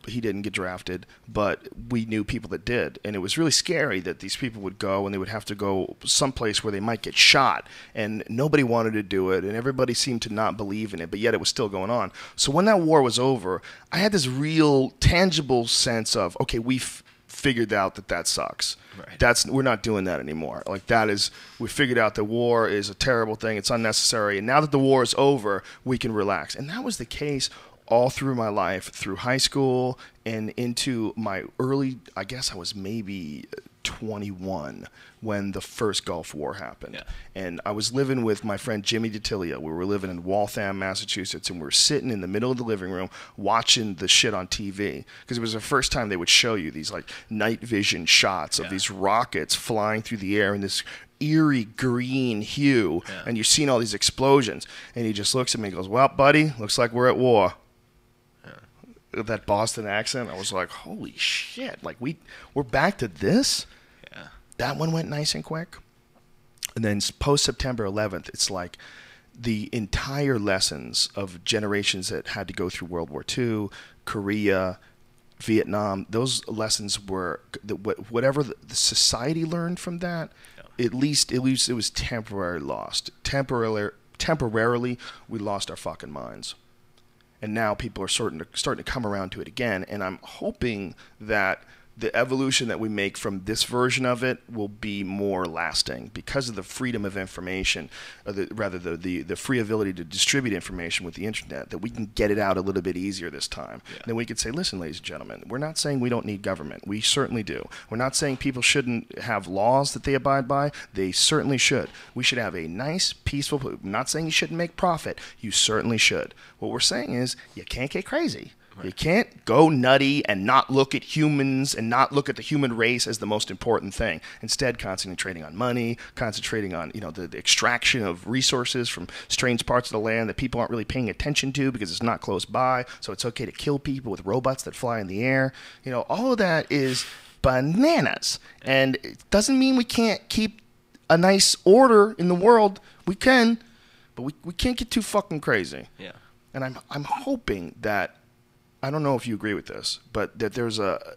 He didn't get drafted, but we knew people that did. And it was really scary that these people would go and they would have to go someplace where they might get shot. And nobody wanted to do it, and everybody seemed to not believe in it, but yet it was still going on. So when that war was over, I had this real tangible sense of, okay, we've figured out that sucks. Right. We're not doing that anymore. Like we figured out that war is a terrible thing. It's unnecessary. And now that the war is over, we can relax. And that was the case all through my life, through high school and into my early, I guess I was maybe 21 when the first Gulf War happened. Yeah. And I was living with my friend Jimmy DiTilio. We were living in Waltham, Massachusetts, and we were sitting in the middle of the living room watching the shit on TV because it was the first time they would show you these like night vision shots of these rockets flying through the air in this eerie green hue, and you're seeing all these explosions. And he just looks at me and goes, "Well, buddy, looks like we're at war." That Boston accent, I was like, holy shit, like we're back to this? Yeah. That one went nice and quick. And then post September 11th, it's like the entire lessons of generations that had to go through World War II, Korea, Vietnam, those lessons were whatever the society learned from that, at least it was temporarily lost. Temporarily we lost our fucking minds. And now people are starting to come around to it again. And I'm hoping that the evolution that we make from this version of it will be more lasting because of the freedom of information, or the free ability to distribute information with the internet, that we can get it out a little bit easier this time. Yeah. Then we could say, listen, ladies and gentlemen, we're not saying we don't need government. We certainly do. We're not saying people shouldn't have laws that they abide by. They certainly should. We should have a nice, peaceful, I'm not saying you shouldn't make profit. You certainly should. What we're saying is you can't get crazy. You can't go nutty and not look at humans and not look at the human race as the most important thing. Instead, concentrating on money, concentrating on the extraction of resources from strange parts of the land that people aren't really paying attention to because it's not close by. So it's okay to kill people with robots that fly in the air. All of that is bananas. And it doesn't mean we can't keep a nice order in the world. We can, but we can't get too fucking crazy. Yeah. And I'm hoping that, I don't know if you agree with this, but that there's a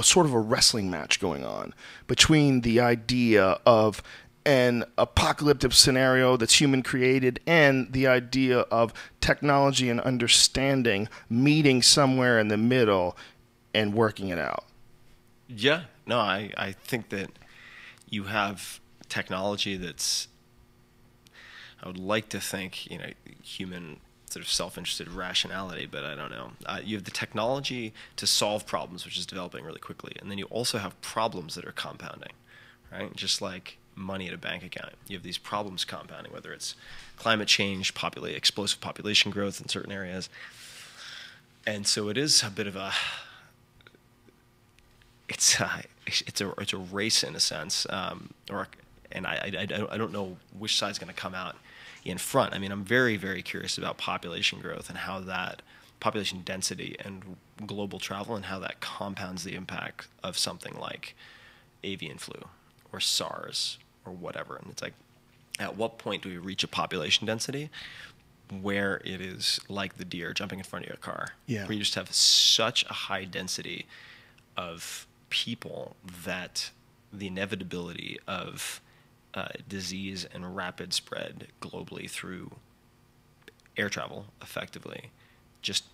sort of a wrestling match going on between the idea of an apocalyptic scenario that's human created and the idea of technology and understanding meeting somewhere in the middle and working it out. Yeah. No, I think that you have technology that's, I would like to think, human sort of self-interested rationality, but I don't know. You have the technology to solve problems, which is developing really quickly, and then you also have problems that are compounding, right? Just like money at a bank account. You have these problems compounding, whether it's climate change, explosive population growth in certain areas. And so it is a bit of a it's a race in a sense, and I don't know which side's going to come out in front. I mean, I'm very, very curious about population growth and how that population density and global travel and how that compounds the impact of something like avian flu or SARS or whatever. And it's like, at what point do we reach a population density where it is like the deer jumping in front of your car? Yeah. Where you just have such a high density of people that the inevitability of disease and rapid spread globally through air travel effectively just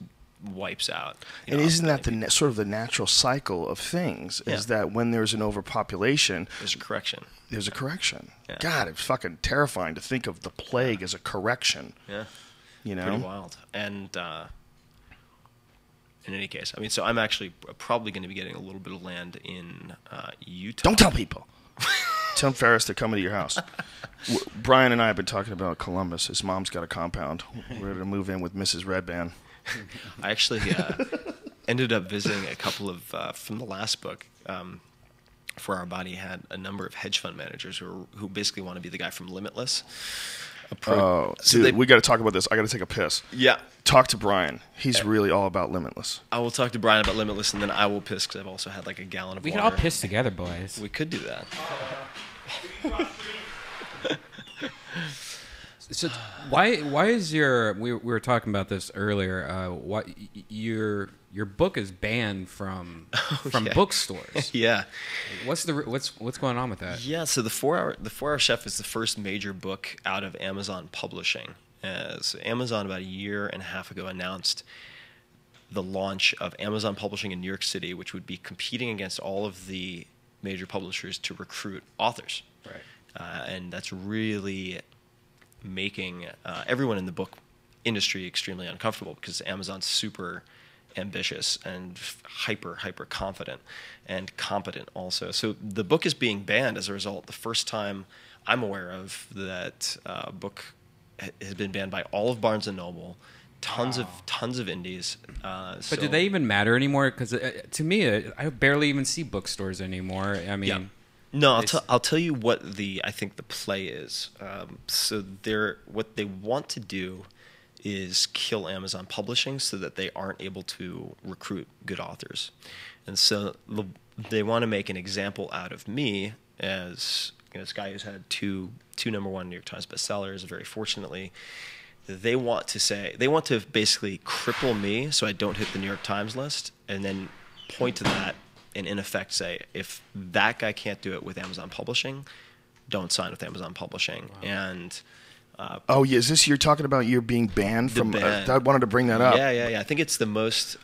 wipes out. And isn't that sort of the natural cycle of things, is that when there's an overpopulation, there's a correction. There's a correction. Yeah. God, it's fucking terrifying to think of the plague as a correction. Yeah. Pretty wild. And in any case, I mean, so I'm actually probably going to be getting a little bit of land in Utah. Don't tell people. Tell Ferriss to come to your house. Brian and I have been talking about Columbus. His mom's got a compound. We're going to move in with Mrs. Redban. I actually ended up visiting a couple of, from the last book, For Our Body had a number of hedge fund managers who basically want to be the guy from Limitless. Dude, we got to talk about this. I got to take a piss. Yeah. Talk to Brian. He's really all about Limitless. I will talk to Brian about Limitless, and then I will piss because I've also had like a gallon of water. We can all piss together, boys. We could do that. So why is we were talking about this earlier? Why your book is banned from bookstores? Yeah. What's going on with that? Yeah. So the 4-Hour Chef is the first major book out of Amazon Publishing. So Amazon about a year and a half ago announced the launch of Amazon Publishing in New York City, which would be competing against all of the major publishers to recruit authors. Right. And that's really making everyone in the book industry extremely uncomfortable because Amazon's super ambitious and hyper confident and competent also. So the book is being banned as a result. The first time I'm aware of that book has been banned by all of Barnes and Noble, tons of indies. But do they even matter anymore? Because to me, I barely even see bookstores anymore. I mean, yeah. No, I'll tell you what I think the play is. So what they want to do is kill Amazon Publishing so that they aren't able to recruit good authors, and so they want to make an example out of me as this guy who's had two #1 New York Times bestsellers. Very fortunately, they want to basically cripple me so I don't hit the New York Times list, and then point to that and in effect say, if that guy can't do it with Amazon Publishing, don't sign with Amazon Publishing. Wow. And is this you're talking about? You're being banned from? I wanted to bring that up. Yeah. I think it's the most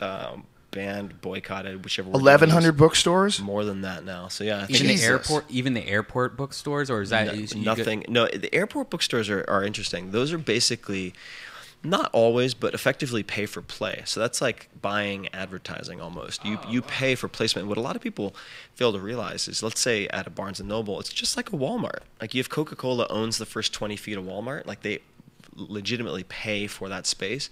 banned, boycotted, whichever. 1,100 bookstores. More than that now. So yeah, I think even the airport bookstores, or is that nothing? No, the airport bookstores are interesting. Those are basically not always, but effectively pay for play. So that's like buying advertising almost. You pay for placement. What a lot of people fail to realize is, let's say at a Barnes and Noble, it's just like a Walmart. Like you have Coca-Cola owns the first 20 feet of Walmart. Like they legitimately pay for that space.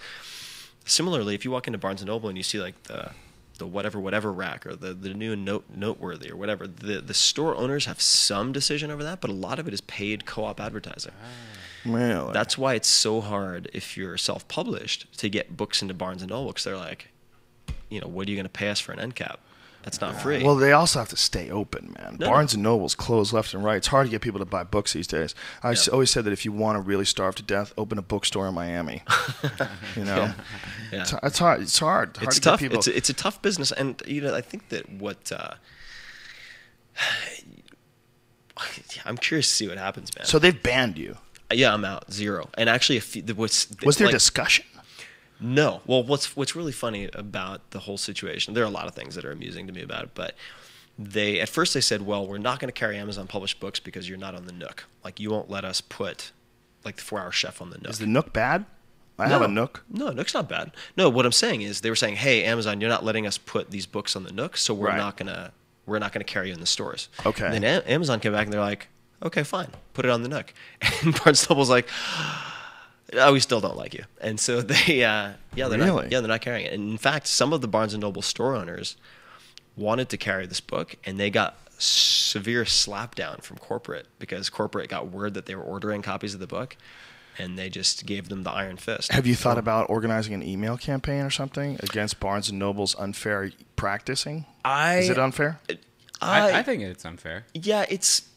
Similarly, if you walk into Barnes and Noble and you see like the whatever rack or the new noteworthy or whatever, the store owners have some decision over that, but a lot of it is paid co-op advertising. Really? That's why it's so hard if you're self-published to get books into Barnes and Noble, because they're like, what are you going to pay us for an end cap? That's not free. Well, they also have to stay open, man. Barnes and Noble's closed left and right. It's hard to get people to buy books these days. I always said that if you want to really starve to death, open a bookstore in Miami. Yeah. It's hard. It's hard. It's to tough. Get people. It's a tough business, and I think that what I'm curious to see what happens, man. So they've banned you. Yeah, I'm out. 0. And actually, was there discussion? No. Well, what's really funny about the whole situation, there are a lot of things that are amusing to me about it, but at first they said, well, we're not going to carry Amazon published books because you're not on the Nook. Like, you won't let us put like the 4-Hour Chef on the Nook. Is the Nook bad? I have a Nook. No, Nook's not bad. No, what I'm saying is they were saying, hey, Amazon, you're not letting us put these books on the Nook, so we're not gonna carry you in the stores. Okay. And then Amazon came back and they're like, okay, fine, put it on the Nook. And Barnes & Noble's like, we still don't like you. And so they're not carrying it. And in fact, some of the Barnes & Noble store owners wanted to carry this book, and they got severe slapdown from corporate because corporate got word that they were ordering copies of the book, and they just gave them the iron fist. Have you thought about organizing an email campaign or something against Barnes & Noble's unfair practicing? Is it unfair? I think it's unfair. Yeah, it's...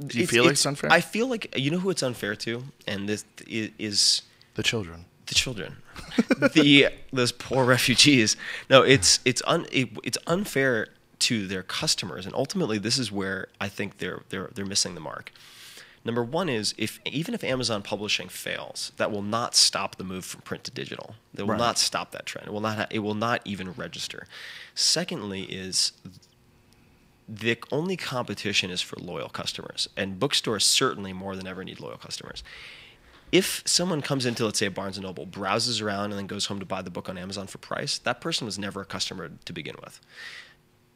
Do you feel it's unfair? I feel like, you know who it's unfair to? And this is... The children. The children. Those poor refugees. No, it's unfair to their customers, and ultimately this is where I think they're missing the mark. Number one is, even if Amazon Publishing fails, that will not stop the move from print to digital. That will not stop that trend. It will not even register. Secondly is, the only competition is for loyal customers, and bookstores certainly more than ever need loyal customers. If someone comes into, let's say, a Barnes & Noble, browses around, and then goes home to buy the book on Amazon for price, that person was never a customer to begin with.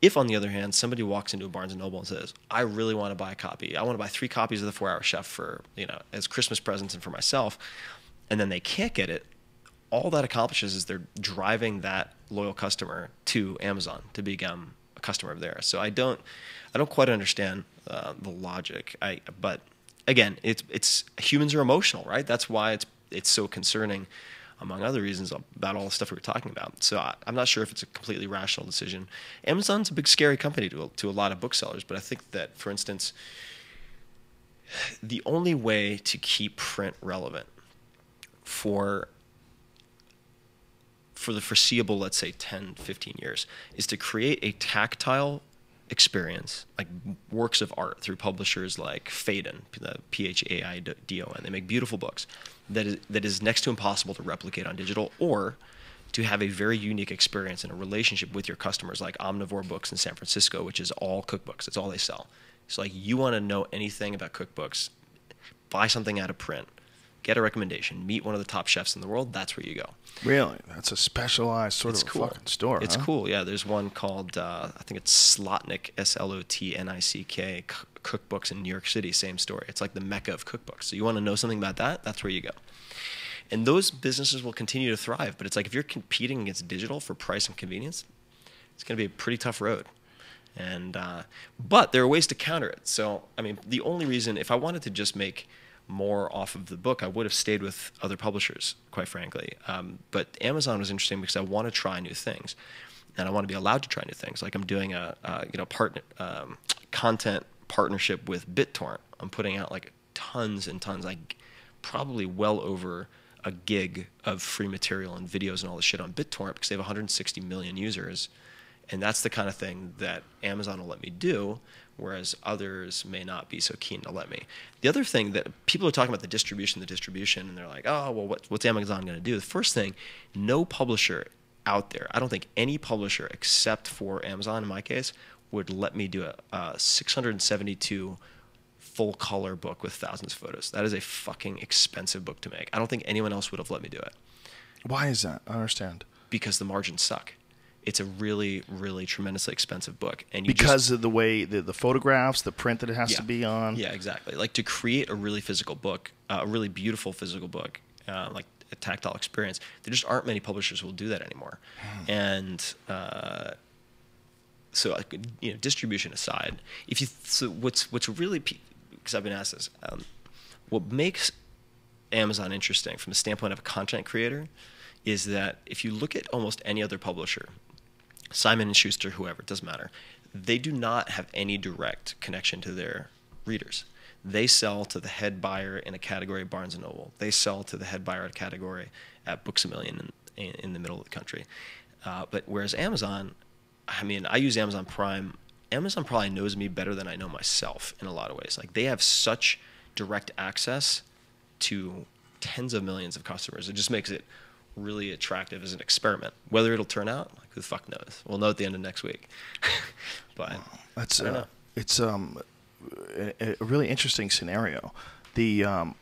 If, on the other hand, somebody walks into a Barnes & Noble and says, I really want to buy a copy. I want to buy 3 copies of the 4-Hour Chef for, as Christmas presents and for myself, and then they can't get it, all that accomplishes is they're driving that loyal customer to Amazon to become a customer of theirs. So I don't quite understand the logic. But again, it's humans are emotional, right? That's why it's so concerning, among other reasons, about all the stuff we were talking about. So I'm not sure if it's a completely rational decision. Amazon's a big, scary company to a lot of booksellers, but I think that, for instance, the only way to keep print relevant for the foreseeable, let's say 10, 15 years, is to create a tactile experience, like works of art through publishers like Phaidon, the P-H-A-I-D-O-N. They make beautiful books that is next to impossible to replicate on digital, or to have a very unique experience and a relationship with your customers, like Omnivore Books in San Francisco, which is all cookbooks. It's all they sell. So like, you want to know anything about cookbooks, buy something out of print, get a recommendation, meet one of the top chefs in the world. That's where you go. Really? That's a specialized sort of fucking store. It's cool. Yeah, there's one called I think it's Slotnick, Slotnick cookbooks in New York City. Same story. It's like the mecca of cookbooks. So you want to know something about that? That's where you go. And those businesses will continue to thrive. But it's like if you're competing against digital for price and convenience, it's going to be a pretty tough road. And but there are ways to counter it. So I mean, the only reason, if I wanted to just make more off of the book, I would have stayed with other publishers, quite frankly. But Amazon was interesting because I want to try new things, and I want to be allowed to try new things. Like I'm doing a content partnership with BitTorrent. I'm putting out like tons and tons, like probably well over a gig of free material and videos and all this shit on BitTorrent because they have 160 million users. And that's the kind of thing that Amazon will let me do, whereas others may not be so keen to let me. The other thing that people are talking about the distribution, and they're like, oh, well, what's Amazon going to do? The first thing, no publisher out there, I don't think any publisher except for Amazon in my case, would let me do a 672 full color book with thousands of photos. That is a fucking expensive book to make. I don't think anyone else would have let me do it. Why is that? I don't understand. Because the margins suck. It's a really, really tremendously expensive book, and because of the way the photographs, the print that it has to be on. Yeah, exactly. Like to create a really physical book, a really beautiful physical book, like a tactile experience. There just aren't many publishers who will do that anymore. And so, distribution aside, what's really, because I've been asked this, what makes Amazon interesting from the standpoint of a content creator is that if you look at almost any other publisher, Simon & Schuster, whoever, it doesn't matter, they do not have any direct connection to their readers. They sell to the head buyer in a category at Barnes & Noble. They sell to the head buyer at a category at Books A Million in the middle of the country. But whereas Amazon, I mean, I use Amazon Prime. Amazon probably knows me better than I know myself in a lot of ways. Like they have such direct access to tens of millions of customers. It just makes it really attractive as an experiment. Whether it'll turn out, like who the fuck knows? We'll know at the end of next week. But that's it's a really interesting scenario. The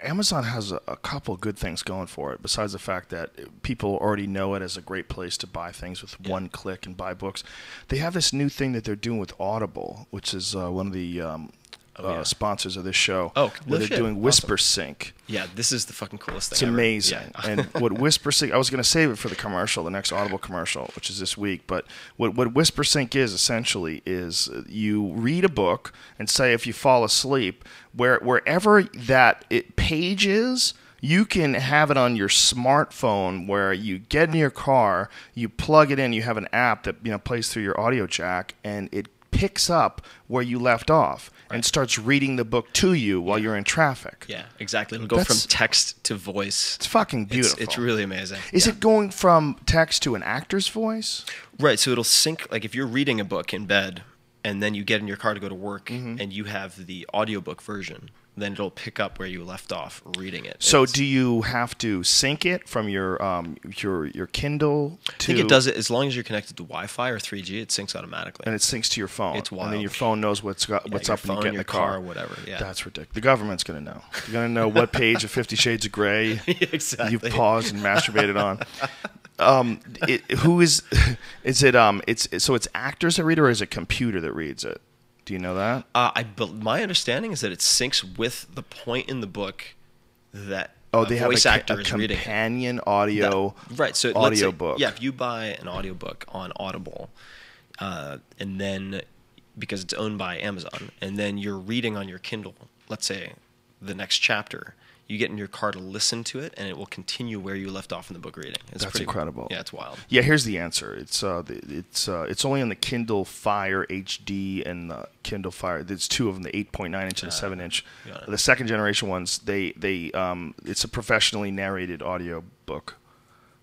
Amazon has a couple good things going for it. Besides the fact that people already know it as a great place to buy things with one click and buy books, they have this new thing that they're doing with Audible, which is one of the sponsors of this show. Oh, where they're doing Whisper Sync. Yeah, this is the fucking coolest thing. It's amazing. Yeah. And what Whisper Sync, I was going to save it for the commercial, the next Audible commercial, which is this week. But what Whisper Sync is essentially is you read a book and say if you fall asleep, wherever that page is, you can have it on your smartphone where you get in your car, you plug it in, you have an app that plays through your audio jack, and it picks up where you left off and starts reading the book to you while you're in traffic. Yeah, exactly. It'll go from text to voice. It's fucking beautiful. It's really amazing. Is it going from text to an actor's voice? Right, so it'll sync, like if you're reading a book in bed and then you get in your car to go to work and you have the audiobook version, then it'll pick up where you left off reading it. So do you have to sync it from your Kindle to... I think it does it as long as you're connected to Wi-Fi or 3G, it syncs automatically. And it syncs to your phone. It's wild. And then your phone knows what's up when you get in the car. Or whatever, yeah. That's ridiculous. The government's going to know. They're going to know what page of 50 Shades of Grey you've paused and masturbated on. So it's actors that read it, or is it computer that reads it? Do you know that? My understanding is that it syncs with the point in the book that they have voice actor is reading. Companion audio, right? So audiobook. Yeah, if you buy an audiobook on Audible, and then because it's owned by Amazon, and then you're reading on your Kindle, let's say the next chapter, you get in your car to listen to it, and it will continue where you left off in the book reading. That's incredible. Cool. Yeah, it's wild. Yeah, here's the answer. It's only on the Kindle Fire HD and the Kindle Fire. There's two of them, the 8.9 inch and the 7 inch. The second generation ones, it's a professionally narrated audio book.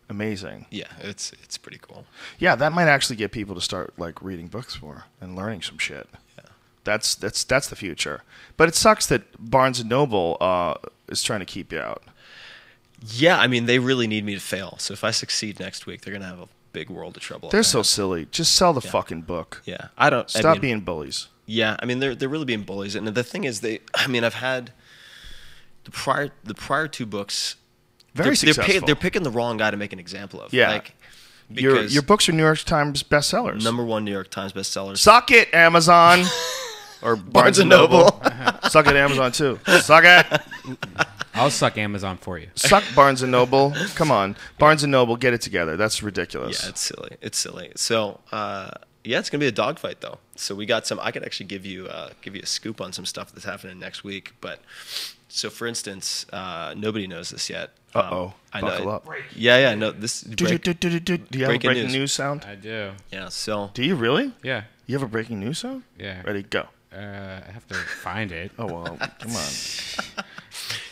Amazing. Yeah, it's pretty cool. Yeah, that might actually get people to start like reading books more and learning some shit. Yeah. That's the future. But it sucks that Barnes & Noble is trying to keep you out. Yeah, I mean, they really need me to fail. So if I succeed next week, they're going to have a big world of trouble. They're so silly. Just sell the fucking book. Yeah. Stop being bullies. Yeah, I mean, they're really being bullies. And the thing is, I've had the prior two books, very successful. They're picking the wrong guy to make an example of. Yeah. Your books are New York Times bestsellers. #1 New York Times bestsellers. Suck it, Amazon. Or Barnes & Noble. Suck it, Amazon, too. Suck it. I'll suck Amazon for you. Suck Barnes & Noble. Come on. Barnes & Noble, get it together. That's ridiculous. Yeah, it's silly. So, yeah, it's going to be a dogfight, though. So we got some – I could actually give you a scoop on some stuff that's happening next week. But so, for instance, nobody knows this yet. Uh-oh. Buckle up. Yeah, no. This Do you have a breaking news sound? I do. Yeah, so – Do you really? Yeah. You have a breaking news sound? Yeah. Ready, go. I have to find it. Oh, well, come on.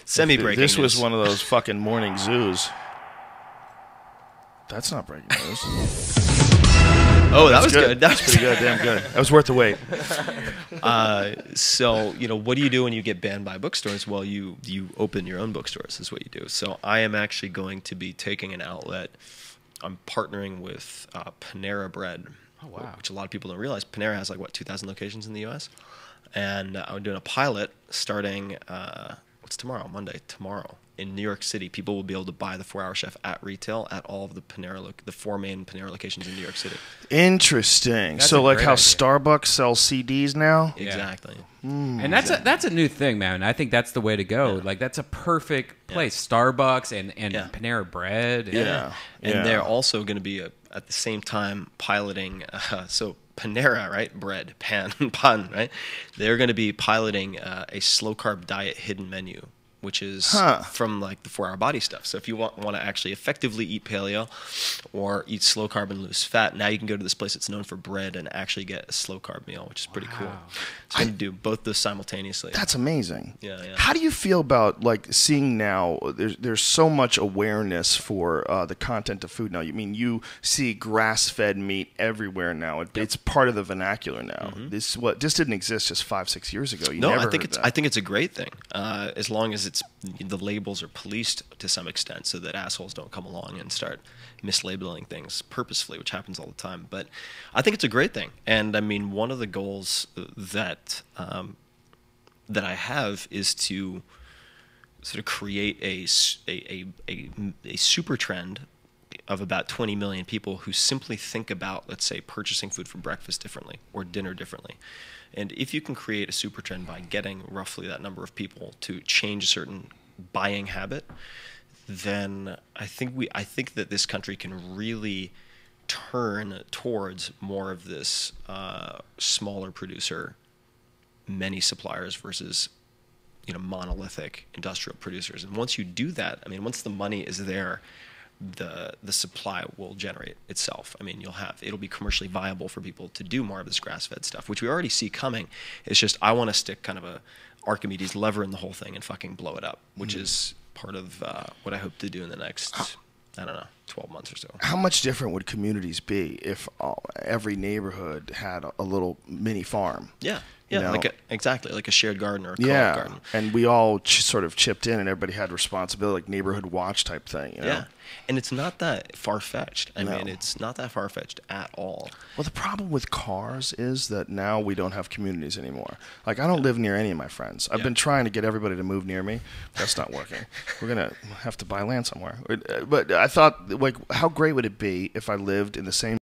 Semi-breaking This news. was one of those fucking morning zoos. That's not breaking news. Oh, that was good. That was pretty good. Damn good. That was worth the wait. So, what do you do when you get banned by bookstores? Well, you open your own bookstores is what you do. So I am actually going to be taking an outlet. I'm partnering with Panera Bread. Oh, wow. Which a lot of people don't realize. Panera has 2,000 locations in the U.S. And I'm doing a pilot starting, what's tomorrow? Monday. Tomorrow. In New York City, people will be able to buy the 4-Hour Chef at retail at all of the the 4 main Panera locations in New York City. Interesting. That's so a like great how idea. Starbucks sells CDs now? Yeah. Exactly. And that's a new thing, man. I think that's the way to go. Yeah. Like that's a perfect place. Starbucks and Yeah. Panera Bread. Yeah. And they're also going to be at the same time piloting. So Panera, right? Bread, pan, right? They're going to be piloting a slow carb diet hidden menu, which is from the 4-Hour Body stuff. So if you want to actually effectively eat paleo or eat slow carb and lose fat, now you can go to this place that's known for bread and actually get a slow carb meal, which is pretty cool. So I'm going to do both those simultaneously. That's amazing. Yeah. How do you feel about seeing now? There's so much awareness for the content of food now. You see grass-fed meat everywhere now. It's part of the vernacular now. Mm-hmm. This didn't exist just 5-6 years ago. I think it's a great thing as long as the labels are policed to some extent, so that assholes don't come along and start mislabeling things purposefully, which happens all the time. But I think it's a great thing, and one of the goals that I have is to sort of create a super trend of about 20 million people who simply think about, let's say, purchasing food for breakfast differently or dinner differently. And if you can create a super trend by getting roughly that number of people to change a certain buying habit, then I think that this country can really turn towards more of this smaller producer, many suppliers versus monolithic industrial producers. And once you do that, once the money is there, the supply will generate itself. It'll be commercially viable for people to do more of this grass-fed stuff, which we already see coming. It's just I want to stick kind of a Archimedes lever in the whole thing and fucking blow it up, which is part of what I hope to do in the next, 12 months or so. How much different would communities be if every neighborhood had a little mini farm? Yeah. Yeah, exactly, like a shared garden or a co-op garden. And we all sort of chipped in, and everybody had responsibility, like neighborhood watch type thing. Yeah, and it's not that far-fetched. It's not that far-fetched at all. Well, the problem with cars is that now we don't have communities anymore. I don't live near any of my friends. I've been trying to get everybody to move near me. That's not working. We're going to have to buy land somewhere. But I thought, how great would it be if I lived in the same